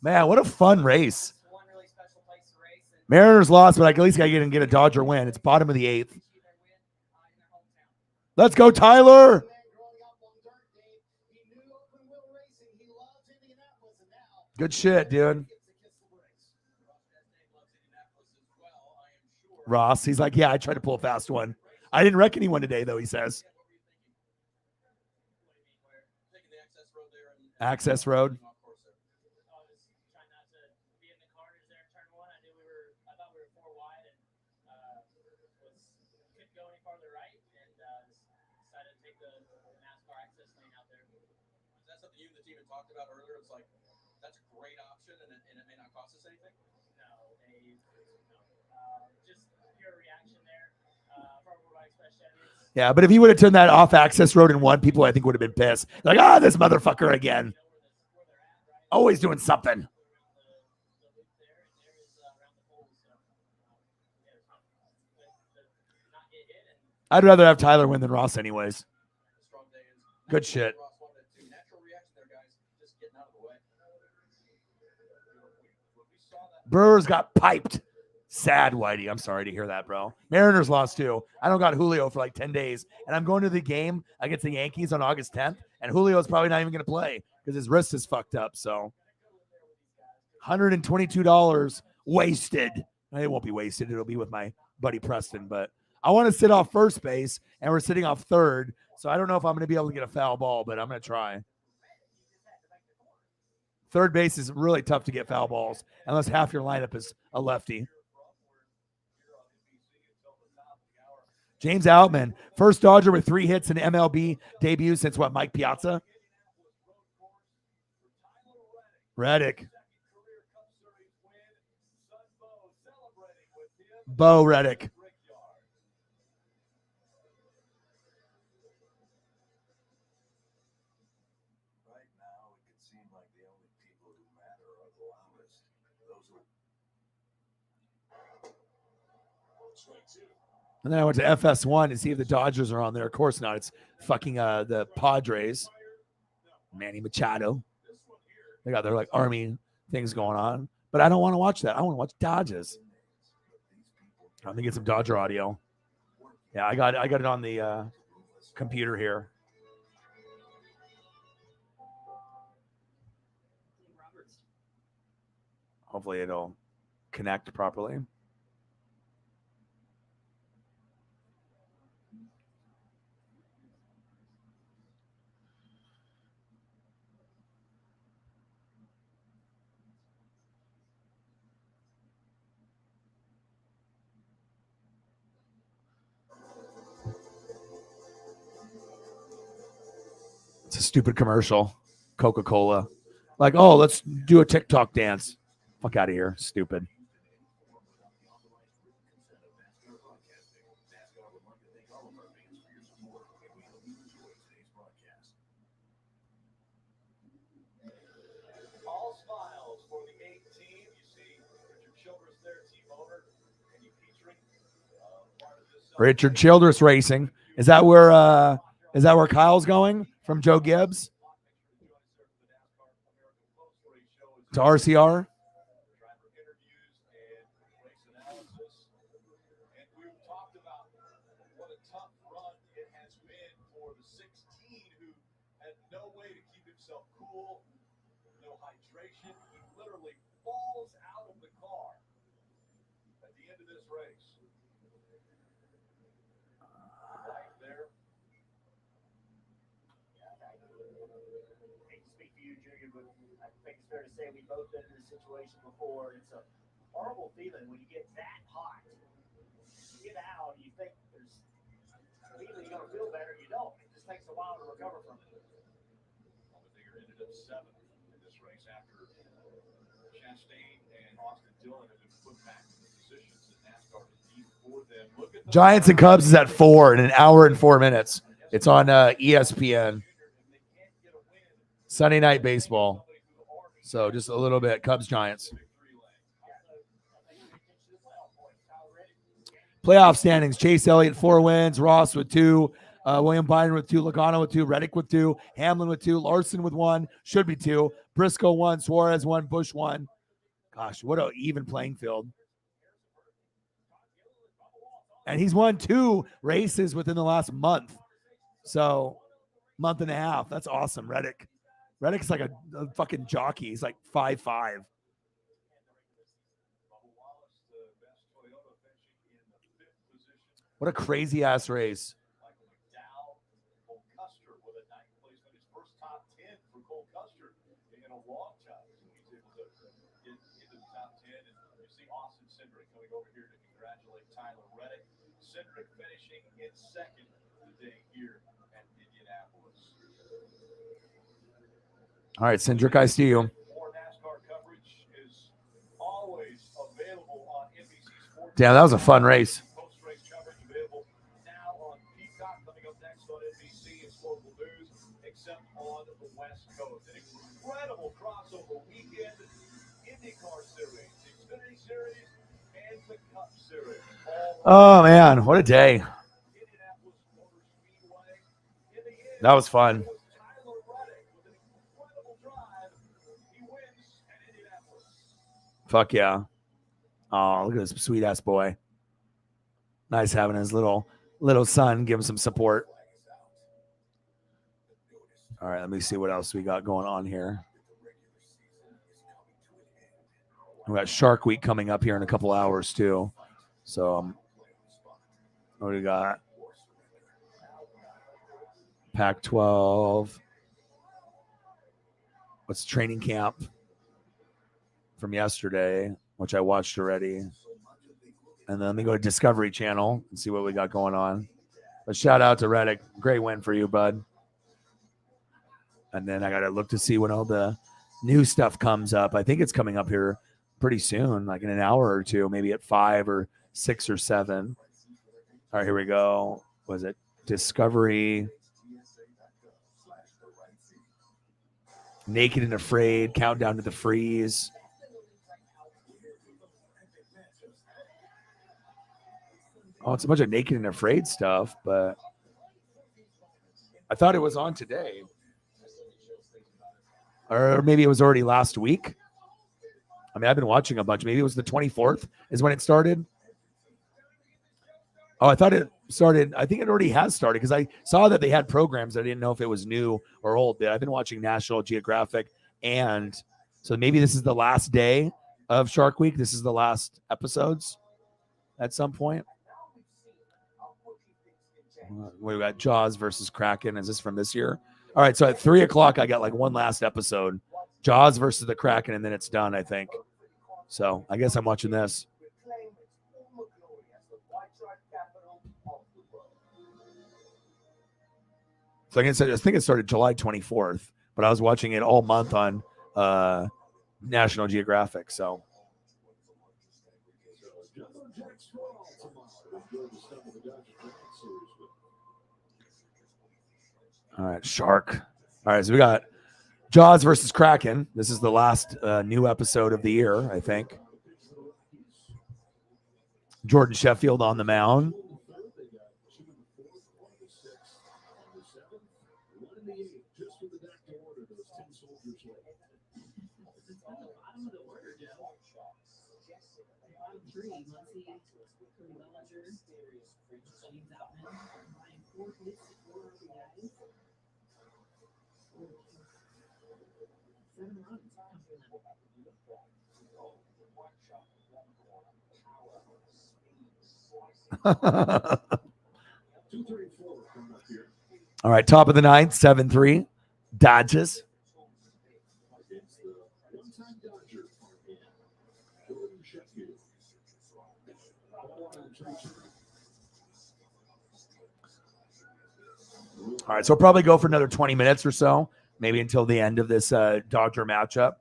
Man, what a fun race. Mariners lost, but at least I get a Dodger win. It's bottom of the 8th. Let's go, Tyler. Good shit, dude. Ross, he's like, yeah, I tried to pull a fast one. I didn't wreck anyone today, though, he says. Access road. Talked about earlier, it's like that's a great option, and it may not cost us anything. No, just pure reaction there from yeah, but if he would have turned that off access road and won, people I think would have been pissed. Like, this motherfucker again, always doing something. I'd rather have Tyler win than Ross, anyways. Good shit. Brewers got piped. Sad, Whitey. I'm sorry to hear that, bro. Mariners lost too. I don't got Julio for like 10 days. And I'm going to the game against the Yankees on August 10th. And Julio's probably not even going to play because his wrist is fucked up. So $122 wasted. It won't be wasted. It'll be with my buddy Preston. But I want to sit off first base, and we're sitting off third. So I don't know if I'm going to be able to get a foul ball, but I'm going to try. Third base is really tough to get foul balls unless half your lineup is a lefty. James Outman, first Dodger with 3 hits in MLB debut since what, Mike Piazza? Reddick. Bo Reddick. And then I went to FS1 to see if the Dodgers are on there. Of course not. It's fucking the Padres. Manny Machado. They got their like army things going on. But I don't want to watch that. I want to watch Dodgers. Let me get some Dodger audio. Yeah, I got it on the computer here. Hopefully it'll connect properly. It's a stupid commercial. Coca-Cola. Like, oh, let's do a TikTok dance. Fuck out of here. Stupid. All smiles for the 8 team. You see Richard Childress there, team owner, and you featuring part of this. Richard Childress Racing. Is that where Kyle's going from Joe Gibbs to RCR? Fair to say we both been in this situation before. It's a horrible feeling when you get that hot. You get out, you think there's immediately you're gonna feel better. You don't. It just takes a while to recover from it. Digger ended up 7th in this race after Chastain and Austin Dillon have been put back in the positions that NASCAR need for them. Look at Giants and Cubs is at 4 in an hour and 4 minutes. It's on ESPN. Sunday Night Baseball. So just a little bit. Cubs Giants. Playoff standings. Chase Elliott 4 wins. Ross with 2. William Byron with 2. Logano with 2. Reddick with 2. Hamlin with 2. Larson with 1. Should be 2. Briscoe 1. Suarez 1. Busch 1. Gosh, what an even playing field. And he's won 2 races within the last month. So, month and a half. That's awesome, Reddick. Reddick's like a fucking jockey. He's like 5'5". What a crazy ass race. Cedric finishing in 2nd today here at Indianapolis. All right, Cindric, I see you. More NASCAR coverage is always available on NBC Sports. Damn, that was a fun race. Post-race coverage available now on Peacock. Coming up next on NBC, it's local news, except on the West Coast. An incredible crossover weekend. IndyCar Series, Xfinity Series, and the Cup Series. Oh, man, what a day. That was fun. Fuck yeah. Oh, look at this sweet ass boy. Nice having his little son give him some support. All right, let me see what else we got going on here. We got Shark Week coming up here in a couple hours too. So what do we got? Pac-12. What's training camp from yesterday, which I watched already. And then let me go to Discovery Channel and see what we got going on. But shout out to Reddick. Great win for you, bud. And then I got to look to see when all the new stuff comes up. I think it's coming up here pretty soon, like in an hour or two, maybe at 5 or 6 or 7. All right, here we go. Was it Discovery? Naked and Afraid, Countdown to the Freeze. Oh, it's a bunch of Naked and Afraid stuff, but I thought it was on today. Or maybe it was already last week. I mean, I've been watching a bunch. Maybe it was the 24th is when it started. Oh, I thought it started. I think it already has started because I saw that they had programs. I didn't know if it was new or old. But I've been watching National Geographic. And so maybe this is the last day of Shark Week. This is the last episodes at some point. We got Jaws versus Kraken. Is this from this year? All right. So at 3:00, I got like one last episode. Jaws versus the Kraken, and then it's done, I think. So I guess I'm watching this. So I think it started July 24th, but I was watching it all month on National Geographic. So. All right, Shark. All right, so we got Jaws versus Kraken. This is the last new episode of the year, I think. Jordan Sheffield on the mound. All right, top of the ninth, 7-3. Dodgers. All right, so we'll probably go for another 20 minutes or so, maybe until the end of this Dodger matchup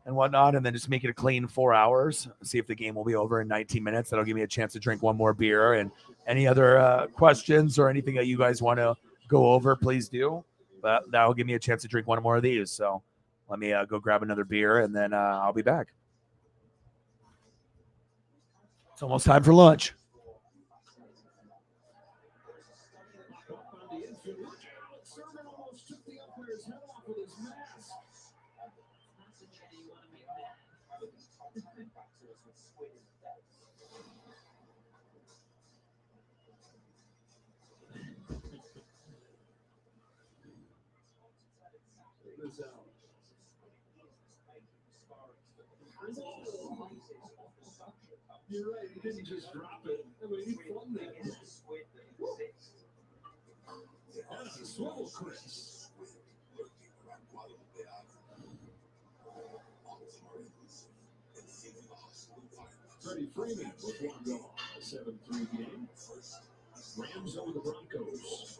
and whatnot, and then just make it a clean 4 hours. See if the game will be over in 19 minutes. That'll give me a chance to drink one more beer. And any other questions or anything that you guys want to go over, please do. But that'll give me a chance to drink one more of these. So let me go grab another beer, and then I'll be back. It's almost time for lunch. You're right. He didn't just drop it. I mean, he flung that. That's a swivel, Chris. Freddie Freeman with one goal. A 7-3 game. Rams over the Broncos.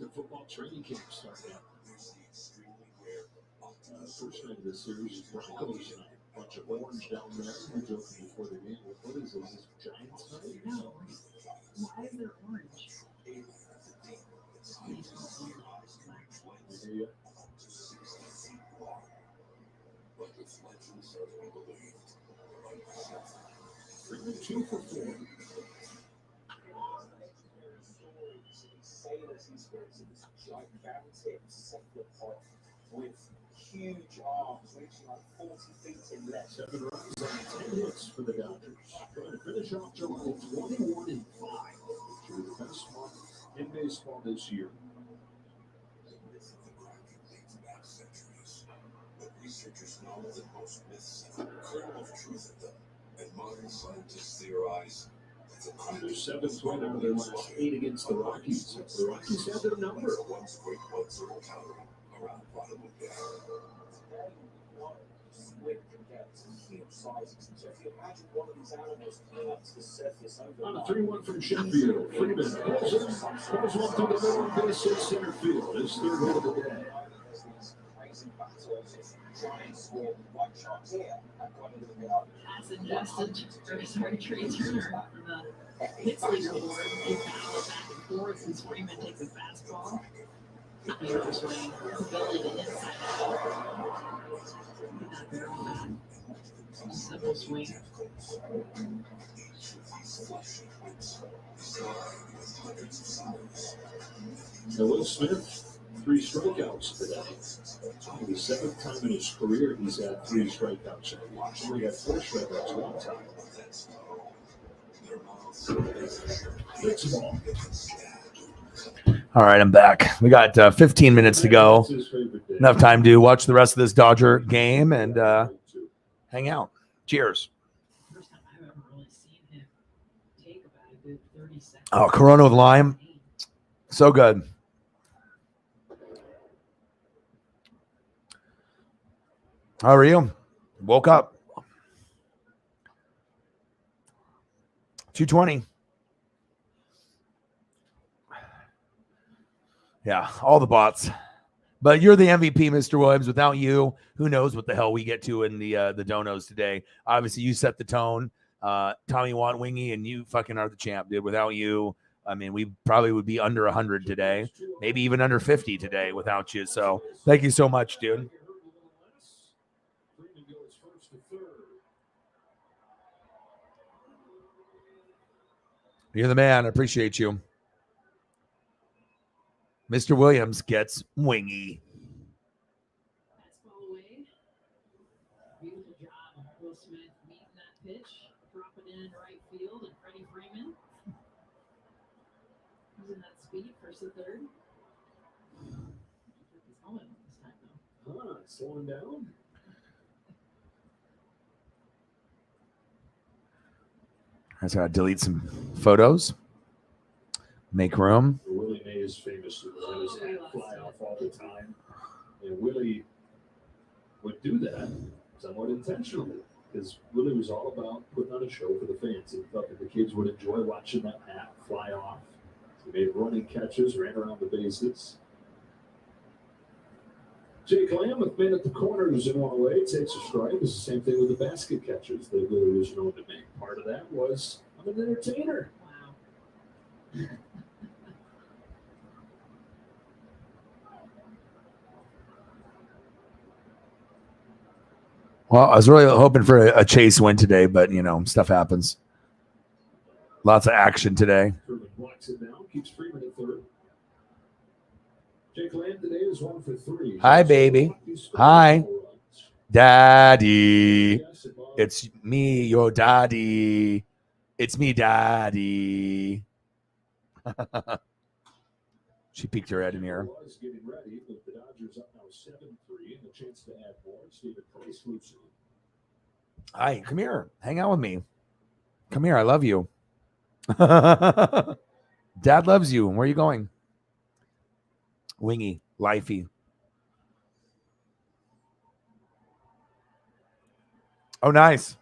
The football training camp started up. First night of the series, Broncos, a bunch of orange down there. We were joking before the game. What is this? Is this Giants night? No. Why is there orange? Yeah. Freeman 2 for 4. With huge arms reaching like 40 feet in length. 7 runs on 10 hits for the Dodgers. Trying to finish off July 21-5. Through the best month in baseball this year. Researchers know that most myths have a kernel of truth in them, and modern scientists theorize that the Dodgers 7th win out of their last 8 against the Rockies. The Rockies had their number. once great 1-0 calorie around Guadalupe. Squid can get huge sizes. So if you imagine one of these animals coming up to the surface over On a 3-1 from Sheffield. Freeman pulls one through the middle of base hit center field. His third hit of the day. As suggested, sorry, Trey Turner for the hits leader board. They battle it back and forth since Freeman takes a fastball. Here's Ray, ability to inside out. That barrel back. Simple full swing. Now, Will Smith, 3 strikeouts today. The 7th time in his career he's had 3 strikeouts. He only had 4 strikeouts one time. Next ball. All right, I'm back. We got 15 minutes to go. Enough time to watch the rest of this Dodger game and hang out. Cheers. First time I've ever really seen him take about a good 30 seconds. Oh, Corona with lime. So good. How are you? Woke up. 220. Yeah, all the bots. But you're the MVP, Mr. Williams. Without you, who knows what the hell we get to in the donos today. Obviously, you set the tone. Tommy Want Wingy, and you fucking are the champ, dude. Without you, I mean, we probably would be under 100 today, maybe even under 50 today without you. So thank you so much, dude. You're the man. I appreciate you. Mr. Williams gets wingy. Fastball away. Beautiful job of Will Smith meeting that pitch, dropping it in right field, and Freddie Freeman using that speed for the third. He's helmet on this time, though. Slowing down. I just gotta delete some photos. Make room. Willie Mays famously let his hat fly off all the time. And Willie would do that somewhat intentionally because Willie was all about putting on a show for the fans. He thought that the kids would enjoy watching that hat fly off. He made running catches, ran around the bases. Jake Lamb with men at the corners in one way takes a strike. It's the same thing with the basket catchers that Willie was known to make. Part of that was, I'm an entertainer. Wow. Well, I was really hoping for a chase win today, but, you know, stuff happens. Lots of action today. Freeman blocks it down, keeps Freeman at third. Jake Lamb today is 1 for 3. Hi, baby. Hi. Daddy. It's me, your daddy. It's me, daddy. She peeked her head in here. Was getting ready, but the Dodgers up now 7-3 and a chance to add more. Steven Price loops it. Hi, come here. Hang out with me. Come here. I love you. Dad loves you. Where are you going? Wingy, lifey. Oh, nice.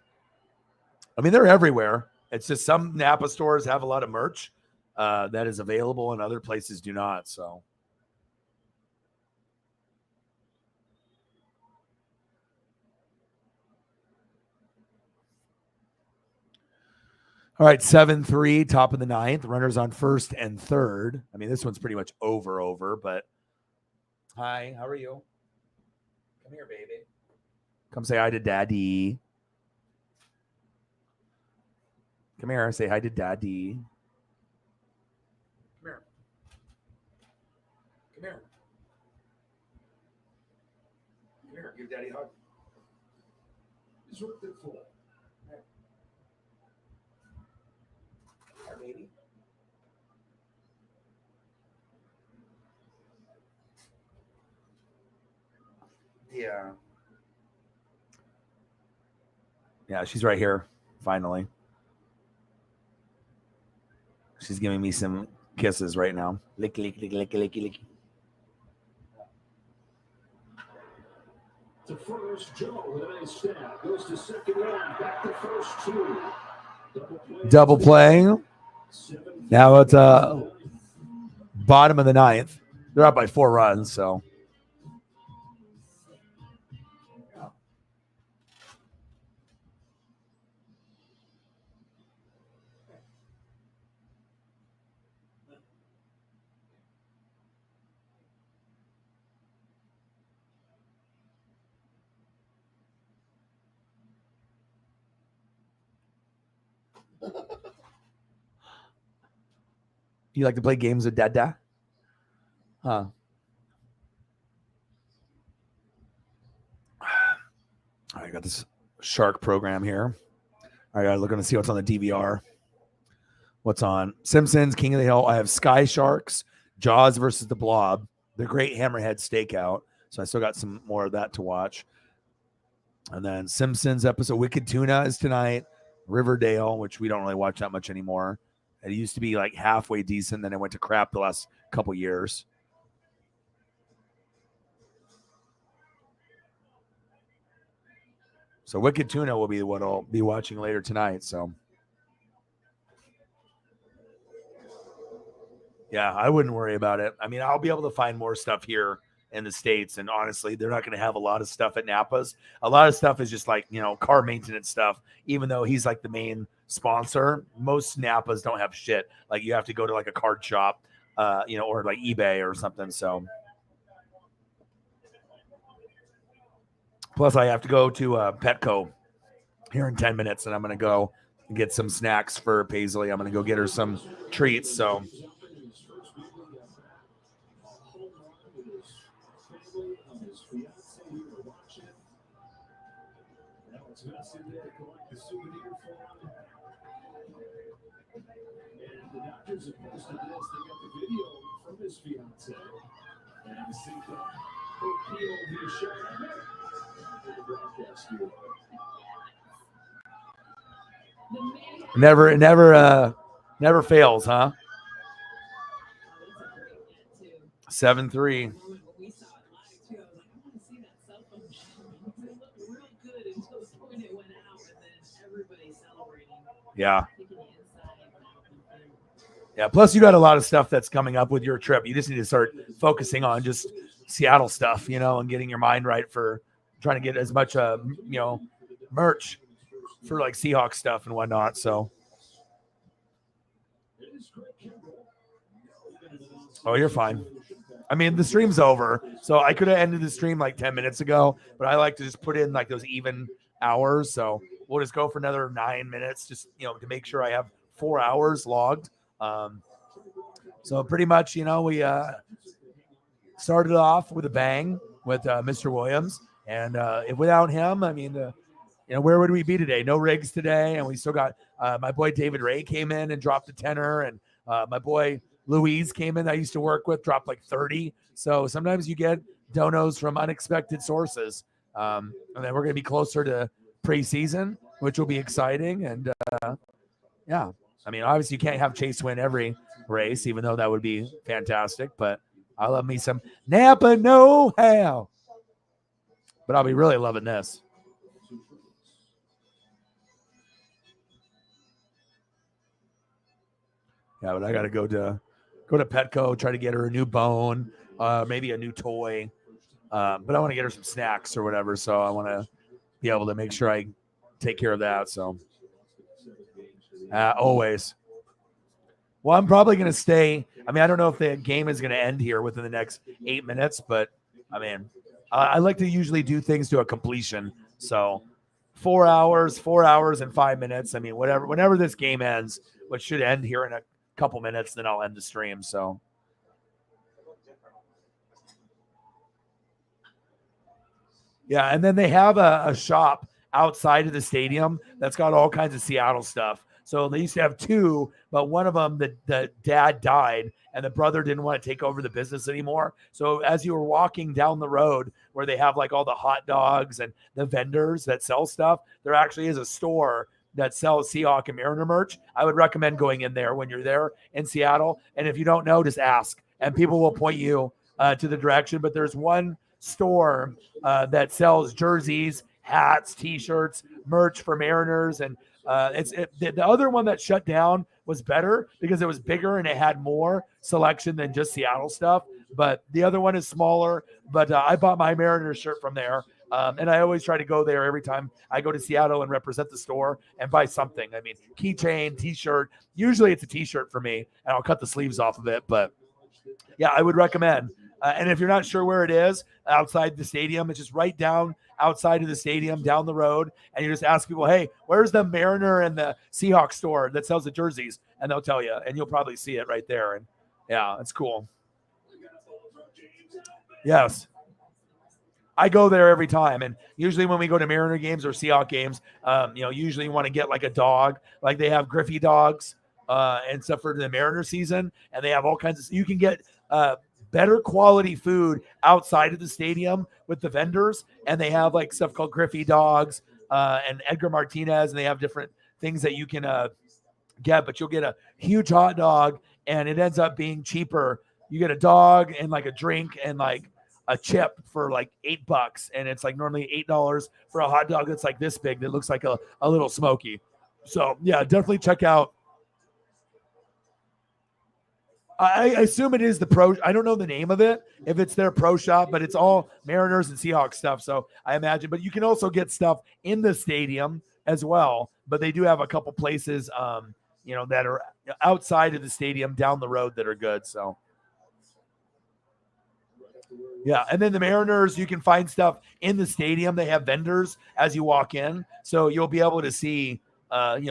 I mean, they're everywhere. It's just some Napa stores have a lot of merch that is available and other places do not. So. All right, 7-3, top of the ninth. Runners on first and third. I mean, this one's pretty much over, but hi, how are you? Come here, baby. Come say hi to daddy. Come here, say hi to daddy. Come here. Come here. Come here, give daddy a hug. He's worked it full. Our baby. Yeah. Yeah, she's right here, finally. She's giving me some kisses right now. Licky, licky, licky, licky, licky, licky. To first, Joe with a nice stab. Goes to second one. Back to first, 2. Double play. Now it's bottom of the ninth. They're up by 4 runs, so. You like to play games with Dada? Huh. I got this shark program here. All right, look to see what's on the DVR. What's on? Simpsons, King of the Hill. I have Sky Sharks, Jaws versus the Blob, The Great Hammerhead Stakeout. So I still got some more of that to watch. And then Simpsons episode Wicked Tuna is tonight. Riverdale, which we don't really watch that much anymore. It used to be like halfway decent, then it went to crap the last couple years. So Wicked Tuna will be what I'll be watching later tonight. So yeah, I wouldn't worry about it. I mean, I'll be able to find more stuff here in the States. And honestly, they're not going to have a lot of stuff at Napa's. A lot of stuff is just like, car maintenance stuff, even though he's like the main sponsor. Most Napa's don't have shit. Like you have to go to like a card shop, or like eBay or something. So plus I have to go to Petco here in 10 minutes and I'm going to go and get some snacks for Paisley. I'm going to go get her some treats. So and the doctors have posted this. They got the video from his fiance and synced up her POV shot in the broadcast studio. Never fails, huh? 7-3. Yeah. Yeah. Plus, you got a lot of stuff that's coming up with your trip. You just need to start focusing on just Seattle stuff, and getting your mind right for trying to get as much, merch for like Seahawks stuff and whatnot. So, oh, you're fine. I mean, the stream's over, so I could have ended the stream like 10 minutes ago, but I like to just put in like those even hours. So we'll just go for another 9 minutes, just, to make sure I have 4 hours logged. So pretty much, we started off with a bang with Mr. Williams. And if without him, I mean, where would we be today? No rigs today. And we still got my boy David Ray came in and dropped a tenner. And my boy Louise came in that I used to work with, dropped like 30. So sometimes you get donos from unexpected sources. And then we're going to be closer to preseason, which will be exciting. And yeah, I mean, obviously you can't have Chase win every race, even though that would be fantastic. But I love me some Napa know-how. But I'll be really loving this. Yeah, but I got to go to Petco, try to get her a new bone, maybe a new toy. But I want to get her some snacks or whatever. So I want to be able to make sure I take care of that. So always. Well, I'm probably going to stay. I mean, I don't know if the game is going to end here within the next 8 minutes, but I mean, I like to usually do things to a completion. So 4 hours and 5 minutes. I mean, whenever this game ends, which should end here in a couple minutes, then I'll end the stream. So yeah, and then they have a shop outside of the stadium that's got all kinds of Seattle stuff. So they used to have two, but one of them, the dad died and the brother didn't want to take over the business anymore. So as you were walking down the road where they have like all the hot dogs and the vendors that sell stuff, there actually is a store that sells Seahawk and Mariner merch. I would recommend going in there when you're there in Seattle. And if you don't know, just ask and people will point you to the direction. But there's one store that sells jerseys, hats, t-shirts, merch for Mariners. And the other one that shut down was better because it was bigger and it had more selection than just Seattle stuff. But the other one is smaller. But I bought my Mariners shirt from there. And I always try to go there every time I go to Seattle and represent the store and buy something. I mean, keychain, t-shirt. Usually it's a t-shirt for me, and I'll cut the sleeves off of it. But yeah, I would recommend And if you're not sure where it is outside the stadium, it's just right down outside of the stadium, down the road. And you just ask people, hey, where's the Mariner and the Seahawks store that sells the jerseys? And they'll tell you, and you'll probably see it right there. And yeah, it's cool. Yes. I go there every time. And usually when we go to Mariner games or Seahawks games, usually you want to get like a dog, like they have Griffey dogs and stuff for the Mariner season. And they have all kinds of, you can get better quality food outside of the stadium with the vendors. And they have like stuff called Griffey dogs and Edgar Martinez. And they have different things that you can get, but you'll get a huge hot dog and it ends up being cheaper. You get a dog and like a drink and like a chip for like $8, and it's like normally $8 for a hot dog that's like this big that looks like a little smoky. So yeah, definitely check out. I assume it is the pro. I don't know the name of it if it's their pro shop, but it's all Mariners and Seahawks stuff. So I imagine, but you can also get stuff in the stadium as well. But they do have a couple places, that are outside of the stadium down the road that are good. So. Yeah, and then the Mariners, you can find stuff in the stadium. They have vendors as you walk in, so you'll be able to see,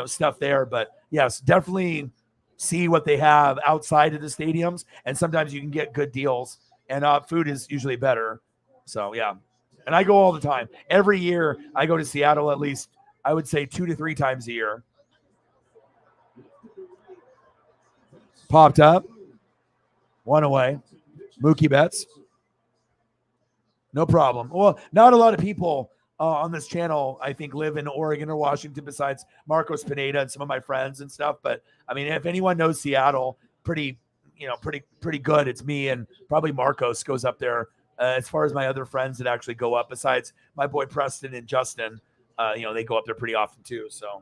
stuff there. But yes, definitely see what they have outside of the stadiums, and sometimes you can get good deals, and food is usually better. So yeah, and I go all the time. Every year I go to Seattle at least, I would say 2 to 3 times a year. Popped up, one away, Mookie Betts. No problem. Well, not a lot of people on this channel, I think, live in Oregon or Washington besides Marcos Pineda and some of my friends and stuff. But I mean, if anyone knows Seattle pretty good, it's me, and probably Marcos goes up there. As far as my other friends that actually go up, besides my boy Preston and Justin, they go up there pretty often too. So.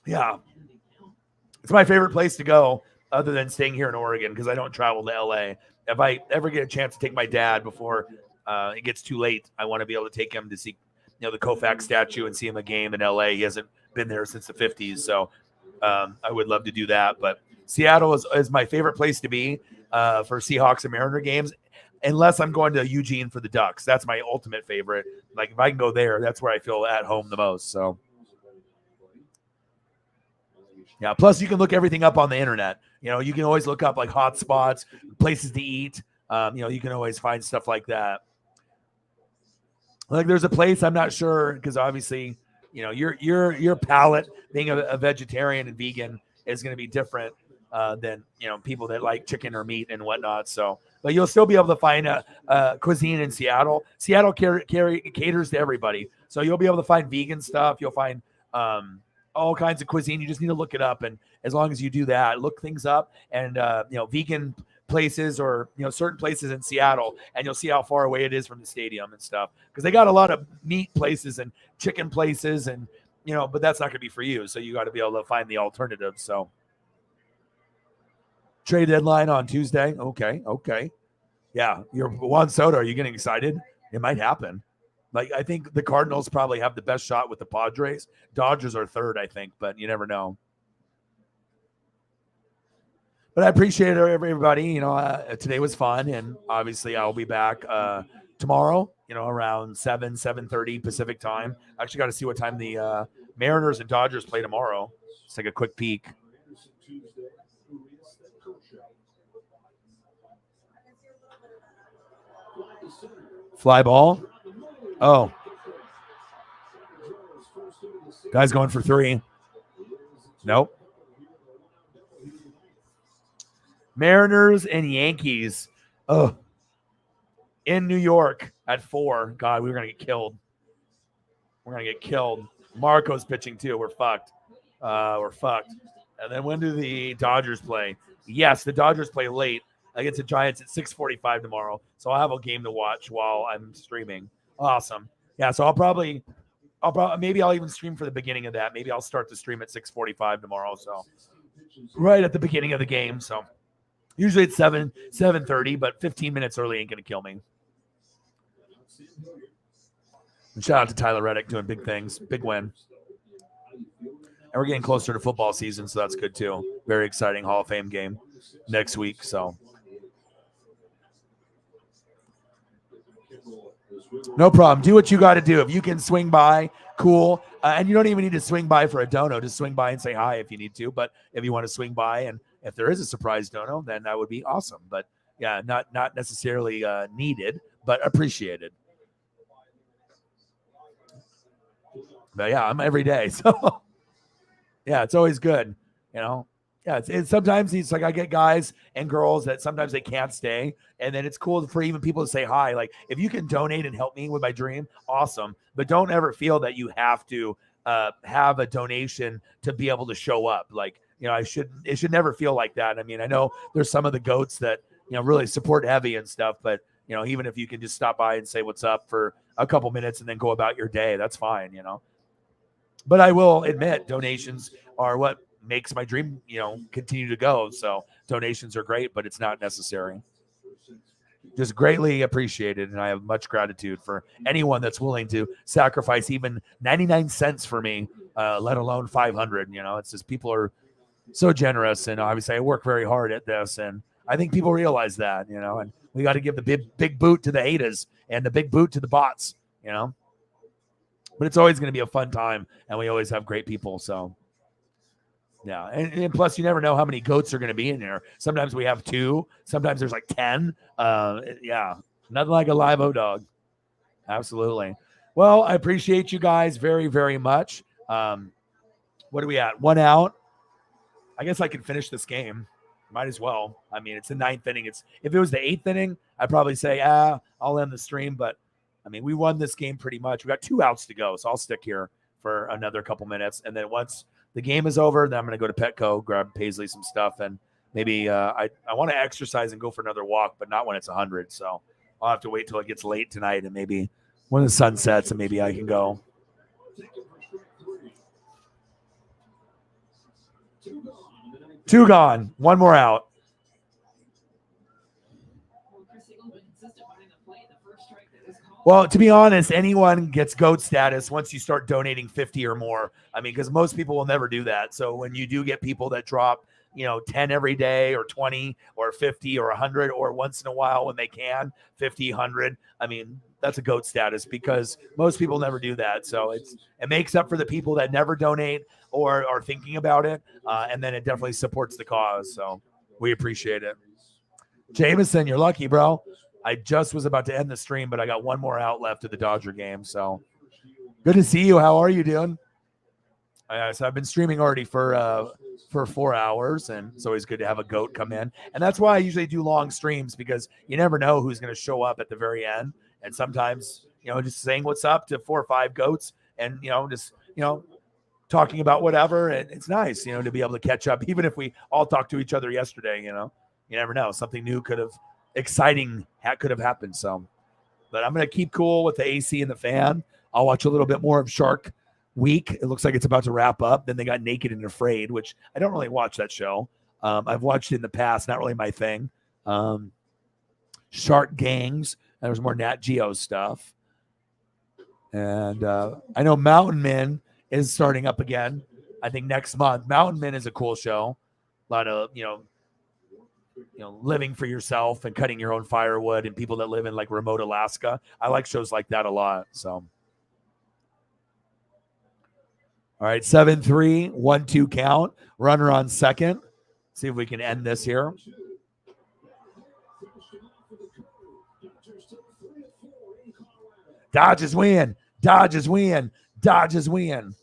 Yeah. It's my favorite place to go other than staying here in Oregon because I don't travel to LA. If I ever get a chance to take my dad before it gets too late, I want to be able to take him to see, the Koufax statue and see him a game in LA. He hasn't been there since the 50s. So I would love to do that. But Seattle is my favorite place to be for Seahawks and Mariner games, unless I'm going to Eugene for the Ducks. That's my ultimate favorite. Like if I can go there, that's where I feel at home the most. So. Yeah. Plus, you can look everything up on the internet. You can always look up like hot spots, places to eat. You can always find stuff like that. Like there's a place I'm not sure because obviously, your palate being a vegetarian and vegan is going to be different than people that like chicken or meat and whatnot. So, but you'll still be able to find a cuisine in Seattle. Seattle caters to everybody, so you'll be able to find vegan stuff. You'll find all kinds of cuisine. You just need to look it up. And as long as you do that, look things up and, vegan places or, certain places in Seattle, and you'll see how far away it is from the stadium and stuff. Cause they got a lot of meat places and chicken places and, but that's not gonna be for you. So you got to be able to find the alternative. So trade deadline on Tuesday. Okay. Yeah. You're Juan Soto. Are you getting excited? It might happen. Like, I think the Cardinals probably have the best shot with the Padres. Dodgers are third, I think, but you never know. But I appreciate everybody. Today was fun, and obviously I'll be back tomorrow, around 7:30 Pacific time. I actually got to see what time the Mariners and Dodgers play tomorrow. Let's take a quick peek. Fly ball. Oh. Guy's going for 3. Nope. Mariners and Yankees. Oh. In New York at 4. God, we're going to get killed. Marco's pitching too. We're fucked. And then when do the Dodgers play? Yes, the Dodgers play late against the Giants at 6:45 tomorrow. So I'll have a game to watch while I'm streaming. Awesome. Yeah, so maybe I'll even stream for the beginning of that. Maybe I'll start the stream at 6:45 tomorrow. So right at the beginning of the game. So usually it's 7:30, but 15 minutes early ain't gonna kill me. And shout out to Tyler Reddick doing big things. Big win. And we're getting closer to football season, so that's good too. Very exciting Hall of Fame game next week. So no problem. Do what you got to do. If you can swing by, cool. And you don't even need to swing by for a dono. Just swing by and say hi if you need to. But if you want to swing by and if there is a surprise dono, then that would be awesome. But yeah, not necessarily needed, but appreciated. But yeah, I'm every day. So yeah, it's always good. You know, yeah, it's sometimes it's like I get guys and girls that sometimes they can't stay. And then it's cool for even people to say hi. Like if you can donate and help me with my dream, awesome. But don't ever feel that you have to have a donation to be able to show up. Like, you know, it should never feel like that. I mean, I know there's some of the goats that, you know, really support heavy and stuff, but you know, even if you can just stop by and say what's up for a couple minutes and then go about your day, that's fine, you know. But I will admit donations are what makes my dream, you know, continue to go. So donations are great, but it's not necessary. Just greatly appreciated. And I have much gratitude for anyone that's willing to sacrifice even 99 cents for me, let alone 500. You know, it's just people are so generous. And obviously I work very hard at this. And I think people realize that, you know, and we got to give the big boot to the haters and the big boot to the bots, you know. But it's always going to be a fun time, and we always have great people. So, yeah. And plus, you never know how many goats are going to be in there. Sometimes we have 2. Sometimes there's like 10. Yeah. Nothing like a live O-Dog. Absolutely. Well, I appreciate you guys very, very much. What are we at? 1 out. I guess I can finish this game. Might as well. I mean, it's the 9th inning. If it was the 8th inning, I'd probably say, I'll end the stream. But I mean, we won this game pretty much. We got 2 outs to go, so I'll stick here for another couple minutes. And then once the game is over, then I'm going to go to Petco, grab Paisley some stuff, and maybe I want to exercise and go for another walk, but not when it's 100. So I'll have to wait till it gets late tonight, and maybe when the sun sets, and maybe I can go. 2 gone. 1 more out. Well, to be honest, anyone gets GOAT status once you start donating 50 or more. I mean, because most people will never do that. So when you do get people that drop, you know, 10 every day or 20 or 50 or 100 or once in a while when they can, 50, 100, I mean, that's a GOAT status because most people never do that. So it makes up for the people that never donate or are thinking about it. And then it definitely supports the cause. So we appreciate it. Jameson, you're lucky, bro. I just was about to end the stream, but I got 1 more out left of the Dodger game. So good to see you. How are you doing? So I've been streaming already for 4 hours, and it's always good to have a GOAT come in. And that's why I usually do long streams because you never know who's going to show up at the very end. And sometimes, you know, just saying what's up to 4 or 5 goats and, you know, just, you know, talking about whatever. And it's nice, you know, to be able to catch up, even if we all talked to each other yesterday, you know, you never know. Something new exciting could have happened. So, but I'm going to keep cool with the AC and the fan. I'll watch a little bit more of Shark Week. It looks like it's about to wrap up. Then they got Naked and Afraid, which I don't really watch that show. I've watched it in the past. Not really my thing. Shark Gangs. There was more Nat Geo stuff. And I know Mountain Men is starting up again. I think next month. Mountain Men is a cool show. A lot of, you know, living for yourself and cutting your own firewood and people that live in like remote Alaska. I like shows like that a lot. So, all right, 7-3, 1-2 count. Runner on second. See if we can end this here. Dodgers win. Dodgers win. Dodgers win.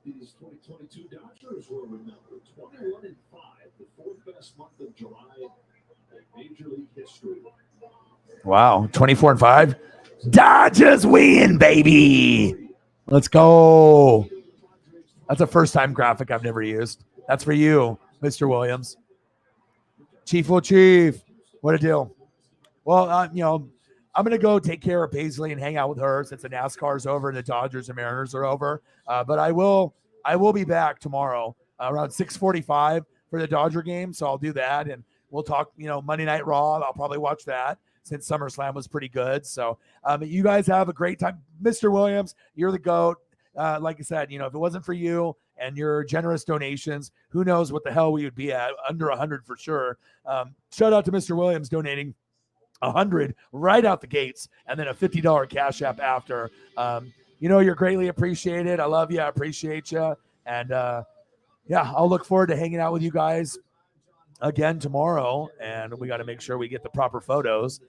These 2022 Dodgers were remembered 21-5, the 4th best month of July in Major League history. Wow, 24-5. Dodgers win, baby. Let's go. That's a first-time graphic I've never used. That's for you, Mr. Williams. Chief will chief. What a deal. Well, you know, I'm going to go take care of Paisley and hang out with her since the NASCAR's over and the Dodgers and Mariners are over. But I will be back tomorrow around 6:45 for the Dodger game. So I'll do that, and we'll talk, Monday Night Raw. I'll probably watch that since SummerSlam was pretty good. So you guys have a great time. Mr. Williams, you're the GOAT. Like I said, if it wasn't for you and your generous donations, who knows what the hell we would be at, under 100 for sure. Shout out to Mr. Williams donating 100 right out the gates, and then a $50 cash app after. You're greatly appreciated. I love you. I appreciate you. And I'll look forward to hanging out with you guys again tomorrow. And we got to make sure we get the proper photos.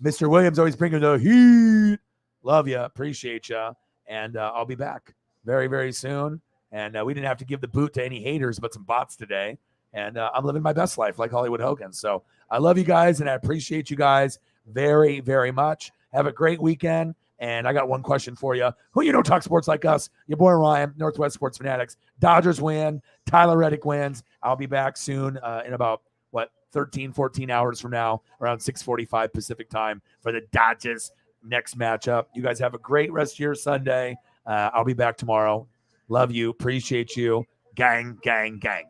Mr. Williams always bringing the heat. Love you. Appreciate you. And I'll be back very, very soon. And we didn't have to give the boot to any haters, but some bots today. And I'm living my best life like Hollywood Hogan. So I love you guys, and I appreciate you guys very, very much. Have a great weekend. And I got one question for you. Who talk sports like us? Your boy Ryan, Northwest Sports Fanatics. Dodgers win. Tyler Reddick wins. I'll be back soon in about, 13, 14 hours from now, around 6:45 Pacific time for the Dodgers next matchup. You guys have a great rest of your Sunday. I'll be back tomorrow. Love you. Appreciate you. Gang, gang, gang.